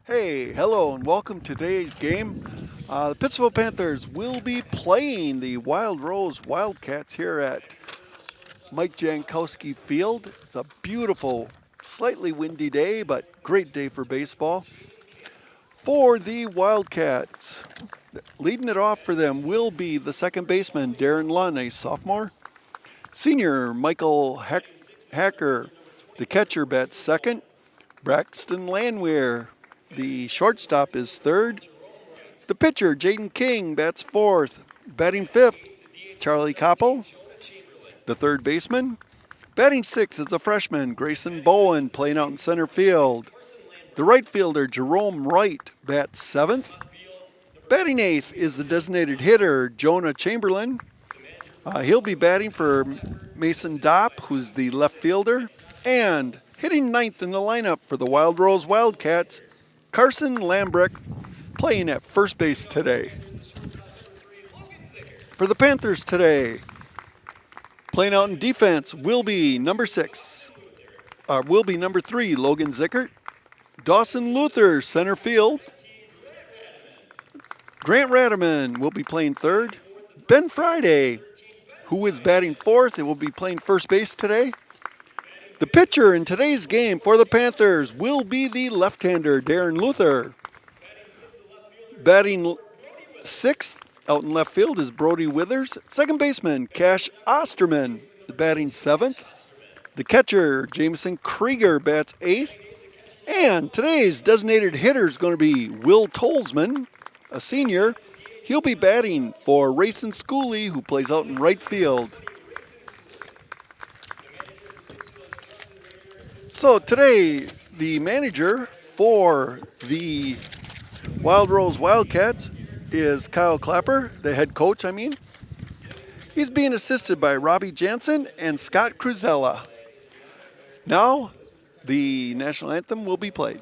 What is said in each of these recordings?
Hey, hello, and welcome to today's game. The Pittsville Panthers will be playing the Wild Rose Wildcats here at Mike Jankowski Field. It's a beautiful, slightly windy day, but great day for baseball. For the Wildcats, leading it off for them will be the second baseman, Darren Lunn, a sophomore. Senior, Michael Hacker, the catcher, bats second. Braxton Landwehr, the shortstop, is third. The pitcher, Jaden King, bats fourth. Batting fifth, Charlie Koppel, the third baseman. Batting sixth is a freshman, Grayson Bowen, playing out in center field. The right fielder, Jerome Wright, bats seventh. Batting eighth is the designated hitter, Jonah Chamberlain. He'll be batting for Mason Dopp, who's the left fielder. And hitting ninth in the lineup for the Wild Rose Wildcats, Carson Lambrecht, playing at first base today. For the Panthers today, playing out in defense will be number three, Logan Zickert. Dawson Luther, center field. Grant Radaman will be playing third. Ben Friday, who is batting fourth, and will be playing first base today. The pitcher in today's game for the Panthers will be the left-hander, Darren Luther. Batting sixth out in left field is Brody Withers. Second baseman, Cash Osterman, batting seventh. The catcher, Jameson Krieger, bats eighth. And today's designated hitter is going to be Will Tolzman, a senior. He'll be batting for Rayson Schooley, who plays out in right field. So today, the manager for the Wild Rose Wildcats is Kyle Clapper, the head coach, He's being assisted by Robbie Jansen and Scott Cruzella. Now, the national anthem will be played.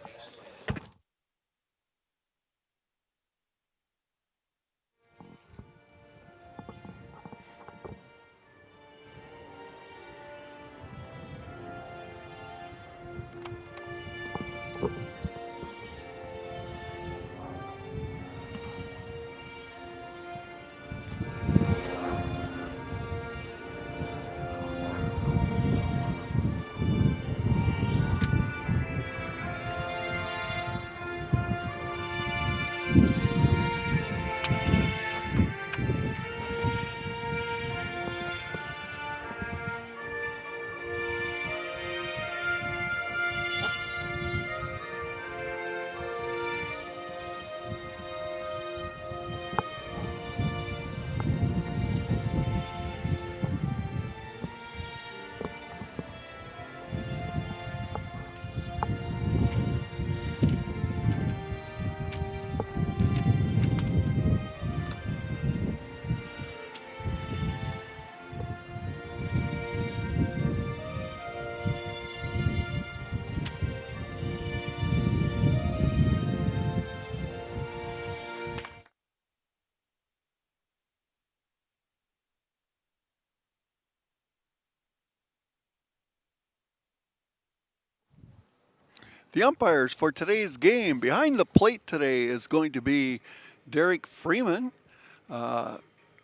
The umpires for today's game, behind the plate today is going to be Derek Freeman.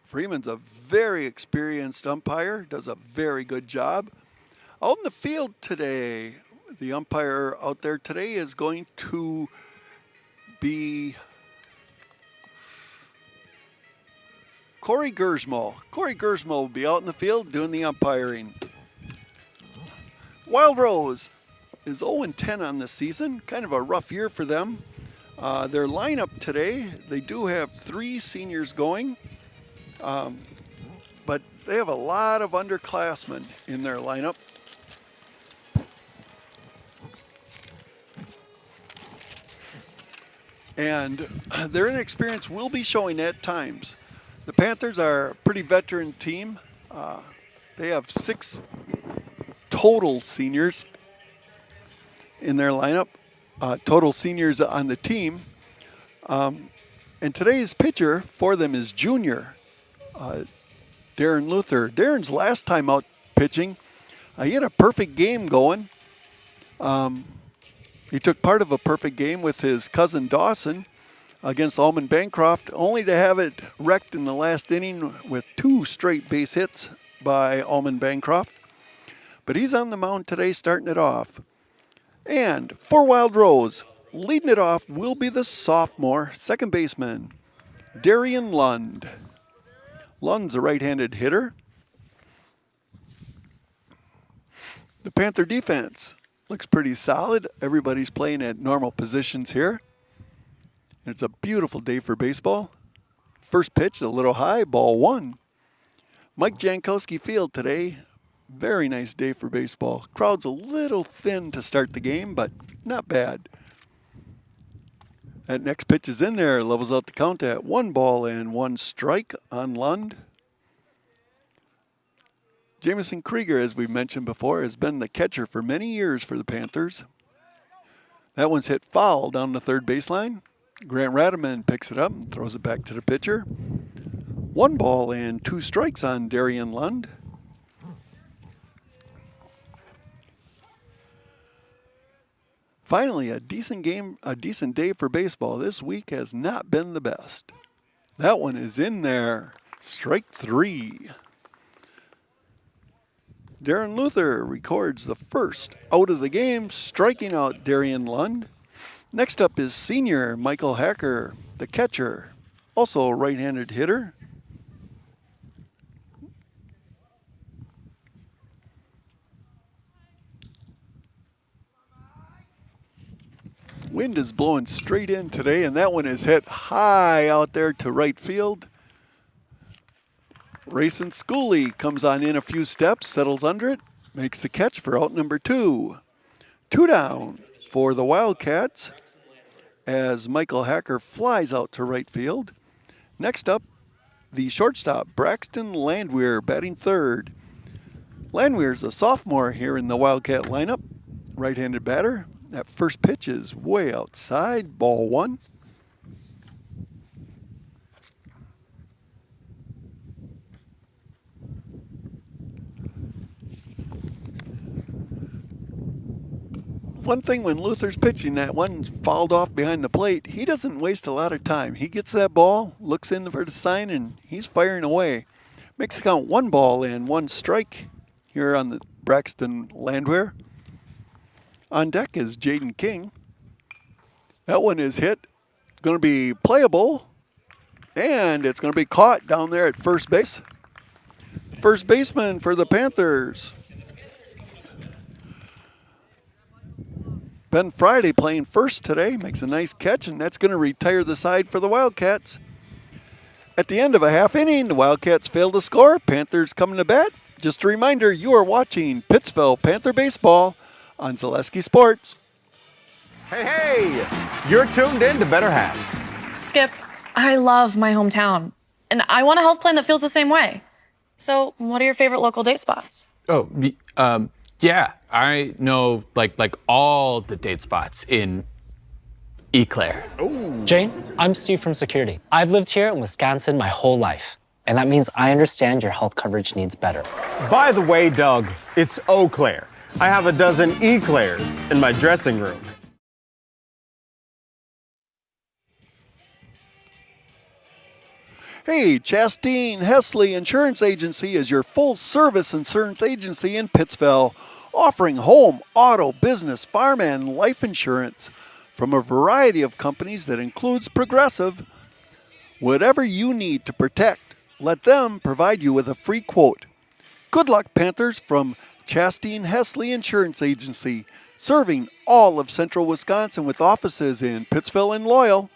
Freeman's a very experienced umpire, does a very good job. Out in the field today, the umpire out there today is going to be Corey Gersmo. Corey Gersmo will be out in the field doing the umpiring. Wild Rose is 0-10 on the season, kind of a rough year for them. Their lineup today, they do have 3 seniors going, but they have a lot of underclassmen in their lineup. And their inexperience will be showing at times. The Panthers are a pretty veteran team. They have 6 total seniors in their lineup, total seniors on the team. And today's pitcher for them is junior, Darren Luther. Darren's last time out pitching, he had a perfect game going. He took part of a perfect game with his cousin Dawson against Almond Bancroft, only to have it wrecked in the last inning with 2 straight base hits by Almond Bancroft. But he's on the mound today starting it off. And for Wild Rose, leading it off will be the sophomore second baseman, Darian Lund. Lund's a right-handed hitter. The Panther defense looks pretty solid. Everybody's playing at normal positions here. And it's a beautiful day for baseball. First pitch, a little high, ball 1. Mike Jankowski Field today. Very nice day for baseball. Crowd's a little thin to start the game, but not bad. That next pitch is in there, levels out the count at 1 ball and 1 strike on Lund. Jamison Krieger, as we mentioned before, has been the catcher for many years for the Panthers. That one's hit foul down the third baseline. Grant Radaman picks it up and throws it back to the pitcher. 1 ball and 2 strikes on Darian Lund. Finally, a decent game, a decent day for baseball. This week has not been the best. That one is in there. Strike 3. Darren Luther records the first out of the game, striking out Darian Lund. Next up is senior Michael Hacker, the catcher, also a right-handed hitter. Wind is blowing straight in today, and that one is hit high out there to right field. Rayson Schooley comes on in a few steps, settles under it, makes the catch for out number 2. 2 down for the Wildcats as Michael Hacker flies out to right field. Next up, the shortstop, Braxton Landwehr, batting third. Landwehr's a sophomore here in the Wildcat lineup, right-handed batter. That first pitch is way outside, ball 1. One thing when Luther's pitching, that one's fouled off behind the plate, he doesn't waste a lot of time. He gets that ball, looks in for the sign, and he's firing away. Makes the count 1 ball and 1 strike here on the Braxton Landwehr. On deck is Jaden King. That one is hit. It's going to be playable, and it's going to be caught down there at first base. First baseman for the Panthers, Ben Friday, playing first today, makes a nice catch, and that's going to retire the side for the Wildcats. At the end of a half inning, the Wildcats fail to score. Panthers coming to bat. Just a reminder, you are watching Pittsville Panther Baseball on Zaleski Sports. Hey, you're tuned in to Better Halves. Skip, I love my hometown, and I want a health plan that feels the same way. So, what are your favorite local date spots? Yeah, I know like all the date spots in Eclair. Jane, I'm Steve from security. I've lived here in Wisconsin my whole life, and that means I understand your health coverage needs better. By the way, Doug, it's Eau Claire. I have a dozen Eclairs in my dressing room. Hey, Chastain Hesley Insurance Agency is your full-service insurance agency in Pittsville, offering home, auto, business, farm, and life insurance from a variety of companies that includes Progressive. Whatever you need to protect, let them provide you with a free quote. Good luck, Panthers, from Chastain Hesley Insurance Agency, serving all of central Wisconsin with offices in Pittsville and Loyal.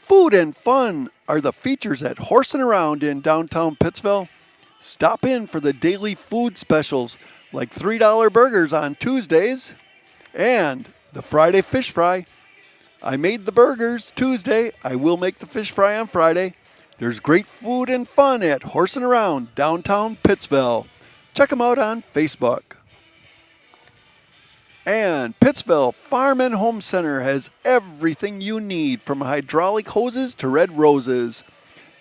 Food and fun are the features at Horsin' Around in downtown Pittsville. Stop in for the daily food specials like $3 burgers on Tuesdays and the Friday fish fry. I made the burgers Tuesday. I will make the fish fry on Friday. There's great food and fun at Horsin' Around downtown Pittsville. Check them out on Facebook. And Pittsville Farm and Home Center has everything you need, from hydraulic hoses to red roses.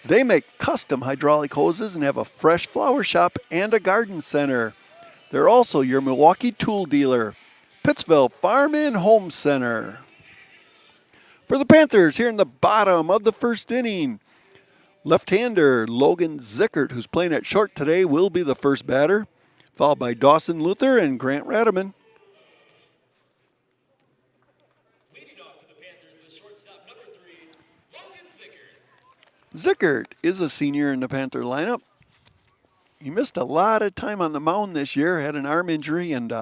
They make custom hydraulic hoses and have a fresh flower shop and a garden center. They're also your Milwaukee tool dealer. Pittsville Farm and Home Center. For the Panthers, here in the bottom of the first inning, left-hander Logan Zickert, who's playing at short today, will be the first batter, followed by Dawson Luther and Grant Radaman. Leading off for the Panthers is shortstop number 3, Logan Zickert. Zickert is a senior in the Panther lineup. He missed a lot of time on the mound this year, had an arm injury, and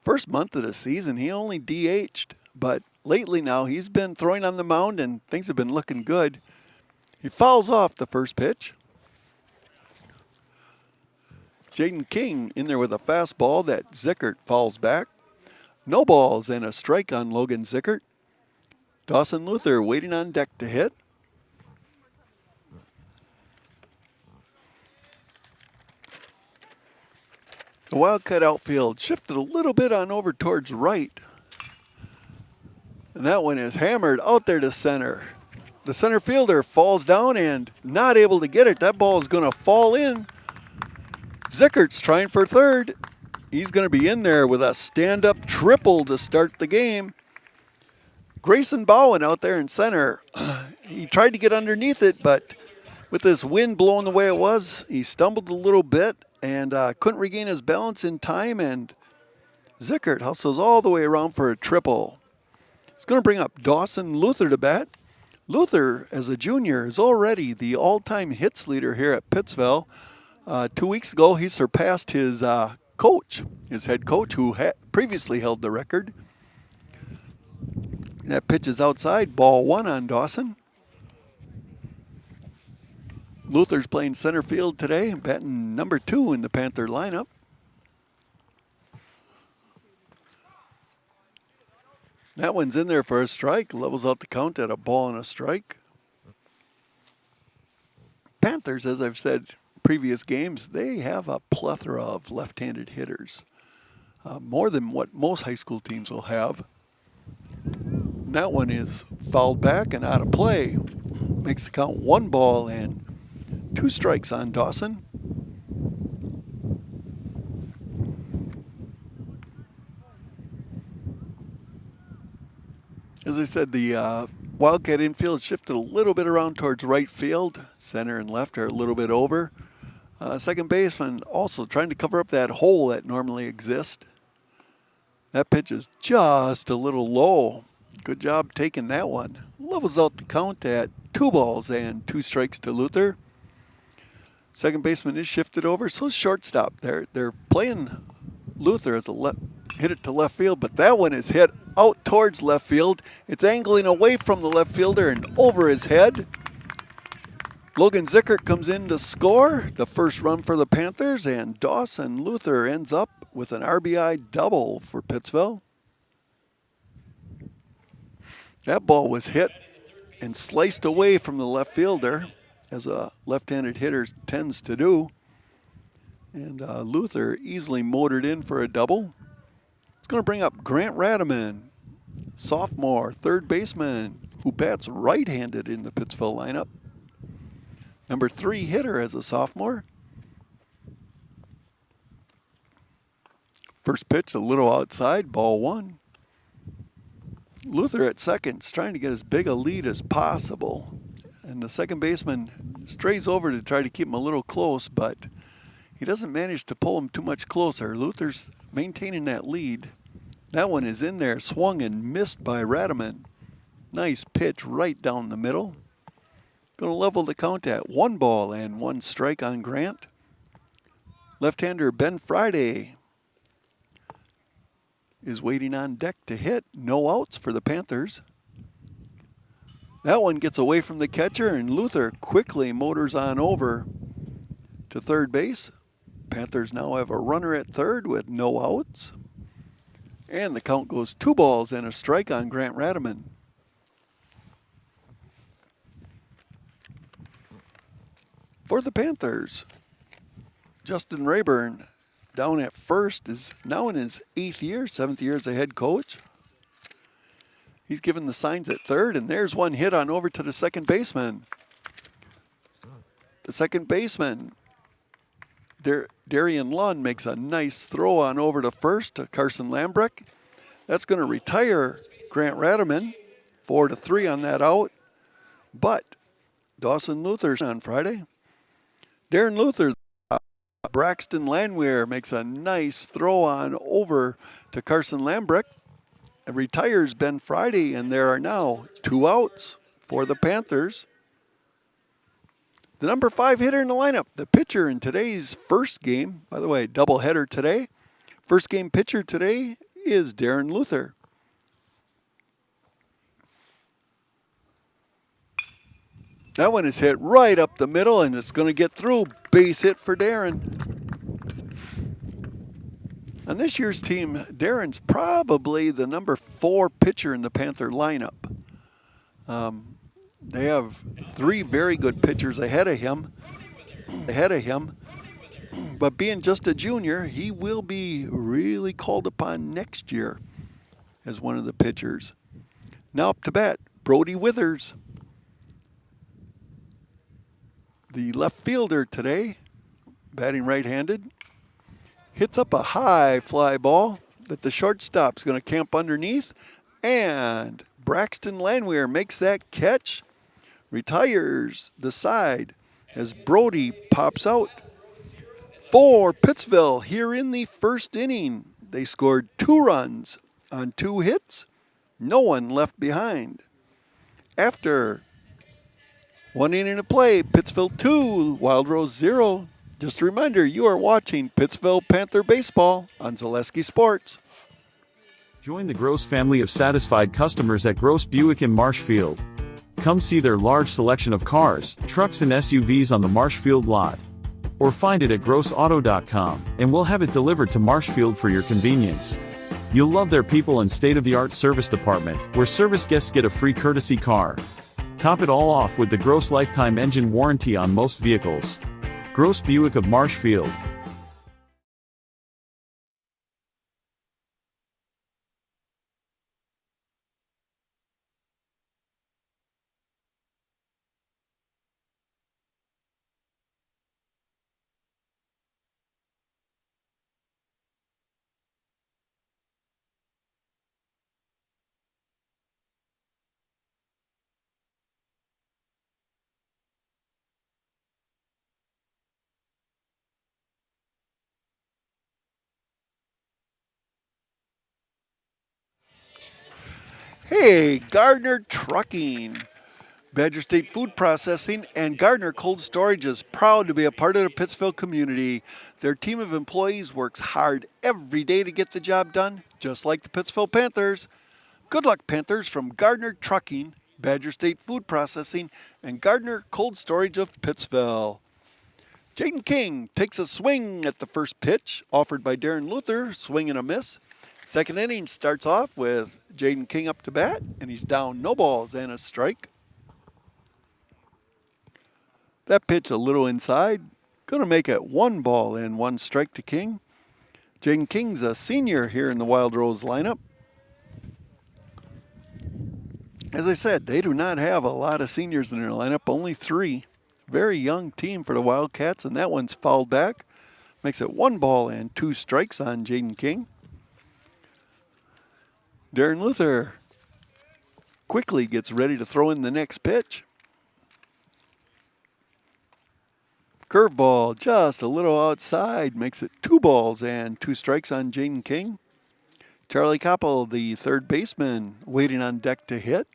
first month of the season he only DH'd. But lately now he's been throwing on the mound and things have been looking good. He fouls off the first pitch. Jaden King in there with a fastball that Zickert fouls back. No balls and a strike on Logan Zickert. Dawson Luther waiting on deck to hit. The Wildcat outfield shifted a little bit on over towards right. And that one is hammered out there to center. The center fielder falls down and not able to get it. That ball is going to fall in. Zickert's trying for third. He's going to be in there with a stand-up triple to start the game. Grayson Bowen out there in center. He tried to get underneath it, but with this wind blowing the way it was, he stumbled a little bit and couldn't regain his balance in time, and Zickert hustles all the way around for a triple. He's going to bring up Dawson Luther to bat. Luther, as a junior, is already the all-time hits leader here at Pittsville. 2 weeks ago, he surpassed his coach, his head coach, who previously held the record. And that pitch is outside, ball 1 on Dawson. Luther's playing center field today, batting number 2 in the Panther lineup. That one's in there for a strike, levels out the count at a ball and a strike. Panthers, as I've said previous games, they have a plethora of left-handed hitters, more than what most high school teams will have. And that one is fouled back and out of play. Makes the count 1 ball and 2 strikes on Dawson. As I said, the Wildcat infield shifted a little bit around towards right field. Center and left are a little bit over. Second baseman also trying to cover up that hole that normally exists. That pitch is just a little low. Good job taking that one. Levels out the count at 2 balls and 2 strikes to Luther. Second baseman is shifted over, so shortstop. They're playing Luther as a hit it to left field, but that one is hit out towards left field. It's angling away from the left fielder and over his head. Logan Zickert comes in to score the first run for the Panthers, and Dawson Luther ends up with an RBI double for Pittsville. That ball was hit and sliced away from the left fielder, as a left-handed hitter tends to do. And Luther easily motored in for a double. It's going to bring up Grant Radaman, sophomore third baseman who bats right-handed in the Pittsville lineup. Number 3 hitter as a sophomore. First pitch a little outside, ball 1. Luther at second is trying to get as big a lead as possible. And the second baseman strays over to try to keep him a little close, but he doesn't manage to pull him too much closer. Luther's maintaining that lead. That one is in there, swung and missed by Radaman. Nice pitch right down the middle. Going to level the count at 1 ball and 1 strike on Grant. Left-hander Ben Friday is waiting on deck to hit. No outs for the Panthers. That one gets away from the catcher, and Luther quickly motors on over to third base. Panthers now have a runner at third with no outs. And the count goes 2 balls and a strike on Grant Radaman. For the Panthers, Justin Rayburn, down at first, is now in his 8th year, 7th year as a head coach. He's given the signs at third, and there's one hit on over to the second baseman. The second baseman, Darian Lund, makes a nice throw on over to first to Carson Lambrecht. That's going to retire Grant Radaman, 4-3 on that out. But Dawson Luther's on Friday. Darren Luther, Braxton Landwehr makes a nice throw on over to Carson Lambrecht and retires Ben Friday, and there are now 2 outs for the Panthers. The number 5 hitter in the lineup, the pitcher in today's first game, by the way, doubleheader today. First game pitcher today is Darren Luther. That one is hit right up the middle, and it's going to get through. Base hit for Darren. On this year's team, Darren's probably the number 4 pitcher in the Panther lineup. They have 3 very good pitchers ahead of him. But being just a junior, he will be really called upon next year as one of the pitchers. Now up to bat, Brody Withers. The left fielder today, batting right-handed, hits up a high fly ball that the shortstop's going to camp underneath, and Braxton Landwehr makes that catch, retires the side as Brody pops out. For Pittsville here in the first inning, they scored 2 runs on 2 hits, no one left behind. After 1 inning to play, Pittsville 2, Wild Rose 0. Just a reminder, you are watching Pittsville Panther Baseball on Zaleski Sports. Join the Gross family of satisfied customers at Gross Buick in Marshfield. Come see their large selection of cars, trucks and SUVs on the Marshfield lot. Or find it at grossauto.com, and we'll have it delivered to Marshfield for your convenience. You'll love their people and state-of-the-art service department, where service guests get a free courtesy car. Top it all off with the Gross lifetime engine warranty on most vehicles. Gross Buick of Marshfield. Hey, Gardner Trucking, Badger State Food Processing, and Gardner Cold Storage is proud to be a part of the Pittsville community. Their team of employees works hard every day to get the job done, just like the Pittsville Panthers. Good luck, Panthers, from Gardner Trucking, Badger State Food Processing, and Gardner Cold Storage of Pittsville. Jaden King takes a swing at the first pitch, offered by Darren Luther, swing and a miss. Second inning starts off with Jaden King up to bat, and he's down no balls and a strike. That pitch a little inside. Going to make it 1 ball and 1 strike to King. Jaden King's a senior here in the Wild Rose lineup. As I said, they do not have a lot of seniors in their lineup, only 3. Very young team for the Wildcats, and that one's fouled back. Makes it 1 ball and 2 strikes on Jaden King. Darren Luther quickly gets ready to throw in the next pitch. Curveball just a little outside, makes it 2 balls and 2 strikes on Jaden King. Charlie Koppel, the third baseman, waiting on deck to hit.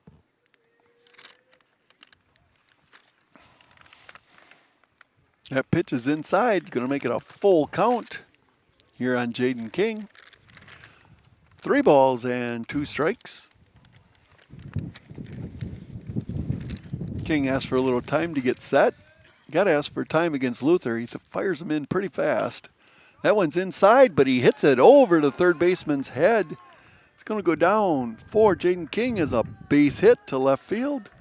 That pitch is inside, going to make it a full count here on Jaden King. 3 balls and 2 strikes. King asks for a little time to get set. Got to ask for time against Luther. He fires him in pretty fast. That one's inside, but he hits it over the third baseman's head. It's going to go down for Jaden King as a base hit to left field.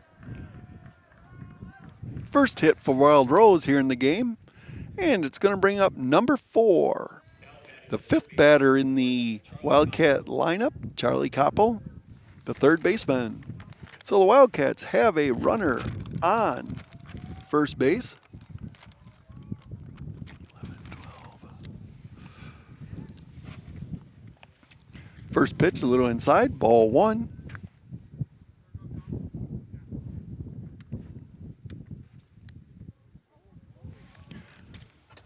First hit for Wild Rose here in the game. And it's going to bring up number 4. The 5th batter in the Wildcat lineup, Charlie Koppel, the third baseman. So the Wildcats have a runner on first base. 11, 12. First pitch a little inside, ball 1.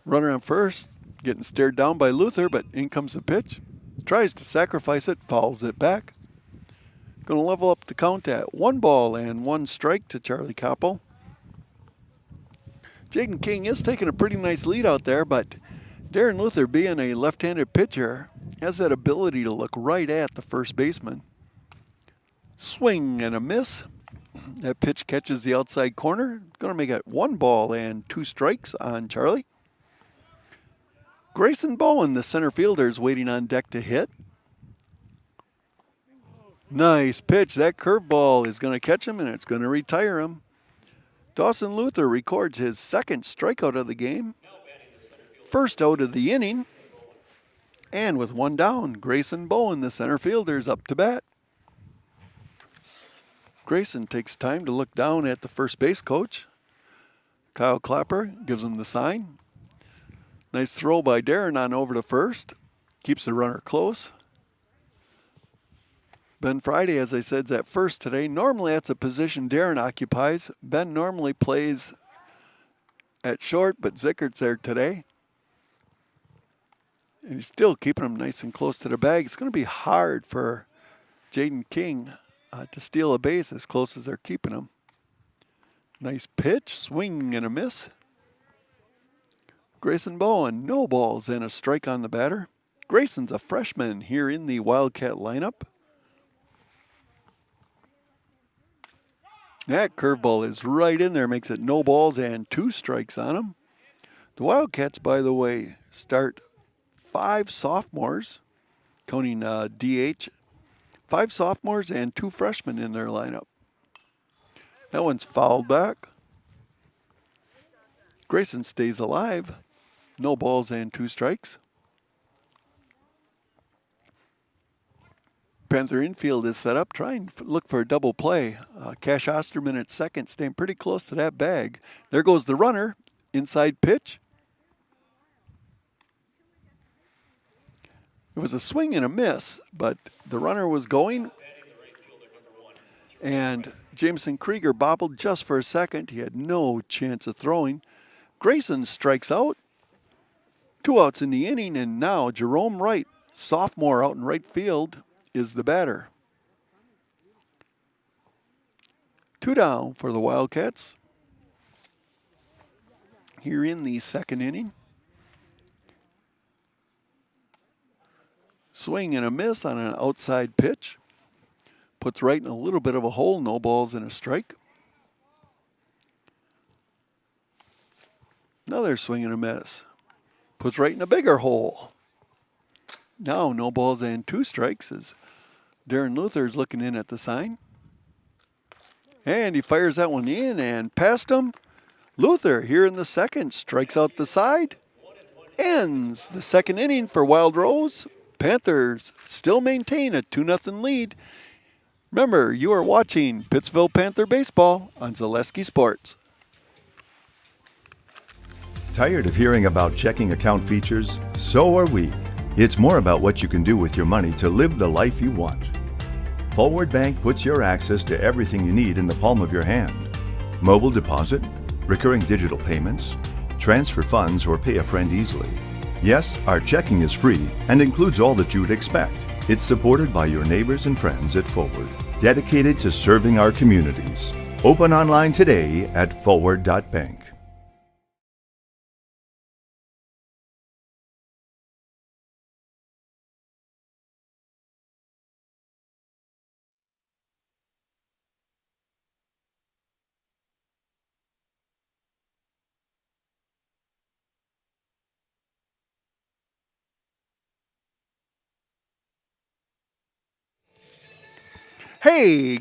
Runner on first, getting stared down by Luther, but in comes the pitch. Tries to sacrifice it, fouls it back. Going to level up the count at 1 ball and 1 strike to Charlie Koppel. Jaden King is taking a pretty nice lead out there, but Darren Luther, being a left-handed pitcher, has that ability to look right at the first baseman. Swing and a miss. That pitch catches the outside corner. Going to make it 1 ball and 2 strikes on Charlie. Grayson Bowen, the center fielder, is waiting on deck to hit. Nice pitch. That curveball is going to catch him, and it's going to retire him. Dawson Luther records his 2nd strikeout of the game. First out of the inning. And with 1 down, Grayson Bowen, the center fielder, is up to bat. Grayson takes time to look down at the first base coach. Kyle Clapper gives him the sign. Nice throw by Darren on over to first. Keeps the runner close. Ben Friday, as I said, is at first today. Normally that's a position Darren occupies. Ben normally plays at short, but Zickert's there today. And he's still keeping him nice and close to the bag. It's going to be hard for Jaden King to steal a base as close as they're keeping him. Nice pitch, swing and a miss. Grayson Bowen, no balls and a strike on the batter. Grayson's a freshman here in the Wildcat lineup. That curveball is right in there, makes it no balls and 2 strikes on him. The Wildcats, by the way, start 5 sophomores, counting DH, 5 sophomores and 2 freshmen in their lineup. That one's fouled back. Grayson stays alive. No balls and 2 strikes. Panther infield is set up, trying to look for a double play. Cash Osterman at second, staying pretty close to that bag. There goes the runner. Inside pitch. It was a swing and a miss, but the runner was going. And Jameson Krieger bobbled just for a second. He had no chance of throwing. Grayson strikes out. 2 outs in the inning, and now Jerome Wright, sophomore out in right field, is the batter. 2 down for the Wildcats here in the 2nd inning. Swing and a miss on an outside pitch. Puts Wright in a little bit of a hole, no balls and a strike. Another swing and a miss. Puts Wright in a bigger hole. Now no balls and 2 strikes as Darren Luther is looking in at the sign. And he fires that one in and past him. Luther here in the 2nd strikes out the side. Ends the 2nd inning for Wild Rose. Panthers still maintain a 2-0 lead. Remember, you are watching Pittsville Panther Baseball on Zaleski Sports. Tired of hearing about checking account features? So are we. It's more about what you can do with your money to live the life you want. Forward Bank puts your access to everything you need in the palm of your hand. Mobile deposit, recurring digital payments, transfer funds, or pay a friend easily. Yes, our checking is free and includes all that you would expect. It's supported by your neighbors and friends at Forward, dedicated to serving our communities. Open online today at forward.bank. Hey,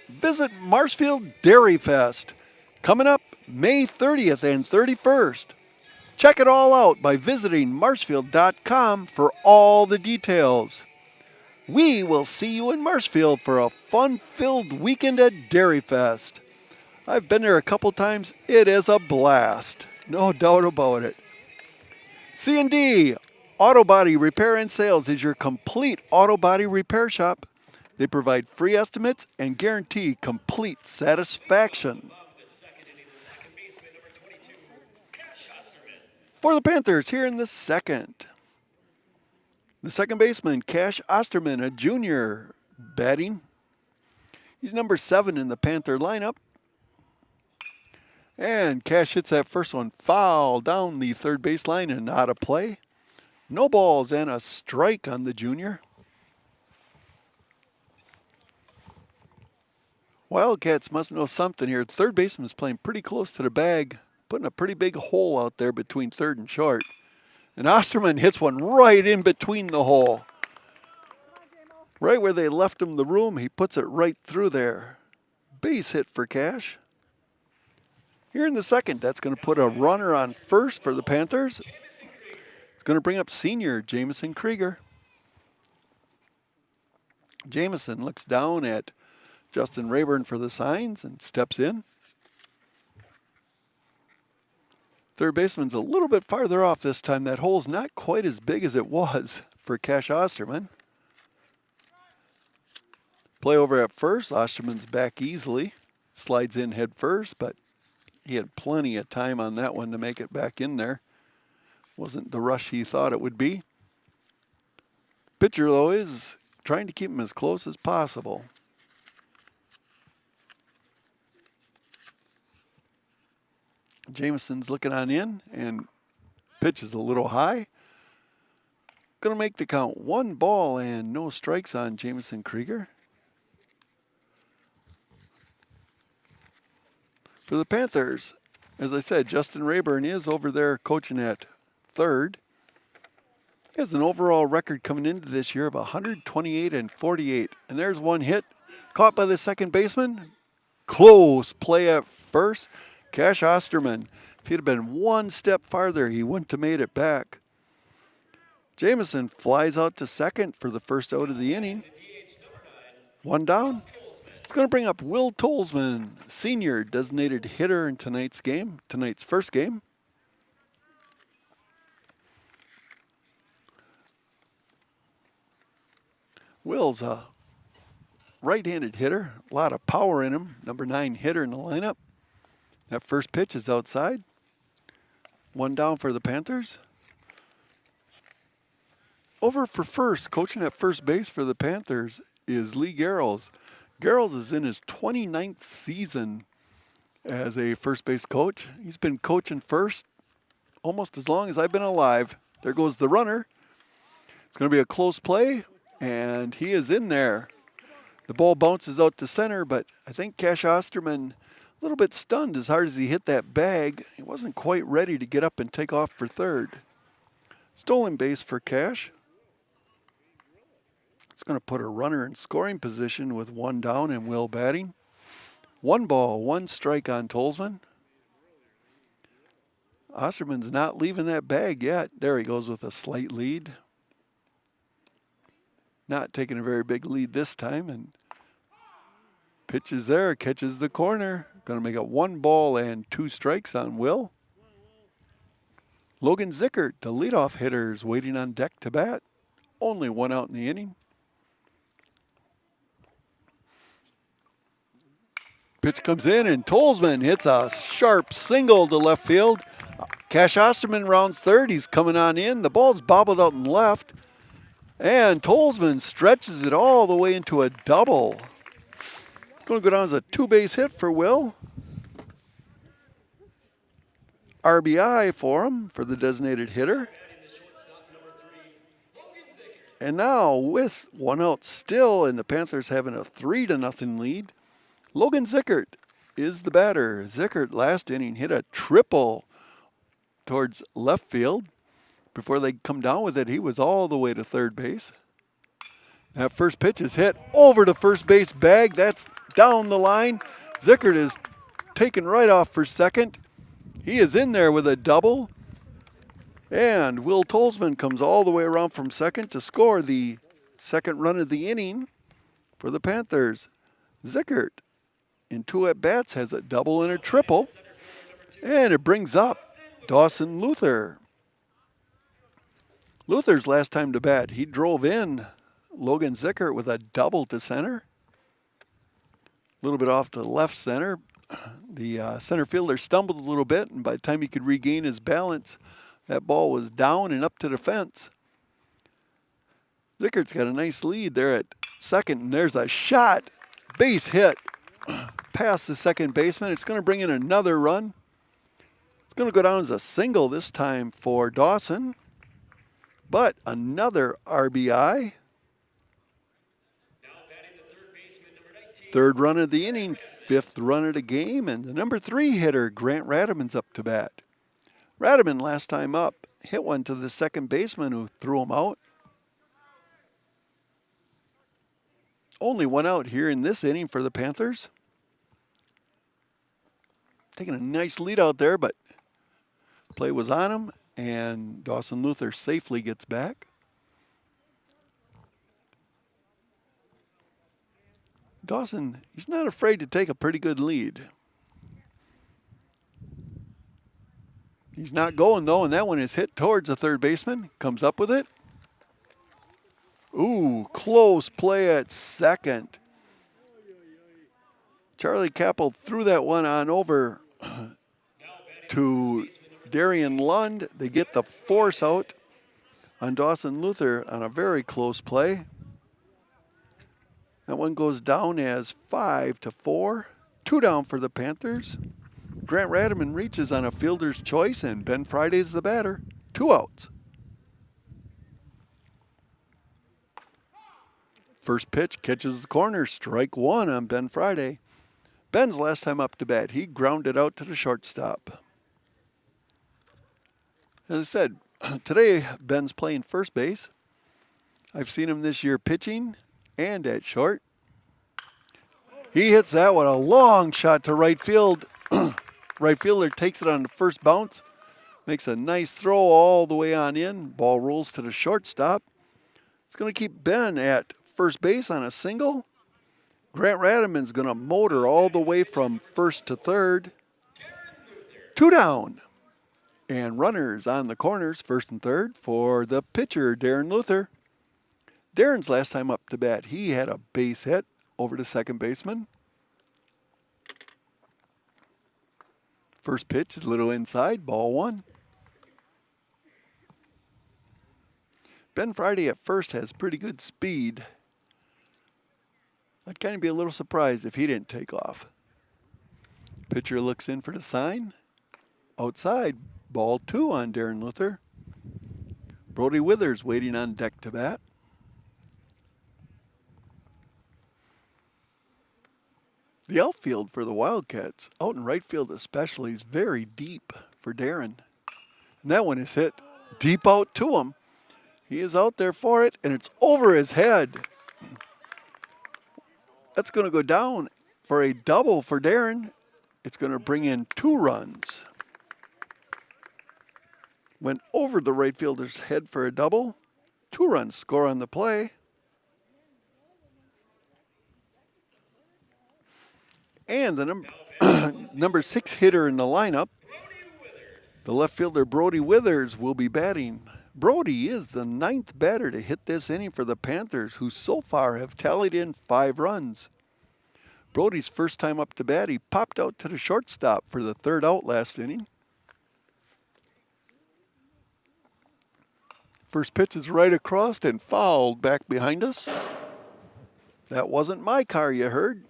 visit Marshfield Dairy Fest coming up May 30th and 31st. Check it all out by visiting marshfield.com for all the details. We will see you in Marshfield for a fun-filled weekend at Dairy Fest. I've been there a couple times. It is a blast. No doubt about it. C&D Auto Body Repair and Sales is your complete auto body repair shop. They provide free estimates and guarantee complete satisfaction. For the Panthers here in the second baseman, Cash Osterman, a junior, batting. He's number 7 in the Panther lineup. And Cash hits that first one foul down the third baseline and out of play. No balls and a strike on the junior. Wildcats must know something here. Third baseman's playing pretty close to the bag, putting a pretty big hole out there between third and short. And Osterman hits one right in between the hole. Right where they left him the room, he puts it right through there. Base hit for Cash. Here in the second, that's going to put a runner on first for the Panthers. It's going to bring up senior Jamison Krieger. Jamison looks down at Justin Rayburn for the signs and steps in. Third baseman's a little bit farther off this time. That hole's not quite as big as it was for Cash Osterman. Play over at first. Osterman's back easily. Slides in head first, but he had plenty of time on that one to make it back in there. Wasn't the rush he thought it would be. Pitcher, though, is trying to keep him as close as possible. Jamison's looking on in, and pitch is a little high. Going to make the count 1 ball and no strikes on Jamison Krieger. For the Panthers, as I said, Justin Rayburn is over there coaching at third. He has an overall record coming into this year of 128 and 48. And there's one hit caught by the second baseman. Close play at first. Cash Osterman. If he'd have been one step farther, he wouldn't have made it back. Jamison flies out to second for the first out of the inning. 1 down. It's going to bring up Will Tolsman, senior designated hitter in tonight's first game. Will's a right-handed hitter, a lot of power in him, number 9 hitter in the lineup. That first pitch is outside. 1 down for the Panthers. Over for first, coaching at first base for the Panthers is Lee Garrels. Garrels is in his 29th season as a first base coach. He's been coaching first almost as long as I've been alive. There goes the runner. It's going to be a close play, and he is in there. The ball bounces out to center, but I think Cash Osterman, a little bit stunned as hard as he hit that bag. He wasn't quite ready to get up and take off for third. Stolen base for Cash. It's going to put a runner in scoring position with 1 down and Will batting. 1 ball, 1 strike on Tolsman. Osterman's not leaving that bag yet. There he goes with a slight lead. Not taking a very big lead this time, and pitches there, catches the corner. Going to make it 1 ball and 2 strikes on Will. Logan Zickert, the leadoff hitter, is waiting on deck to bat. Only 1 out in the inning. Pitch comes in, and Tolsman hits a sharp single to left field. Cash Osterman rounds third. He's coming on in. The ball's bobbled out and left. And Tolsman stretches it all the way into a double. Going to go down as a 2-base hit for Will. RBI for him, for the designated hitter. And now with 1 out still, and the Panthers having a 3-0 lead, Logan Zickert is the batter. Zickert last inning hit a triple towards left field. Before they come down with it, he was all the way to third base. That first pitch is hit over the first base bag. That's down the line. Zickert is taken right off for second. He is in there with a double. And Will Tolsman comes all the way around from second to score the second run of the inning for the Panthers. Zickert, in 2 at-bats, has a double and a triple. And it brings up Dawson Luther. Luther's last time to bat, he drove in Logan Zickert with a double to center. A little bit off to left center. The center fielder stumbled a little bit, and by the time he could regain his balance, that ball was down and up to the fence. Zickert's got a nice lead there at second, and there's a shot. Base hit past the second baseman. It's going to bring in another run. It's going to go down as a single this time for Dawson. But another RBI. Third run of the inning, fifth run of the game, and the number 3 hitter, Grant Radiman's up to bat. Radiman last time up hit one to the second baseman who threw him out. Only one out here in this inning for the Panthers. Taking a nice lead out there, but play was on him, and Dawson Luther safely gets back. Dawson, he's not afraid to take a pretty good lead. He's not going though, and that one is hit towards the third baseman. Comes up with it. Ooh, close play at second. Charlie Capel threw that one on over to Darian Lund. They get the force out on Dawson Luther on a very close play. That one goes down as 5-4. 2 down for the Panthers. Grant Radiman reaches on a fielder's choice, and Ben Friday's the batter. 2 outs. First pitch catches the corner. Strike 1 on Ben Friday. Ben's last time up to bat, he grounded out to the shortstop. As I said, today Ben's playing first base. I've seen him this year pitching and at short. He hits that one, a long shot to right field. Right fielder takes it on the first bounce, makes a nice throw all the way on in. Ball rolls to the shortstop. It's going to keep Ben at first base on a single. Grant Radiman's going to motor all the way from first to third. 2 down. And runners on the corners, first and third, for the pitcher, Darren Luther. Darren's last time up to bat, he had a base hit over the second baseman. First pitch is a little inside, ball 1. Ben Friday at first has pretty good speed. I'd kind of be a little surprised if he didn't take off. Pitcher looks in for the sign. Outside, ball 2 on Darren Luther. Brody Withers waiting on deck to bat. The outfield for the Wildcats, out in right field especially, is very deep for Darren. And that one is hit deep out to him. He is out there for it, and it's over his head. That's going to go down for a double for Darren. It's going to bring in 2 runs. Went over the right fielder's head for a double. 2 runs score on the play. And the number 6 hitter in the lineup, the left fielder Brody Withers, will be batting. Brody is the 9th batter to hit this inning for the Panthers, who so far have tallied in 5 runs. Brody's first time up to bat, he popped out to the shortstop for the 3rd out last inning. First pitch is right across and fouled back behind us. That wasn't my car, you heard.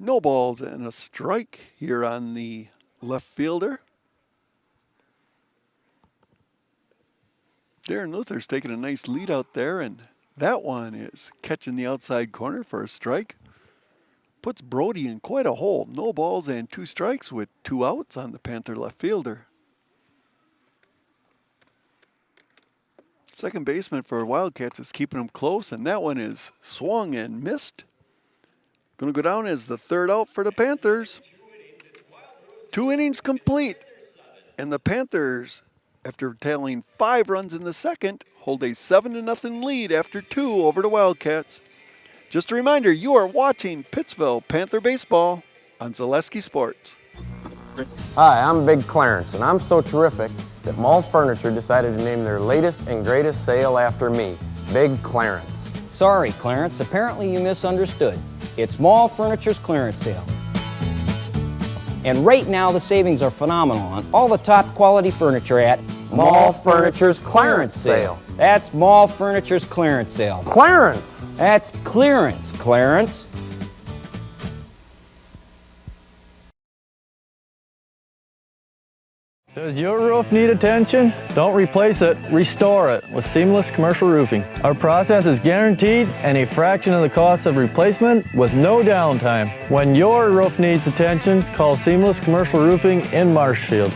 No balls and a strike here on the left fielder. Darren Luther's taking a nice lead out there, and that one is catching the outside corner for a strike. Puts Brody in quite a hole. No balls and 2 strikes with 2 outs on the Panther left fielder. Second baseman for Wildcats is keeping him close, and that one is swung and missed. Going to go down as the 3rd out for the Panthers. 2 innings complete. And the Panthers, after tailing 5 runs in the second, hold a 7-0 lead after 2 over the Wildcats. Just a reminder, you are watching Pittsville Panther Baseball on Zaleski Sports. Hi, I'm Big Clarence, and I'm so terrific that Mall Furniture decided to name their latest and greatest sale after me, Big Clarence. Sorry, Clarence, apparently you misunderstood. It's Mall Furniture's clearance sale. And right now the savings are phenomenal on all the top quality furniture at Mall Furniture's clearance sale. That's Mall Furniture's clearance sale. Clarence! That's clearance, Clarence. Does your roof need attention? Don't replace it, restore it with Seamless Commercial Roofing. Our process is guaranteed and a fraction of the cost of replacement with no downtime. When your roof needs attention, call Seamless Commercial Roofing in Marshfield.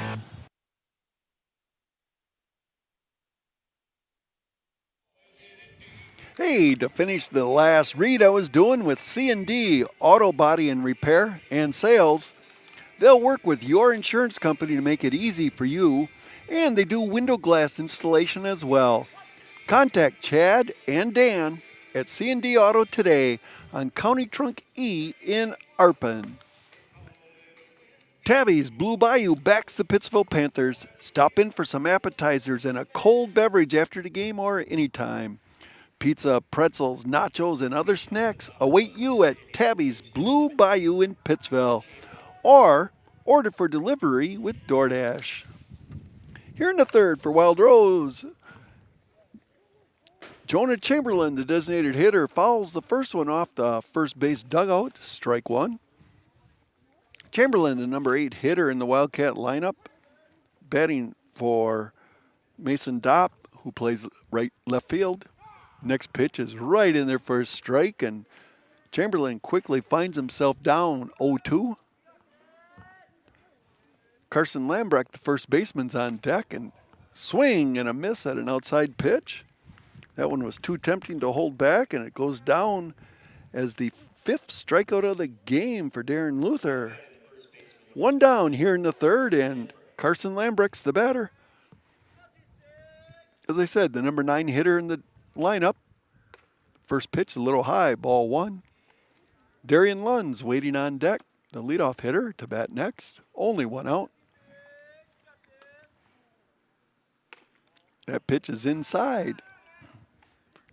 Hey, to finish the last read I was doing with C&D Auto Body and Repair and Sales, they'll work with your insurance company to make it easy for you, and they do window glass installation as well. Contact Chad and Dan at C&D Auto today on County Trunk E in Arpin. Tabby's Blue Bayou backs the Pittsville Panthers. Stop in for some appetizers and a cold beverage after the game or anytime. Pizza, pretzels, nachos, and other snacks await you at Tabby's Blue Bayou in Pittsville. Or order for delivery with DoorDash. Here in the third for Wild Rose, Jonah Chamberlain, the designated hitter, fouls the first one off the first base dugout, strike one. Chamberlain, the number 8 hitter in the Wildcat lineup, batting for Mason Dopp, who plays left field. Next pitch is right in there for a strike, and Chamberlain quickly finds himself down 0-2. Carson Lambrecht, the first baseman's on deck, and swing and a miss at an outside pitch. That one was too tempting to hold back, and it goes down as the 5th strikeout of the game for Darren Luther. One down here in the third, and Carson Lambrecht's the batter. As I said, the number 9 hitter in the lineup. First pitch a little high, ball one. Darian Lund's waiting on deck, the leadoff hitter, to bat next. Only one out. That pitch is inside.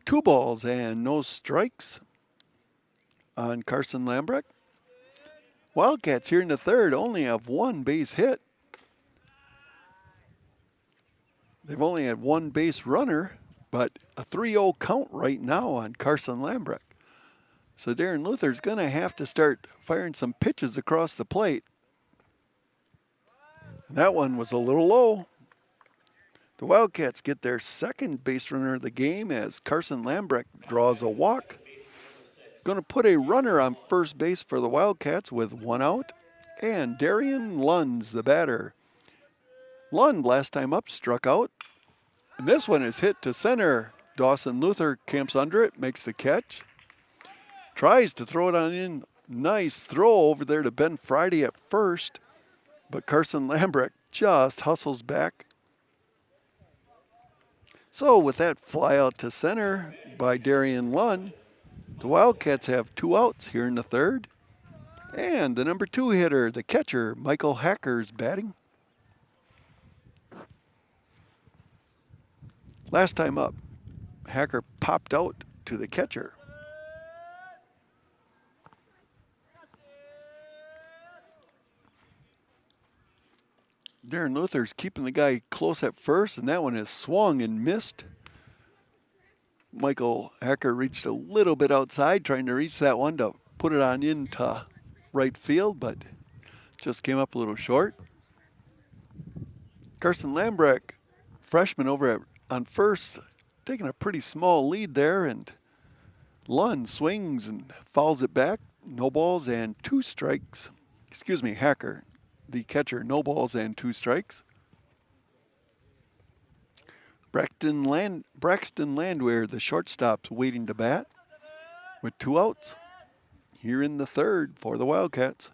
2 balls and no strikes on Carson Lambrecht. Wildcats here in the third only have 1 base hit. They've only had 1 base runner, but a 3-0 count right now on Carson Lambrecht. So Darren Luther's going to have to start firing some pitches across the plate. That one was a little low. The Wildcats get their second base runner of the game as Carson Lambrecht draws a walk. Going to put a runner on first base for the Wildcats with 1 out. And Darian Lund's the batter. Lund, last time up, struck out. And this one is hit to center. Dawson Luther camps under it, makes the catch. Tries to throw it on in. Nice throw over there to Ben Friday at first. But Carson Lambrecht just hustles back. So with that fly out to center by Darian Lund, the Wildcats have 2 outs here in the third. And the number 2 hitter, the catcher, Michael Hacker's batting. Last time up, Hacker popped out to the catcher. Darren Luther's keeping the guy close at first, and that one is swung and missed. Michael Hacker reached a little bit outside, trying to reach that one to put it on into right field, but just came up a little short. Carson Lambrecht, freshman over on first, taking a pretty small lead there, and Lund swings and fouls it back. No balls and 2 strikes. Excuse me, Hacker, the catcher, no balls and 2 strikes. Braxton Landwehr, the shortstop's waiting to bat with 2 outs here in the third for the Wildcats.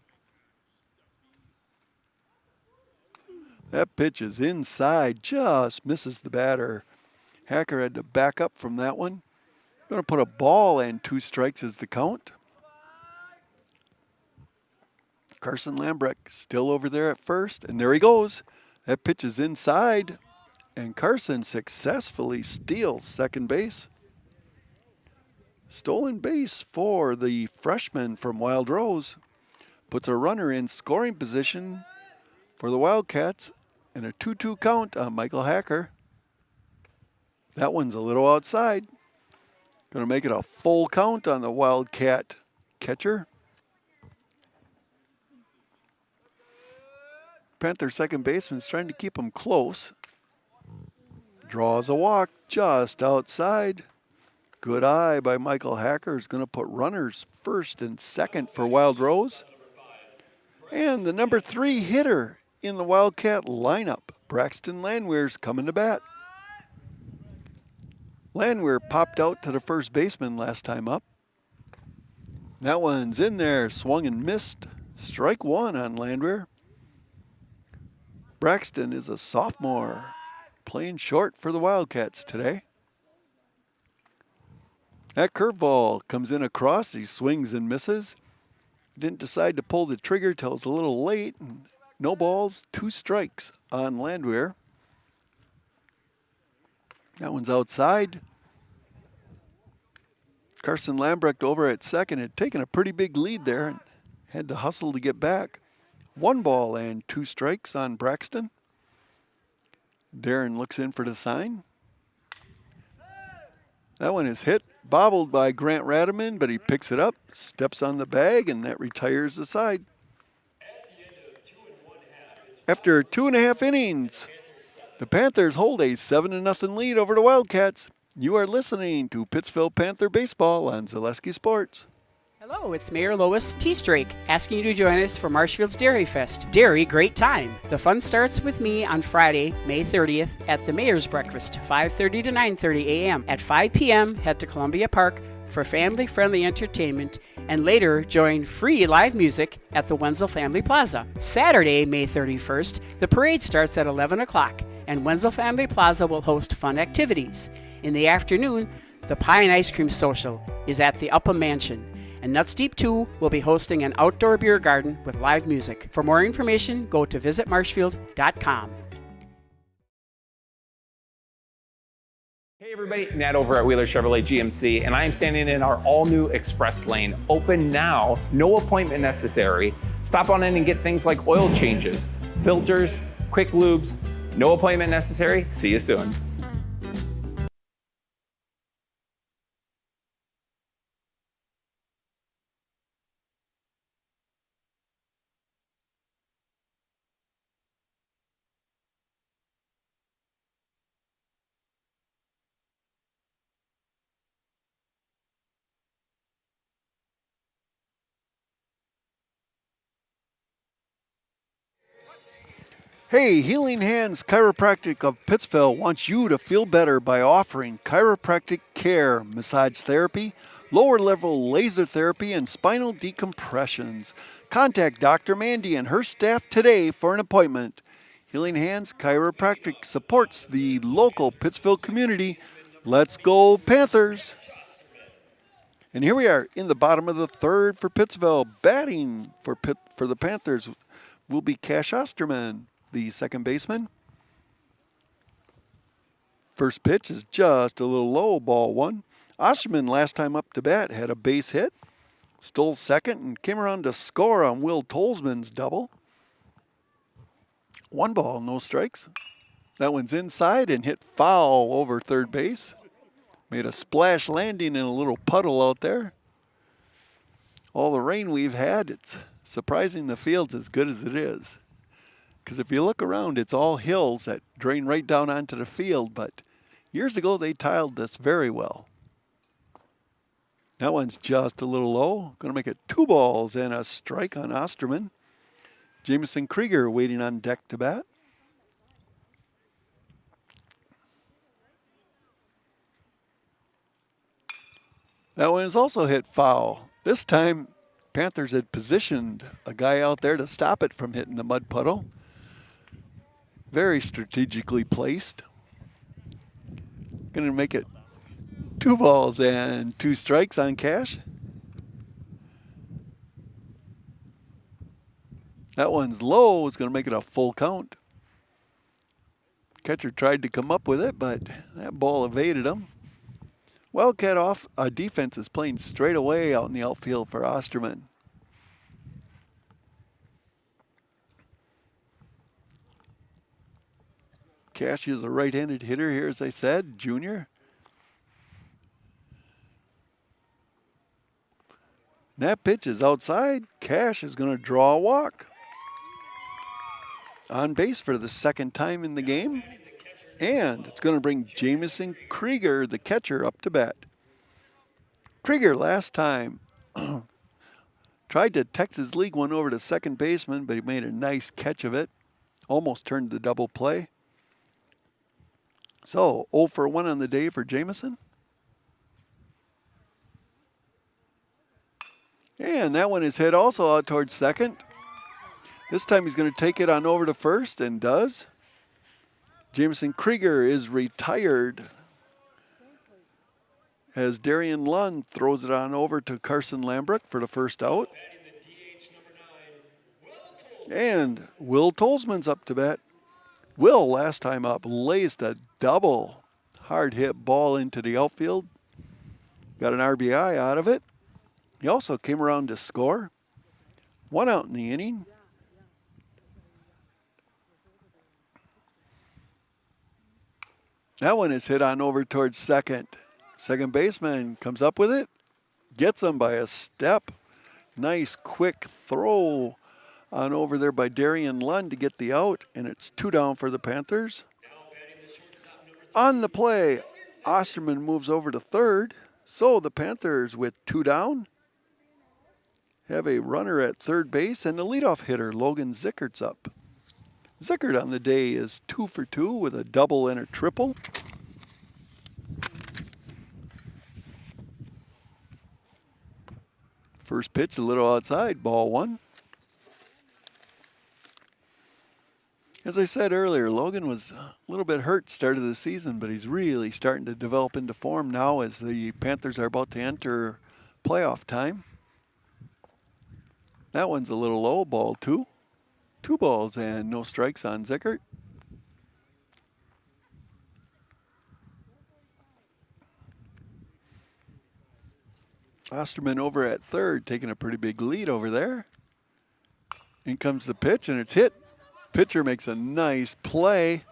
That pitch is inside, just misses the batter. Hacker had to back up from that one. Going to put a ball and 2 strikes as the count. Carson Lambrecht still over there at first, and there he goes. That pitch is inside, and Carson successfully steals second base. Stolen base for the freshman from Wild Rose. Puts a runner in scoring position for the Wildcats, and a 2-2 count on Michael Hacker. That one's a little outside. Going to make it a full count on the Wildcat catcher. Panther second baseman's trying to keep him close. Draws a walk just outside. Good eye by Michael Hacker is going to put runners first and second for Wild Rose. And the number 3 hitter in the Wildcat lineup, Braxton Landwehr's coming to bat. Landwehr popped out to the first baseman last time up. That one's in there, swung and missed. Strike one on Landwehr. Braxton is a sophomore, playing short for the Wildcats today. That curveball comes in across, he swings and misses. Didn't decide to pull the trigger till it's a little late. And no balls, 2 strikes on Landwehr. That one's outside. Carson Lambrecht over at second had taken a pretty big lead there and had to hustle to get back. 1 ball and 2 strikes on Braxton. Darren looks in for the sign. That one is hit, bobbled by Grant Radaman, but he picks it up, steps on the bag, and that retires the side. After 2.5 innings, the Panthers hold a 7-0 lead over the Wildcats. You are listening to Pittsville Panther Baseball on Zaleski Sports. Hello, it's Mayor Lois T. Strake asking you to join us for Marshfield's Dairy Fest. Dairy, great time. The fun starts with me on Friday, May 30th at the Mayor's Breakfast, 5:30 to 9:30 a.m. At 5 p.m., head to Columbia Park for family-friendly entertainment, and later join free live music at the Wenzel Family Plaza. Saturday, May 31st, the parade starts at 11 o'clock, and Wenzel Family Plaza will host fun activities. In the afternoon, the Pie and Ice Cream Social is at the Upham Mansion, and Nuts Deep 2 will be hosting an outdoor beer garden with live music. For more information, go to visitmarshfield.com. Hey everybody, Nat over at Wheeler Chevrolet GMC, and I am standing in our all-new Express Lane. Open now, no appointment necessary. Stop on in and get things like oil changes, filters, quick lubes. No appointment necessary. See you soon. Hey, Healing Hands Chiropractic of Pittsville wants you to feel better by offering chiropractic care, massage therapy, lower level laser therapy, and spinal decompressions. Contact Dr. Mandy and her staff today for an appointment. Healing Hands Chiropractic supports the local Pittsville community. Let's go Panthers! And here we are in the bottom of the third for Pittsville. Batting for the Panthers will be Cash Osterman, the second baseman. First pitch is just a little low, ball 1. Osterman, last time up to bat, had a base hit, stole second, and came around to score on Will Tolsman's double. 1 ball, no strikes. That one's inside and hit foul over third base. Made a splash landing in a little puddle out there. All the rain we've had, it's surprising the field's as good as it is. Because if you look around, it's all hills that drain right down onto the field, but years ago they tiled this very well. That one's just a little low. Going to make it 2 balls and a strike on Osterman. Jameson Krieger waiting on deck to bat. That one is also hit foul. This time, Panthers had positioned a guy out there to stop it from hitting the mud puddle. Very strategically placed. Going to make it 2 balls and 2 strikes on Cash. That one's low. It's going to make it a full count. Catcher tried to come up with it, but that ball evaded him. Wildcat defense is playing straight away out in the outfield for Osterman. Cash is a right-handed hitter here, as I said, junior. That pitch is outside. Cash is going to draw a walk. On base for the second time in the game. And it's going to bring Jamison Krieger, the catcher, up to bat. Krieger last time tried to Texas League one over to second baseman, but he made a nice catch of it. Almost turned the double play. So 0 for 1 on the day for Jamison. And that one is hit also out towards second. This time he's going to take it on over to first and does. Jamison Krieger is retired as Darian Lund throws it on over to Carson Lambrecht for the first out. And Will Tolzman's up to bat. Will, last time up, laced a double hard hit ball into the outfield. Got an RBI out of it. He also came around to score. 1 out in the inning. That one is hit on over towards second. Second baseman comes up with it. Gets him by a step. Nice quick throw on over there by Darian Lund to get the out. And it's 2 down for the Panthers. On the play, Osterman moves over to third. So the Panthers, with 2 down, have a runner at third base, and the leadoff hitter, Logan Zickert's up. Zickert on the day is 2 for 2 with a double and a triple. First pitch a little outside, ball 1. As I said earlier, Logan was a little bit hurt start of the season, but he's really starting to develop into form now as the Panthers are about to enter playoff time. That one's a little low, ball 2. 2 balls and no strikes on Zickert. Osterman over at third, taking a pretty big lead over there. In comes the pitch, and it's hit. Pitcher makes a nice play.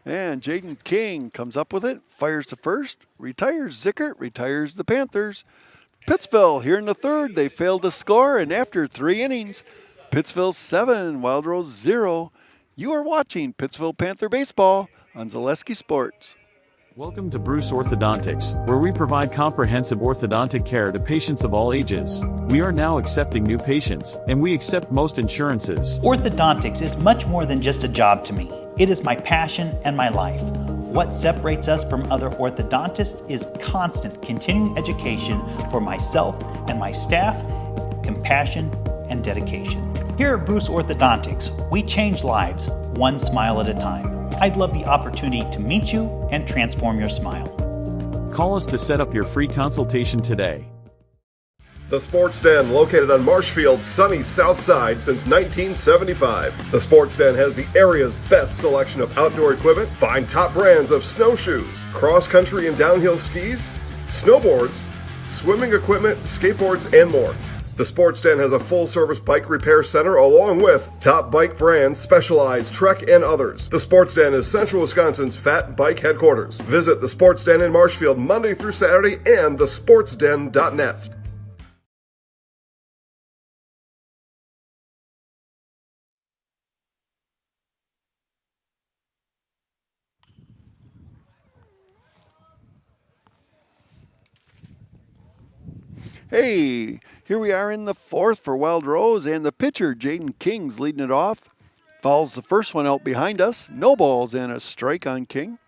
And Jaden King comes up with it, fires to first, retires Zickert, retires the Panthers. Pittsville here in the third, they failed to score, and after 3 innings, Pittsville 7, Wild Rose 0. You are watching Pittsville Panther Baseball on Zaleski Sports. Welcome to Bruce Orthodontics, where we provide comprehensive orthodontic care to patients of all ages. We are now accepting new patients, and we accept most insurances. Orthodontics is much more than just a job to me. It is my passion and my life. What separates us from other orthodontists is constant continuing education for myself and my staff, compassion, and dedication. Here at Bruce Orthodontics, we change lives one smile at a time. I'd love the opportunity to meet you and transform your smile. Call us to set up your free consultation today. The Sports Den, located on Marshfield's sunny south side since 1975. The Sports Den has the area's best selection of outdoor equipment. Find top brands of snowshoes, cross-country and downhill skis, snowboards, swimming equipment, skateboards, and more. The Sports Den has a full-service bike repair center along with top bike brands, Specialized, Trek, and others. The Sports Den is Central Wisconsin's fat bike headquarters. Visit the Sports Den in Marshfield Monday through Saturday and thesportsden.net. Hey, here we are in the 4th for Wild Rose, and the pitcher, Jaden King's leading it off. Fouls the first one out behind us. No balls and a strike on King.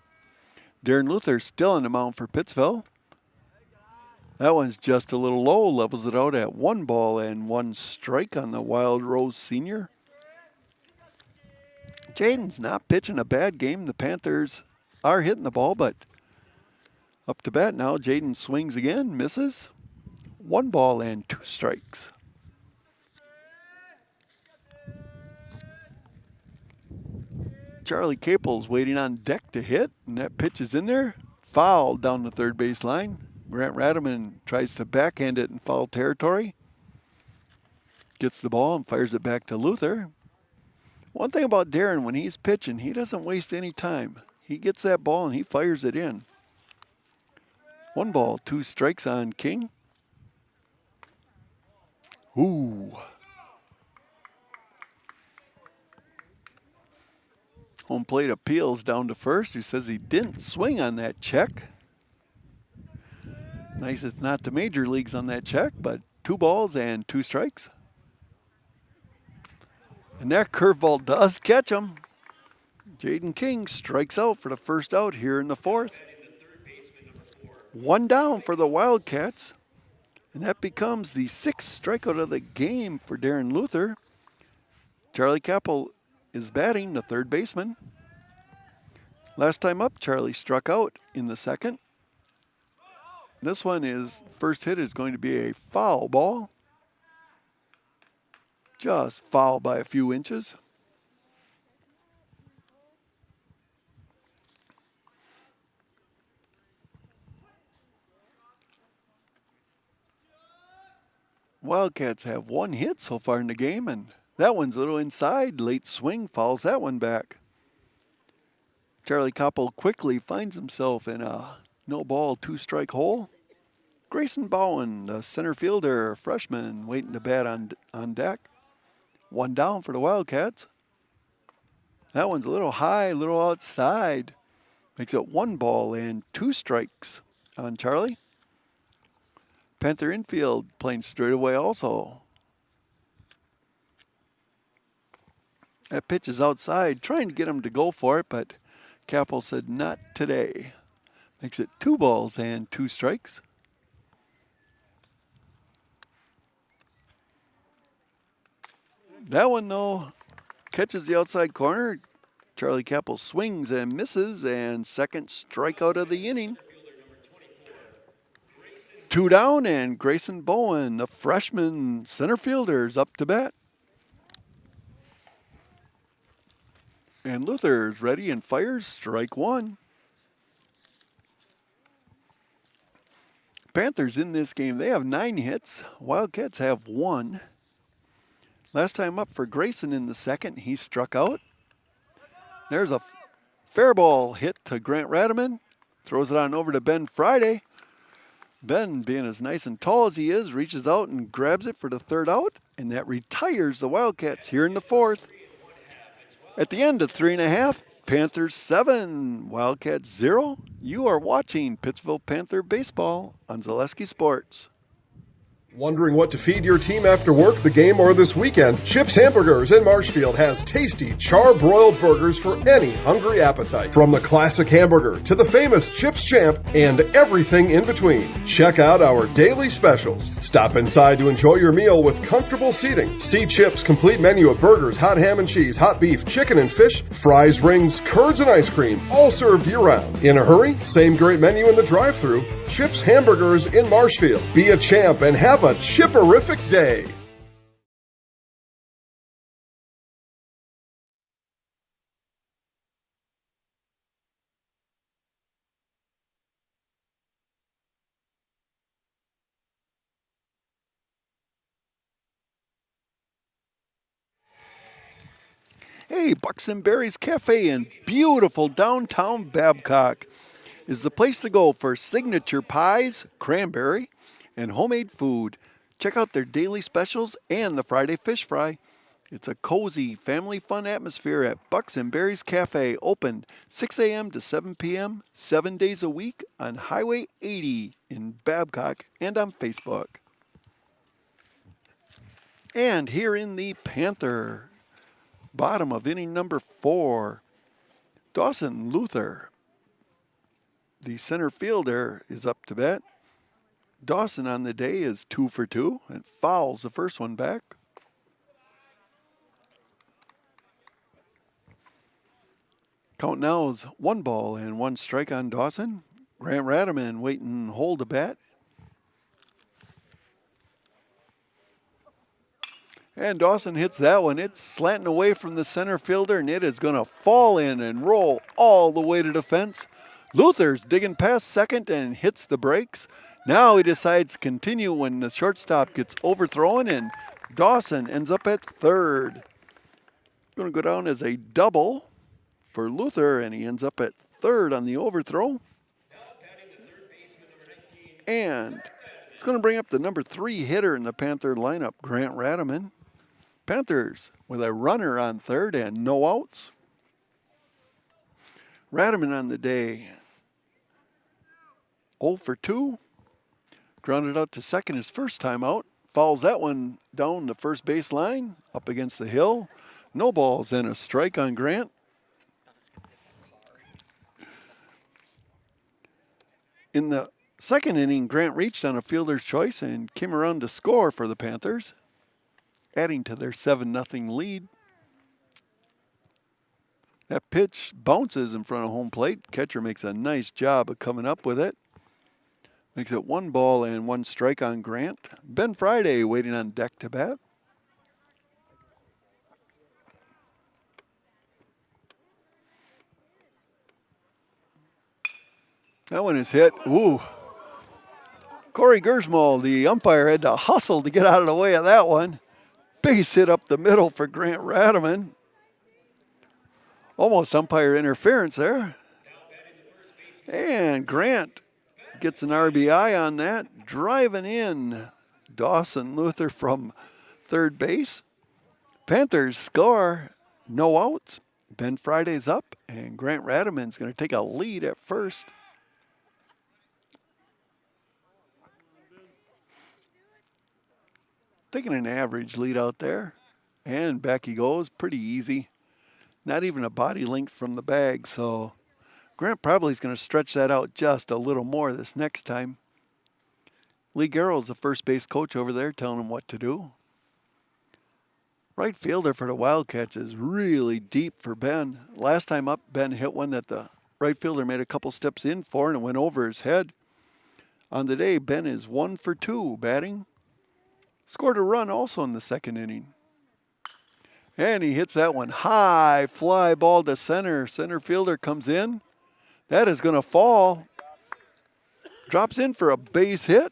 Darren Luther still on the mound for Pittsville. That one's just a little low, levels it out at 1 ball and 1 strike on the Wild Rose senior. Jaden's not pitching a bad game. The Panthers are hitting the ball, but up to bat now. Jaden swings again, misses. 1 ball and 2 strikes. Charlie Capel's waiting on deck to hit, and that pitch is in there. Foul down the third base line. Grant Radaman tries to backhand it in foul territory. Gets the ball and fires it back to Luther. One thing about Darren, when he's pitching, he doesn't waste any time. He gets that ball and he fires it in. 1 ball, 2 strikes on King. Ooh. Home plate appeals down to first. He says he didn't swing on that check. Nice it's not the major leagues on that check, but 2 balls and 2 strikes. And that curveball does catch him. Jaden King strikes out for the first out here in the 4th. 1 down for the Wildcats. And that becomes the 6th strikeout of the game for Darren Luther. Charlie Capel is batting, the third baseman. Last time up, Charlie struck out in the 2nd. This one is, first hit is going to be a foul ball. Just foul by a few inches. Wildcats have 1 hit so far in the game, and that one's a little inside. Late swing fouls that one back. Charlie Capel quickly finds himself in a no-ball, 2-strike hole. Grayson Bowen, the center fielder, freshman, waiting to bat on deck. 1 down for the Wildcats. That one's a little high, a little outside. Makes it 1 ball and 2 strikes on Charlie. Panther infield playing straight away also. That pitch is outside, trying to get him to go for it, but Capel said not today. Makes it 2 balls and 2 strikes. That one, though, catches the outside corner. Charlie Capel swings and misses, and 2nd strikeout of the inning. 2 down, and Grayson Bowen, the freshman center fielder, is up to bat. And Luther's ready and fires strike 1. Panthers in this game, they have 9 hits. Wildcats have 1. Last time up for Grayson in the 2nd, he struck out. There's a fair ball hit to Grant Radaman. Throws it on over to Ben Friday. Ben, being as nice and tall as he is, reaches out and grabs it for the 3rd out, and that retires the Wildcats here in the 4th. At the end of 3.5, Panthers 7, Wildcats 0. You are watching Pittsville Panther Baseball on Zaleski Sports. Wondering what to feed your team after work, the game, or this weekend? Chips Hamburgers in Marshfield has tasty char-broiled burgers for any hungry appetite. From the classic hamburger to the famous Chips Champ and everything in between. Check out our daily specials. Stop inside to enjoy your meal with comfortable seating. See Chips' complete menu of burgers, hot ham and cheese, hot beef, chicken and fish, fries, rings, curds, and ice cream, all served year-round. In a hurry? Same great menu in the drive-thru. Chips Hamburgers in Marshfield. Be a champ and have a chipperific day. Hey, Bucks and Berries Cafe in beautiful downtown Babcock is the place to go for signature pies, cranberry, and homemade food. Check out their daily specials and the Friday fish fry. It's a cozy, family fun atmosphere at Bucks and Berries Cafe, open 6 a.m. to 7 p.m., 7 days a week on Highway 80 in Babcock and on Facebook. And here in the Panther, bottom of inning number 4, Dawson Luther, the center fielder, is up to bat. Dawson on the day is 2 for 2 and fouls the first one back. Count now is 1 ball and 1 strike on Dawson. Grant Radaman waiting hold the bat. And Dawson hits that one. It's slanting away from the center fielder, and it is going to fall in and roll all the way to the fence. Luther's digging past second and hits the brakes. Now he decides to continue when the shortstop gets overthrown, and Dawson ends up at third. Going to go down as a double for Luther, and he ends up at third on the overthrow. And it's going to bring up the number 3 hitter in the Panther lineup, Grant Radaman. Panthers with a runner on third and no outs. Radaman on the day, 0 for 2. Grounded out to second his first time out. Fouls that one down the first base line, up against the hill. No balls and a strike on Grant. In the second inning, Grant reached on a fielder's choice and came around to score for the Panthers, adding to their 7-0 lead. That pitch bounces in front of home plate. Catcher makes a nice job of coming up with it. Makes it 1 ball and 1 strike on Grant. Ben Friday waiting on deck to bat. That one is hit. Ooh. Corey Gersmal, the umpire, had to hustle to get out of the way of that one. Base hit up the middle for Grant Radaman. Almost umpire interference there. And Grant gets an RBI on that, driving in Dawson Luther from third base. Panthers score, no outs. Ben Friday's up, and Grant Radaman's going to take a lead at first. Taking an average lead out there, and back he goes, pretty easy. Not even a body length from the bag, so Grant probably is going to stretch that out just a little more this next time. Lee Garrell's the first base coach over there telling him what to do. Right fielder for the Wildcats is really deep for Ben. Last time up, Ben hit one that the right fielder made a couple steps in for and it went over his head. On the day, Ben is 1 for 2 batting. Scored a run also in the second inning. And he hits that one high, fly ball to center. Center fielder comes in. That is going to fall. Drops in for a base hit.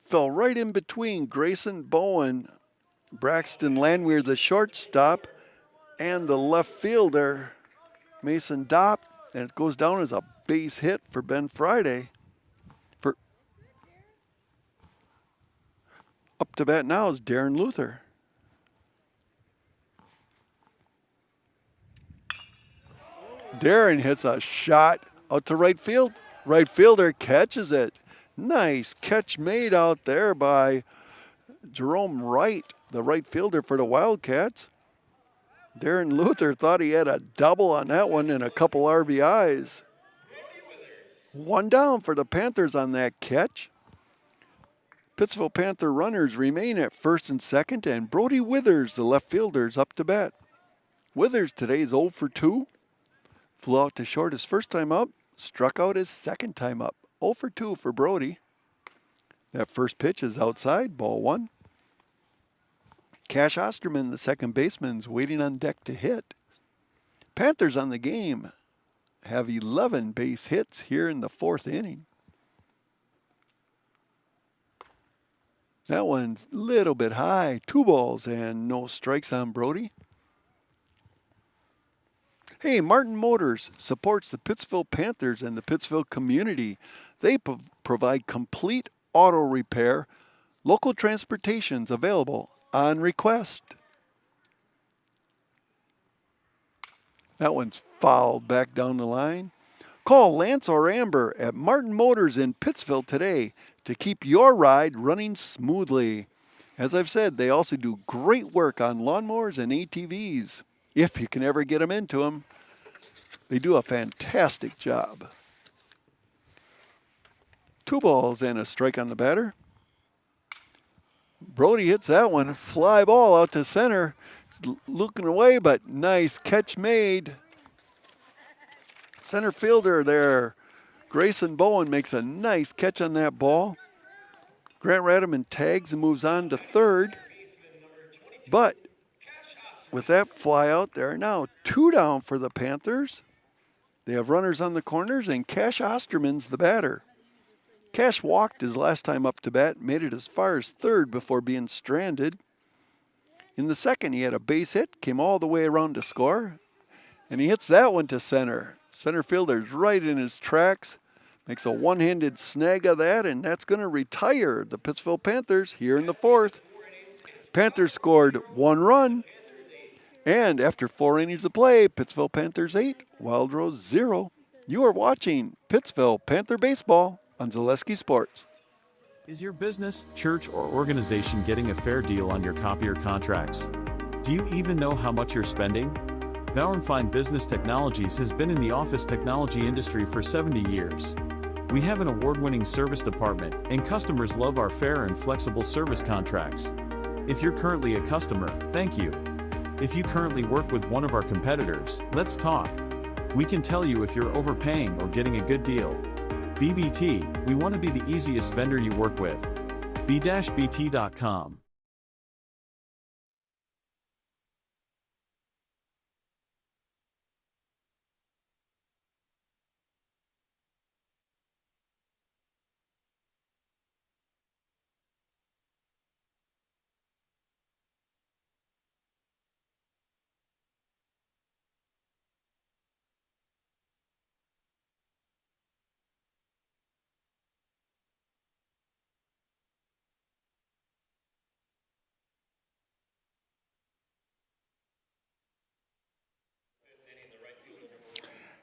Fell right in between Grayson Bowen, Braxton Landwehr, the shortstop, and the left fielder, Mason Dopp. And it goes down as a base hit for Ben Friday. Up to bat now is Darren Luther. Darren hits a shot out to right field. Right fielder catches it. Nice catch made out there by Jerome Wright, the right fielder for the Wildcats. Darren Luther thought he had a double on that one and a couple RBIs. 1 down for the Panthers on that catch. Pittsville Panther runners remain at first and second, and Brody Withers, the left fielder, is up to bat. Withers today is 0 for 2. Flew out to short his first time up, struck out his second time up. 0 for 2 for Brody. That first pitch is outside, ball 1. Cash Osterman, the second baseman, is waiting on deck to hit. Panthers on the game have 11 base hits here in the 4th inning. That one's a little bit high. 2 balls and no strikes on Brody. Hey, Martin Motors supports the Pittsville Panthers and the Pittsville community. They provide complete auto repair. Local transportation's available on request. That one's fouled back down the line. Call Lance or Amber at Martin Motors in Pittsville today to keep your ride running smoothly. As I've said, they also do great work on lawnmowers and ATVs. If you can ever get them into them, they do a fantastic job. 2 balls and a strike on the batter. Brody hits that one. Fly ball out to center. It's looking away, but nice catch made. Center fielder there, Grayson Bowen, makes a nice catch on that ball. Grant Radaman tags and moves on to third. But with that fly out, there are now 2 down for the Panthers. They have runners on the corners, and Cash Osterman's the batter. Cash walked his last time up to bat, made it as far as third before being stranded. In the second, he had a base hit, came all the way around to score, and he hits that one to center. Center fielder's right in his tracks, makes a one-handed snag of that, and that's going to retire the Pittsville Panthers here in the fourth. Panthers scored 1 run, and after 4 innings of play, Pittsville Panthers 8, Wild Rose 0. You are watching Pittsville Panther Baseball on Zaleski Sports. Is your business, church, or organization getting a fair deal on your copier contracts? Do you even know how much you're spending? Bauer & Fine Business Technologies has been in the office technology industry for 70 years. We have an award-winning service department, and customers love our fair and flexible service contracts. If you're currently a customer, thank you. If you currently work with one of our competitors, let's talk. We can tell you if you're overpaying or getting a good deal. BBT, we want to be the easiest vendor you work with. b-bt.com.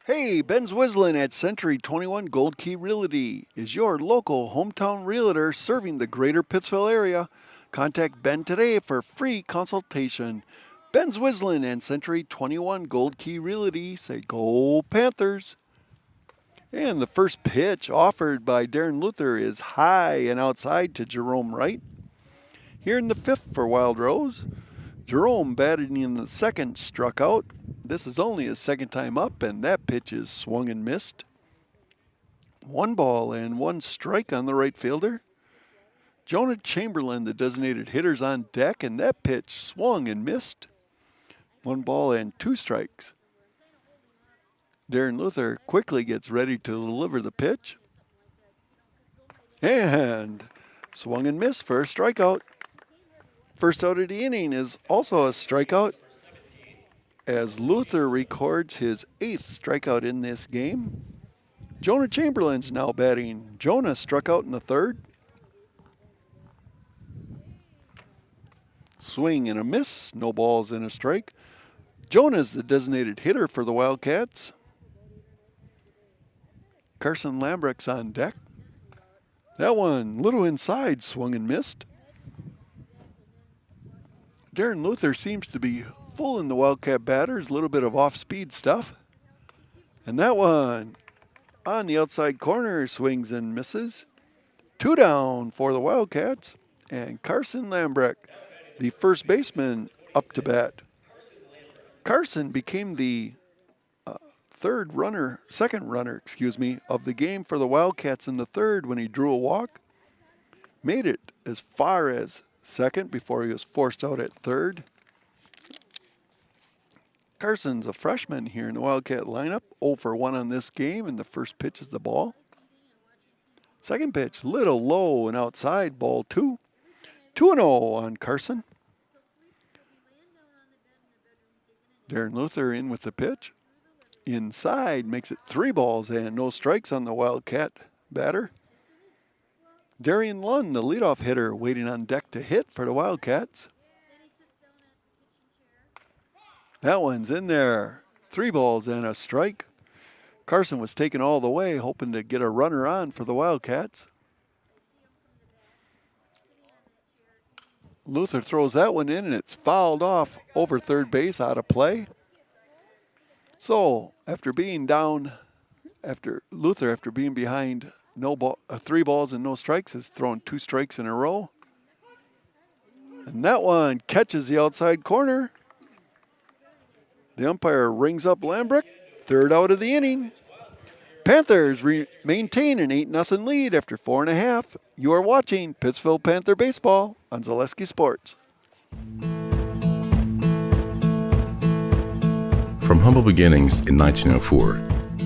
Hey, Ben Zwislin at Century 21 Gold Key Realty is your local hometown realtor serving the greater Pittsville area. Contact Ben today for free consultation. Ben Zwislin and Century 21 Gold Key Realty say Go Panthers. And the first pitch offered by Darren Luther is high and outside to Jerome Wright. Here in the fifth for Wild Rose, Jerome batting in the second struck out. This is only his second time up, and that pitch is swung and missed. 1 ball and 1 strike on the right fielder. Jonah Chamberlain, the designated hitter's on deck, and that pitch swung and missed. 1 ball and 2 strikes. Darren Luther quickly gets ready to deliver the pitch. And swung and missed for a strikeout. First out of the inning is also a strikeout, as Luther records his 8th strikeout in this game. Jonah Chamberlain's now batting. Jonah struck out in the third. Swing and a miss, no balls and a strike. Jonah's the designated hitter for the Wildcats. Carson Lambrecht's on deck. That one, little inside, swung and missed. Darren Luther seems to be full in the Wildcat batters, a little bit of off-speed stuff. And that one on the outside corner swings and misses. 2 down for the Wildcats. And Carson Lambrecht, the first baseman, up to bat. Carson became the second runner, of the game for the Wildcats in the third when he drew a walk. Made it as far as second before he was forced out at third. Carson's a freshman here in the Wildcat lineup, 0 for 1 on this game, and the first pitch is the ball. Second pitch, little low and outside, ball 2. 2-0 on Carson. Darren Luther in with the pitch. Inside, makes it 3 balls and no strikes on the Wildcat batter. Darian Lund, the leadoff hitter, waiting on deck to hit for the Wildcats. That one's in there. 3 balls and a strike. Carson was taken all the way, hoping to get a runner on for the Wildcats. Luther throws that one in, and it's fouled off over third base, out of play. So after being down, after being behind 3 balls and no strikes, has thrown 2 strikes in a row. And that one catches the outside corner. The umpire rings up Lambrecht, third out of the inning. Panthers maintain an 8-0 lead after 4.5. You are watching Pittsville Panther Baseball on Zaleski Sports. From humble beginnings in 1904,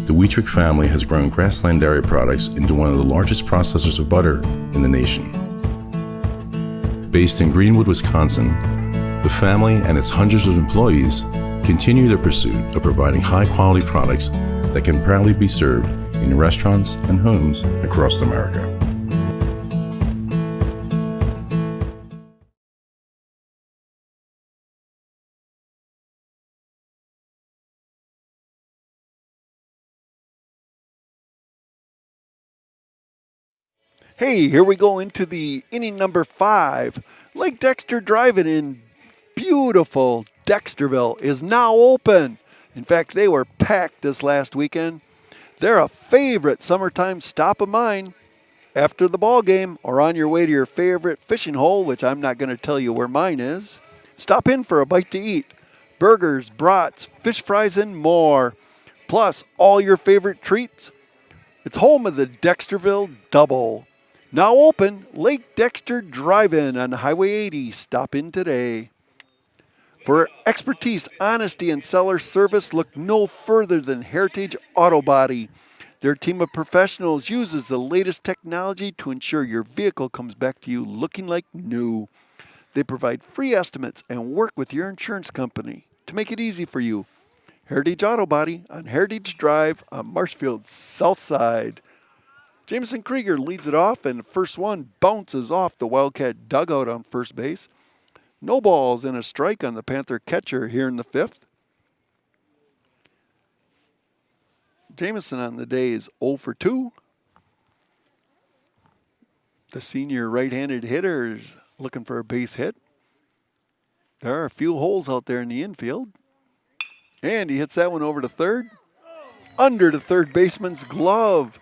the Wheatrick family has grown Grassland Dairy Products into one of the largest processors of butter in the nation. Based in Greenwood, Wisconsin, the family and its hundreds of employees continue their pursuit of providing high-quality products that can proudly be served in restaurants and homes across America. Hey, here we go into the inning number 5. Lake Dexter Drive-In in beautiful Dexterville is now open. In fact, they were packed this last weekend. They're a favorite summertime stop of mine. After the ball game or on your way to your favorite fishing hole, which I'm not going to tell you where mine is, stop in for a bite to eat. Burgers, brats, fish fries, and more. Plus, all your favorite treats. It's home of the Dexterville Double. Now open, Lake Dexter Drive-In on Highway 80. Stop in today. For expertise, honesty, and seller service, look no further than Heritage Auto Body. Their team of professionals uses the latest technology to ensure your vehicle comes back to you looking like new. They provide free estimates and work with your insurance company to make it easy for you. Heritage Auto Body on Heritage Drive on Marshfield's south side. Jameson Krieger leads it off, and the first one bounces off the Wildcat dugout on first base. No balls and a strike on the Panther catcher here in the 5th. Jameson on the day is 0 for 2. The senior right-handed hitter is looking for a base hit. There are a few holes out there in the infield. And he hits that one over to third. Under the third baseman's glove.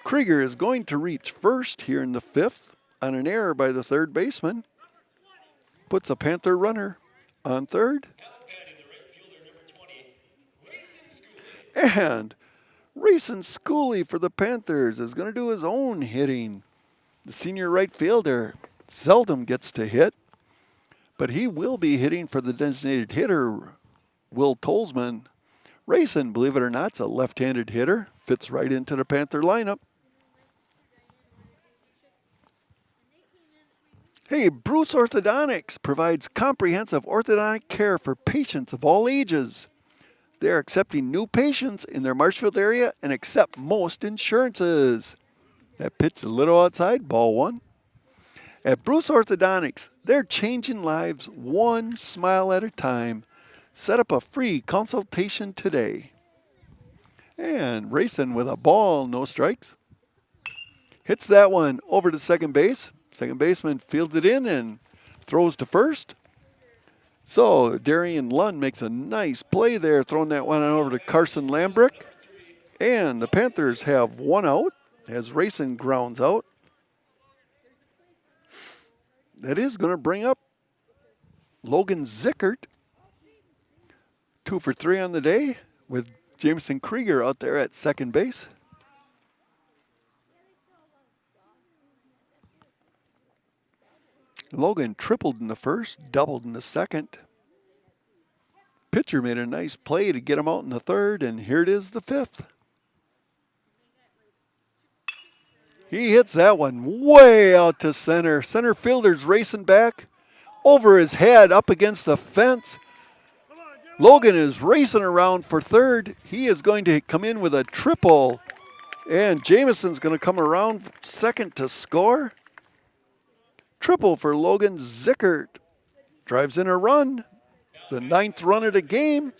Krieger is going to reach first here in the 5th on an error by the third baseman. Puts a Panther runner on third. And Rayson Schooley for the Panthers is going to do his own hitting. The senior right fielder seldom gets to hit, but he will be hitting for the designated hitter, Will Tolzman. Rayson, believe it or not, is a left-handed hitter. Fits right into the Panther lineup. Hey, Bruce Orthodontics provides comprehensive orthodontic care for patients of all ages. They are accepting new patients in their Marshfield area and accept most insurances. That pitch a little outside, ball 1. At Bruce Orthodontics, they're changing lives one smile at a time. Set up a free consultation today. And Rayson with a ball, no strikes. Hits that one over to second base. Second baseman fields it in and throws to first. So Darian Lund makes a nice play there, throwing that one over to Carson Lambrick. And the Panthers have one out as Rayson grounds out. That is going to bring up Logan Zickert. 2 for 3 on the day with Jameson Krieger out there at second base. Logan tripled in the first, doubled in the second. Pitcher made a nice play to get him out in the third, and here it is, the 5th. He hits that one way out to center. Center fielder's racing back over his head up against the fence. Logan is racing around for third. He is going to come in with a triple, and Jameson's going to come around second to score. Triple for Logan Zickert. Drives in a run, the 9th run of the game.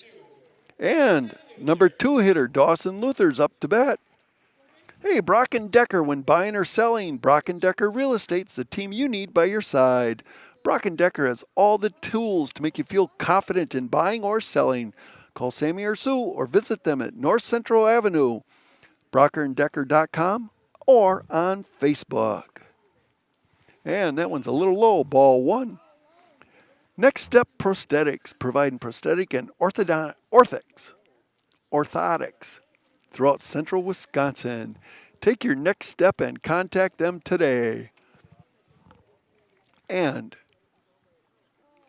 And number 2 hitter Dawson Luther's up to bat. Hey, Brock & Decker, when buying or selling, Brock & Decker Real Estate's the team you need by your side. Brock & Decker has all the tools to make you feel confident in buying or selling. Call Sammy or Sue or visit them at North Central Avenue, brockeranddecker.com, or on Facebook. And that one's a little low, ball 1. Next Step Prosthetics, providing prosthetic and orthotics. throughout central Wisconsin. Take your next step and contact them today. And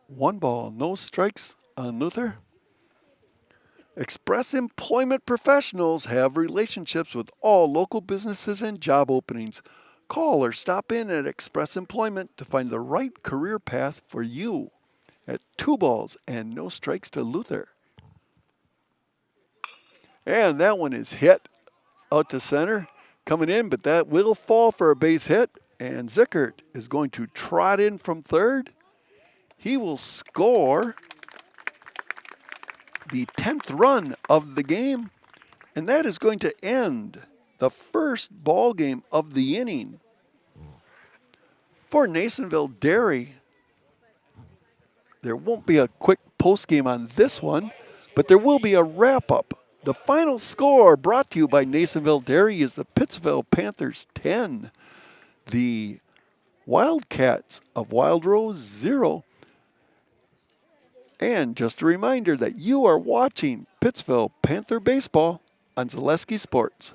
1 ball, no strikes on Luther. Express Employment Professionals have relationships with all local businesses and job openings. Call or stop in at Express Employment to find the right career path for you. At 2 balls and no strikes to Luther. And that one is hit out to center, coming in, but that will fall for a base hit. And Zickert is going to trot in from third. He will score the 10th run of the game, and that is going to end the first ball game of the inning. For Nasonville Dairy, there won't be a quick post game on this one, but there will be a wrap-up. The final score brought to you by Nasonville Dairy is the Pittsville Panthers 10, the Wildcats of Wild Rose 0. And just a reminder that you are watching Pittsville Panther Baseball on Zaleski Sports.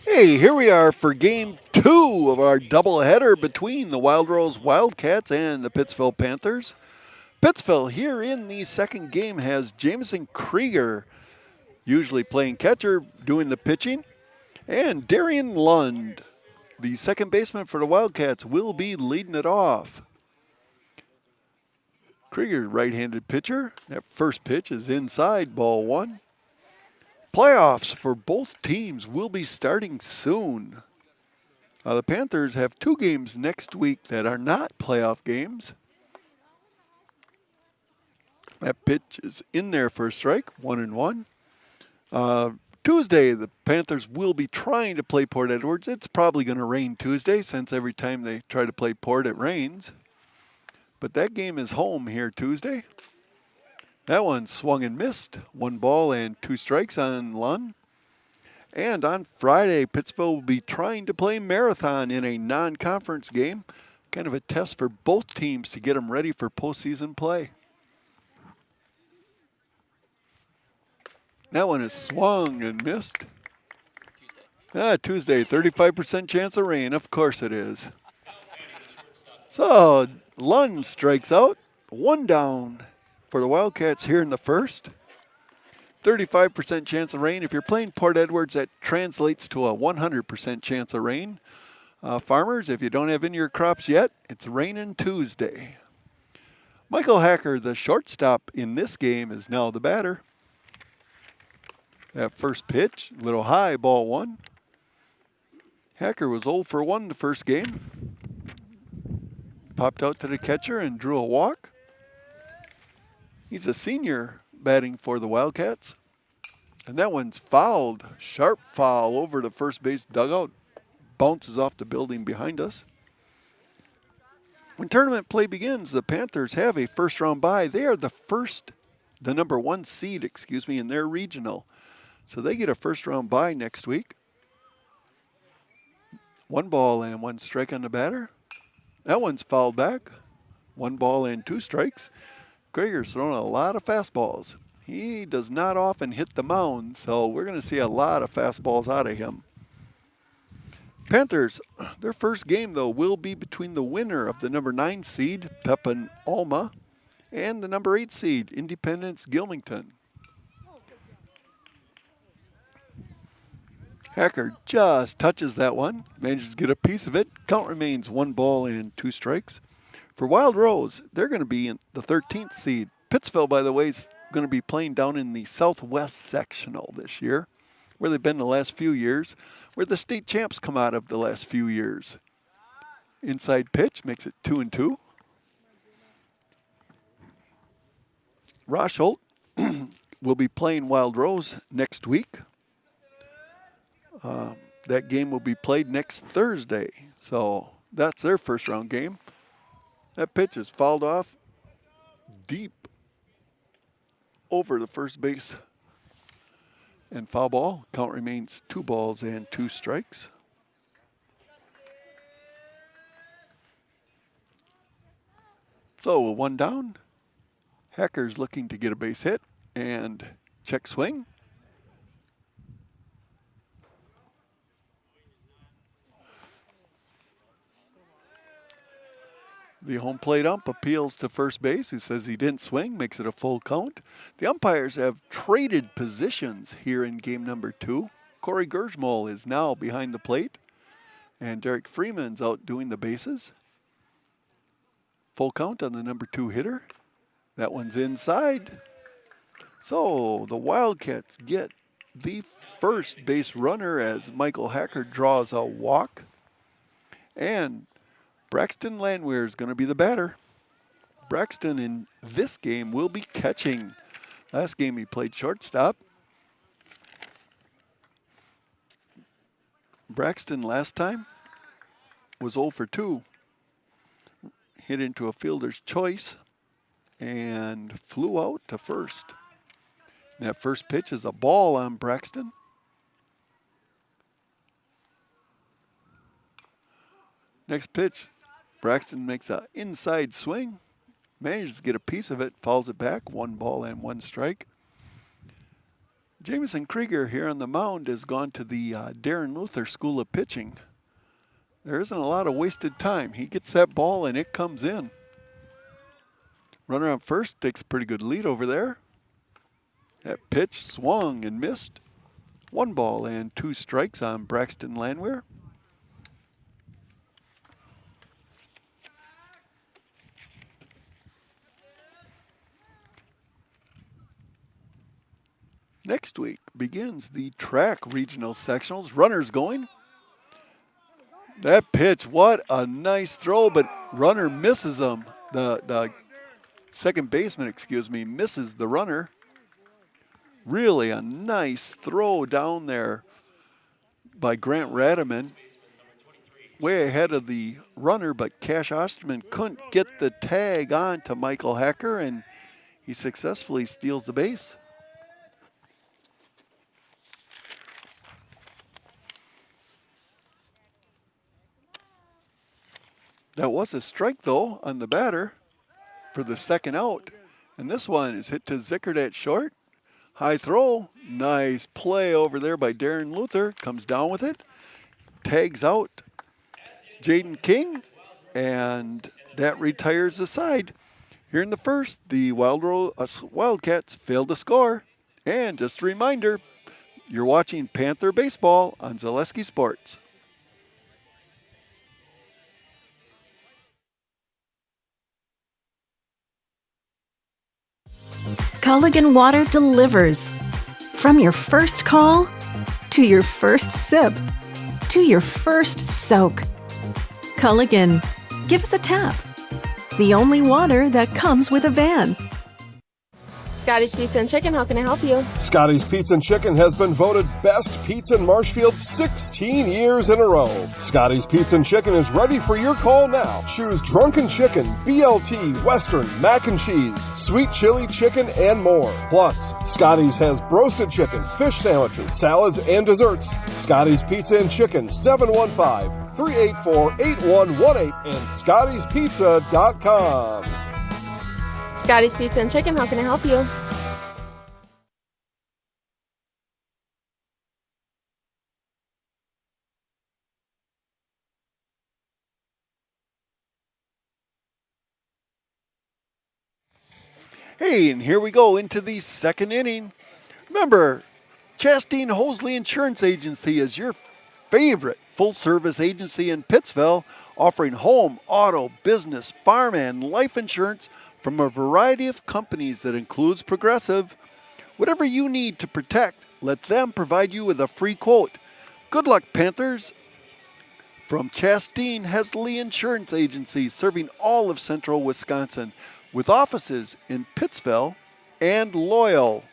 Hey, here we are for game 2 of our doubleheader between the Wild Rose Wildcats and the Pittsville Panthers. Pittsville here in the second game has Jameson Krieger, usually playing catcher, doing the pitching, and Darian Lund, the second baseman for the Wildcats, will be leading it off. Krieger, right-handed pitcher. That first pitch is inside, ball 1. Playoffs for both teams will be starting soon. The Panthers have 2 games next week that are not playoff games. That pitch is in there for a strike, 1-1. Tuesday, the Panthers will be trying to play Port Edwards. It's probably going to rain Tuesday since every time they try to play Port, it rains. But that game is home here Tuesday. That one swung and missed. 1 ball and 2 strikes on Lund. And on Friday, Pittsville will be trying to play Marathon in a non-conference game. Kind of a test for both teams to get them ready for postseason play. That one is swung and missed. Tuesday, 35% chance of rain. Of course it is. So Lund strikes out. 1 down for the Wildcats here in the first. 35% chance of rain. If you're playing Port Edwards, that translates to a 100% chance of rain. Farmers, if you don't have in your crops yet, it's raining Tuesday. Michael Hacker, the shortstop in this game, is now the batter. That first pitch, a little high, ball 1. Hacker was 0 for 1 the first game. Popped out to the catcher and drew a walk. He's a senior batting for the Wildcats. And that one's fouled. Sharp foul over the first base dugout. Bounces off the building behind us. When tournament play begins, the Panthers have a first-round bye. They are the number 1 seed, in their regional. So they get a first-round bye next week. 1 ball and 1 strike on the batter. That one's fouled back. 1 ball and 2 strikes. Krieger's throwing a lot of fastballs. He does not often hit the mound, so we're going to see a lot of fastballs out of him. Panthers, their first game, though, will be between the winner of the number 9 seed, Pepin Alma, and the number 8 seed, Independence Gilmington. Hacker just touches that one, manages to get a piece of it. Count remains 1 ball and 2 strikes. For Wild Rose, they're going to be in the 13th seed. Pittsville, by the way, is going to be playing down in the Southwest Sectional this year, where they've been the last few years, where the state champs come out of the last few years. Inside pitch makes it 2-2. Rosholt will be playing Wild Rose next week. That game will be played next Thursday, so that's their first round game. That pitch is fouled off deep over the first base and foul ball. Count remains 2 balls and 2 strikes. So 1 down. Hacker's looking to get a base hit and check swing. The home plate ump appeals to first base, who says he didn't swing, makes it a full count. The umpires have traded positions here in game number 2. Corey Gersmol is now behind the plate, and Derek Freeman's out doing the bases. Full count on the number 2 hitter. That one's inside. So the Wildcats get the first base runner as Michael Hacker draws a walk. And Braxton Landwehr is going to be the batter. Braxton in this game will be catching. Last game he played shortstop. Braxton last time was 0 for 2. Hit into a fielder's choice and flew out to first. And that first pitch is a ball on Braxton. Next pitch, Braxton makes an inside swing, manages to get a piece of it, fouls it back, 1 ball and 1 strike. Jameson Krieger here on the mound has gone to the Darren Luther School of Pitching. There isn't a lot of wasted time. He gets that ball and it comes in. Runner on first takes a pretty good lead over there. That pitch swung and missed. 1 ball and 2 strikes on Braxton Landwehr. Next week begins the track regional sectionals. Runners going. That pitch, what a nice throw, but runner misses him. The second baseman, misses the runner. Really a nice throw down there by Grant Radaman. Way ahead of the runner, but Cash Osterman couldn't get the tag on to Michael Hacker, and he successfully steals the base. That was a strike, though, on the batter for the second out. And this one is hit to Zickert at short. High throw. Nice play over there by Darren Luther. Comes down with it. Tags out Jaden King. And that retires the side. Here in the first, the Wildcats failed to score. And just a reminder, you're watching Panther Baseball on Zaleski Sports. Culligan Water delivers. From your first call, to your first sip, to your first soak. Culligan, give us a tap. The only water that comes with a van. Scotty's Pizza and Chicken, how can I help you? Scotty's Pizza and Chicken has been voted best pizza in Marshfield 16 years in a row. Scotty's Pizza and Chicken is ready for your call now. Choose drunken chicken, BLT, Western, mac and cheese, sweet chili chicken, and more. Plus, Scotty's has broasted chicken, fish sandwiches, salads, and desserts. Scotty's Pizza and Chicken, 715-384-8118 and Scotty'sPizza.com. Scotty's Pizza and Chicken, how can I help you? Hey, and here we go into the second inning. Remember, Chastain Hosley Insurance Agency is your favorite full-service agency in Pittsville, offering home, auto, business, farm, and life insurance from a variety of companies that includes Progressive. Whatever you need to protect, let them provide you with a free quote. Good luck, Panthers. From Chastain Hosley Insurance Agency, serving all of central Wisconsin, with offices in Pittsville and Loyal.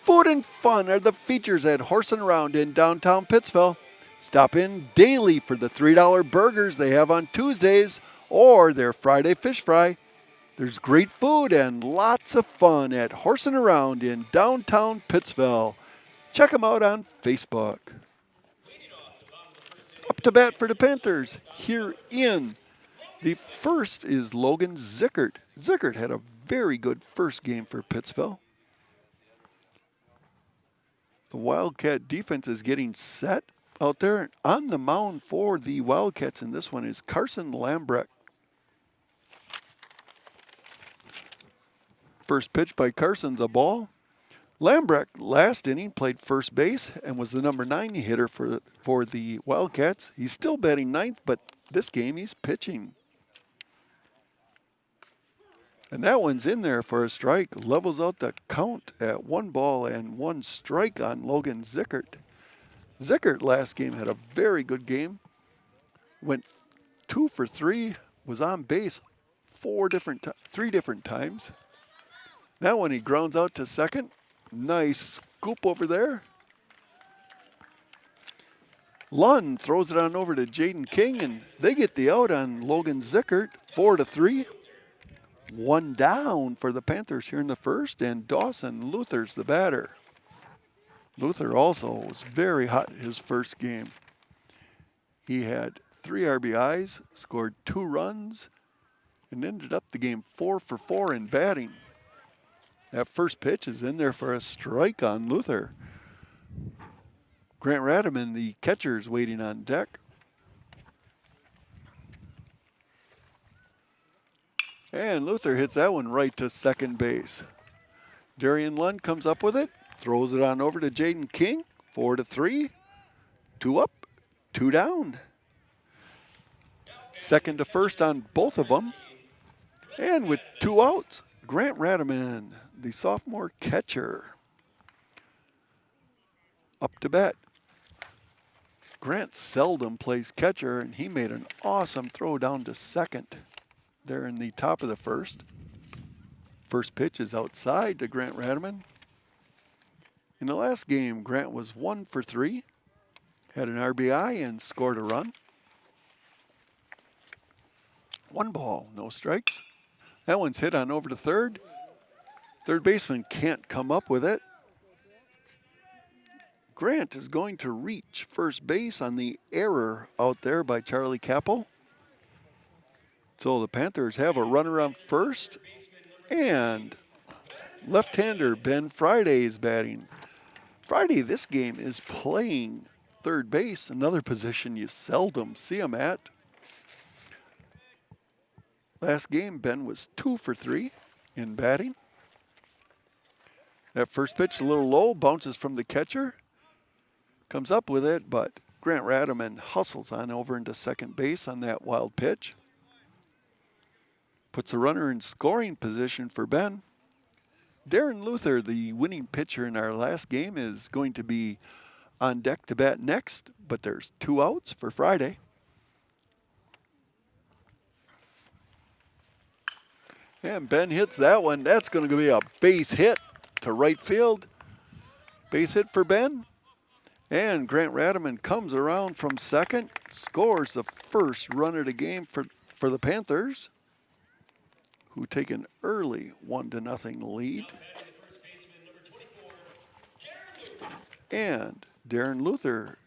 Food and fun are the features at Horse and Round in downtown Pittsville. Stop in daily for the $3 burgers they have on Tuesdays or their Friday fish fry. There's great food and lots of fun at Horse and Around in downtown Pittsville. Check them out on Facebook. Up to bat for the Panthers here in the first is Logan Zickert. Zickert had a very good first game for Pittsville. The Wildcat defense is getting set out there. On the mound for the Wildcats in this one is Carson Lambrecht. First pitch by Carson's a ball. Lambrecht last inning played first base and was the number 9 hitter for the Wildcats. He's still batting ninth, but this game he's pitching. And that one's in there for a strike. Levels out the count at 1 ball and 1 strike on Logan Zickert. Zickert last game had a very good game. Went 2 for 3, was on base 3 different times. That one he grounds out to second. Nice scoop over there. Lund throws it on over to Jaden King, and they get the out on Logan Zickert, 4-3. 1 down for the Panthers here in the first, and Dawson Luther's the batter. Luther also was very hot in his first game. He had 3 RBIs, scored 2 runs, and ended up the game 4 for 4 in batting. That first pitch is in there for a strike on Luther. Grant Radaman, the catcher, is waiting on deck. And Luther hits that one right to second base. Darian Lund comes up with it, throws it on over to Jaden King. 4-3. 2 up, 2 down. Second to first on both of them. And with 2 outs, Grant Radaman, the sophomore catcher, up to bat. Grant seldom plays catcher, and he made an awesome throw down to second there in the top of the first. First pitch is outside to Grant Radaman. In the last game, Grant was 1 for 3, had an RBI and scored a run. 1 ball, no strikes. That one's hit on over to third. Third baseman can't come up with it. Grant is going to reach first base on the error out there by Charlie Capel. So the Panthers have a runner on first, and left-hander Ben Friday is batting. Friday, this game, is playing third base, another position you seldom see him at. Last game, Ben was 2 for 3 in batting. That first pitch a little low, bounces from the catcher. Comes up with it, but Grant Radaman hustles on over into second base on that wild pitch. Puts a runner in scoring position for Ben. Darren Luther, the winning pitcher in our last game, is going to be on deck to bat next, but there's 2 outs for Friday. And Ben hits that one. That's going to be a base hit to right field. Base hit for Ben. And Grant Radaman comes around from second, scores the first run of the game for the Panthers, who take an early 1-0 lead. And Darren Luther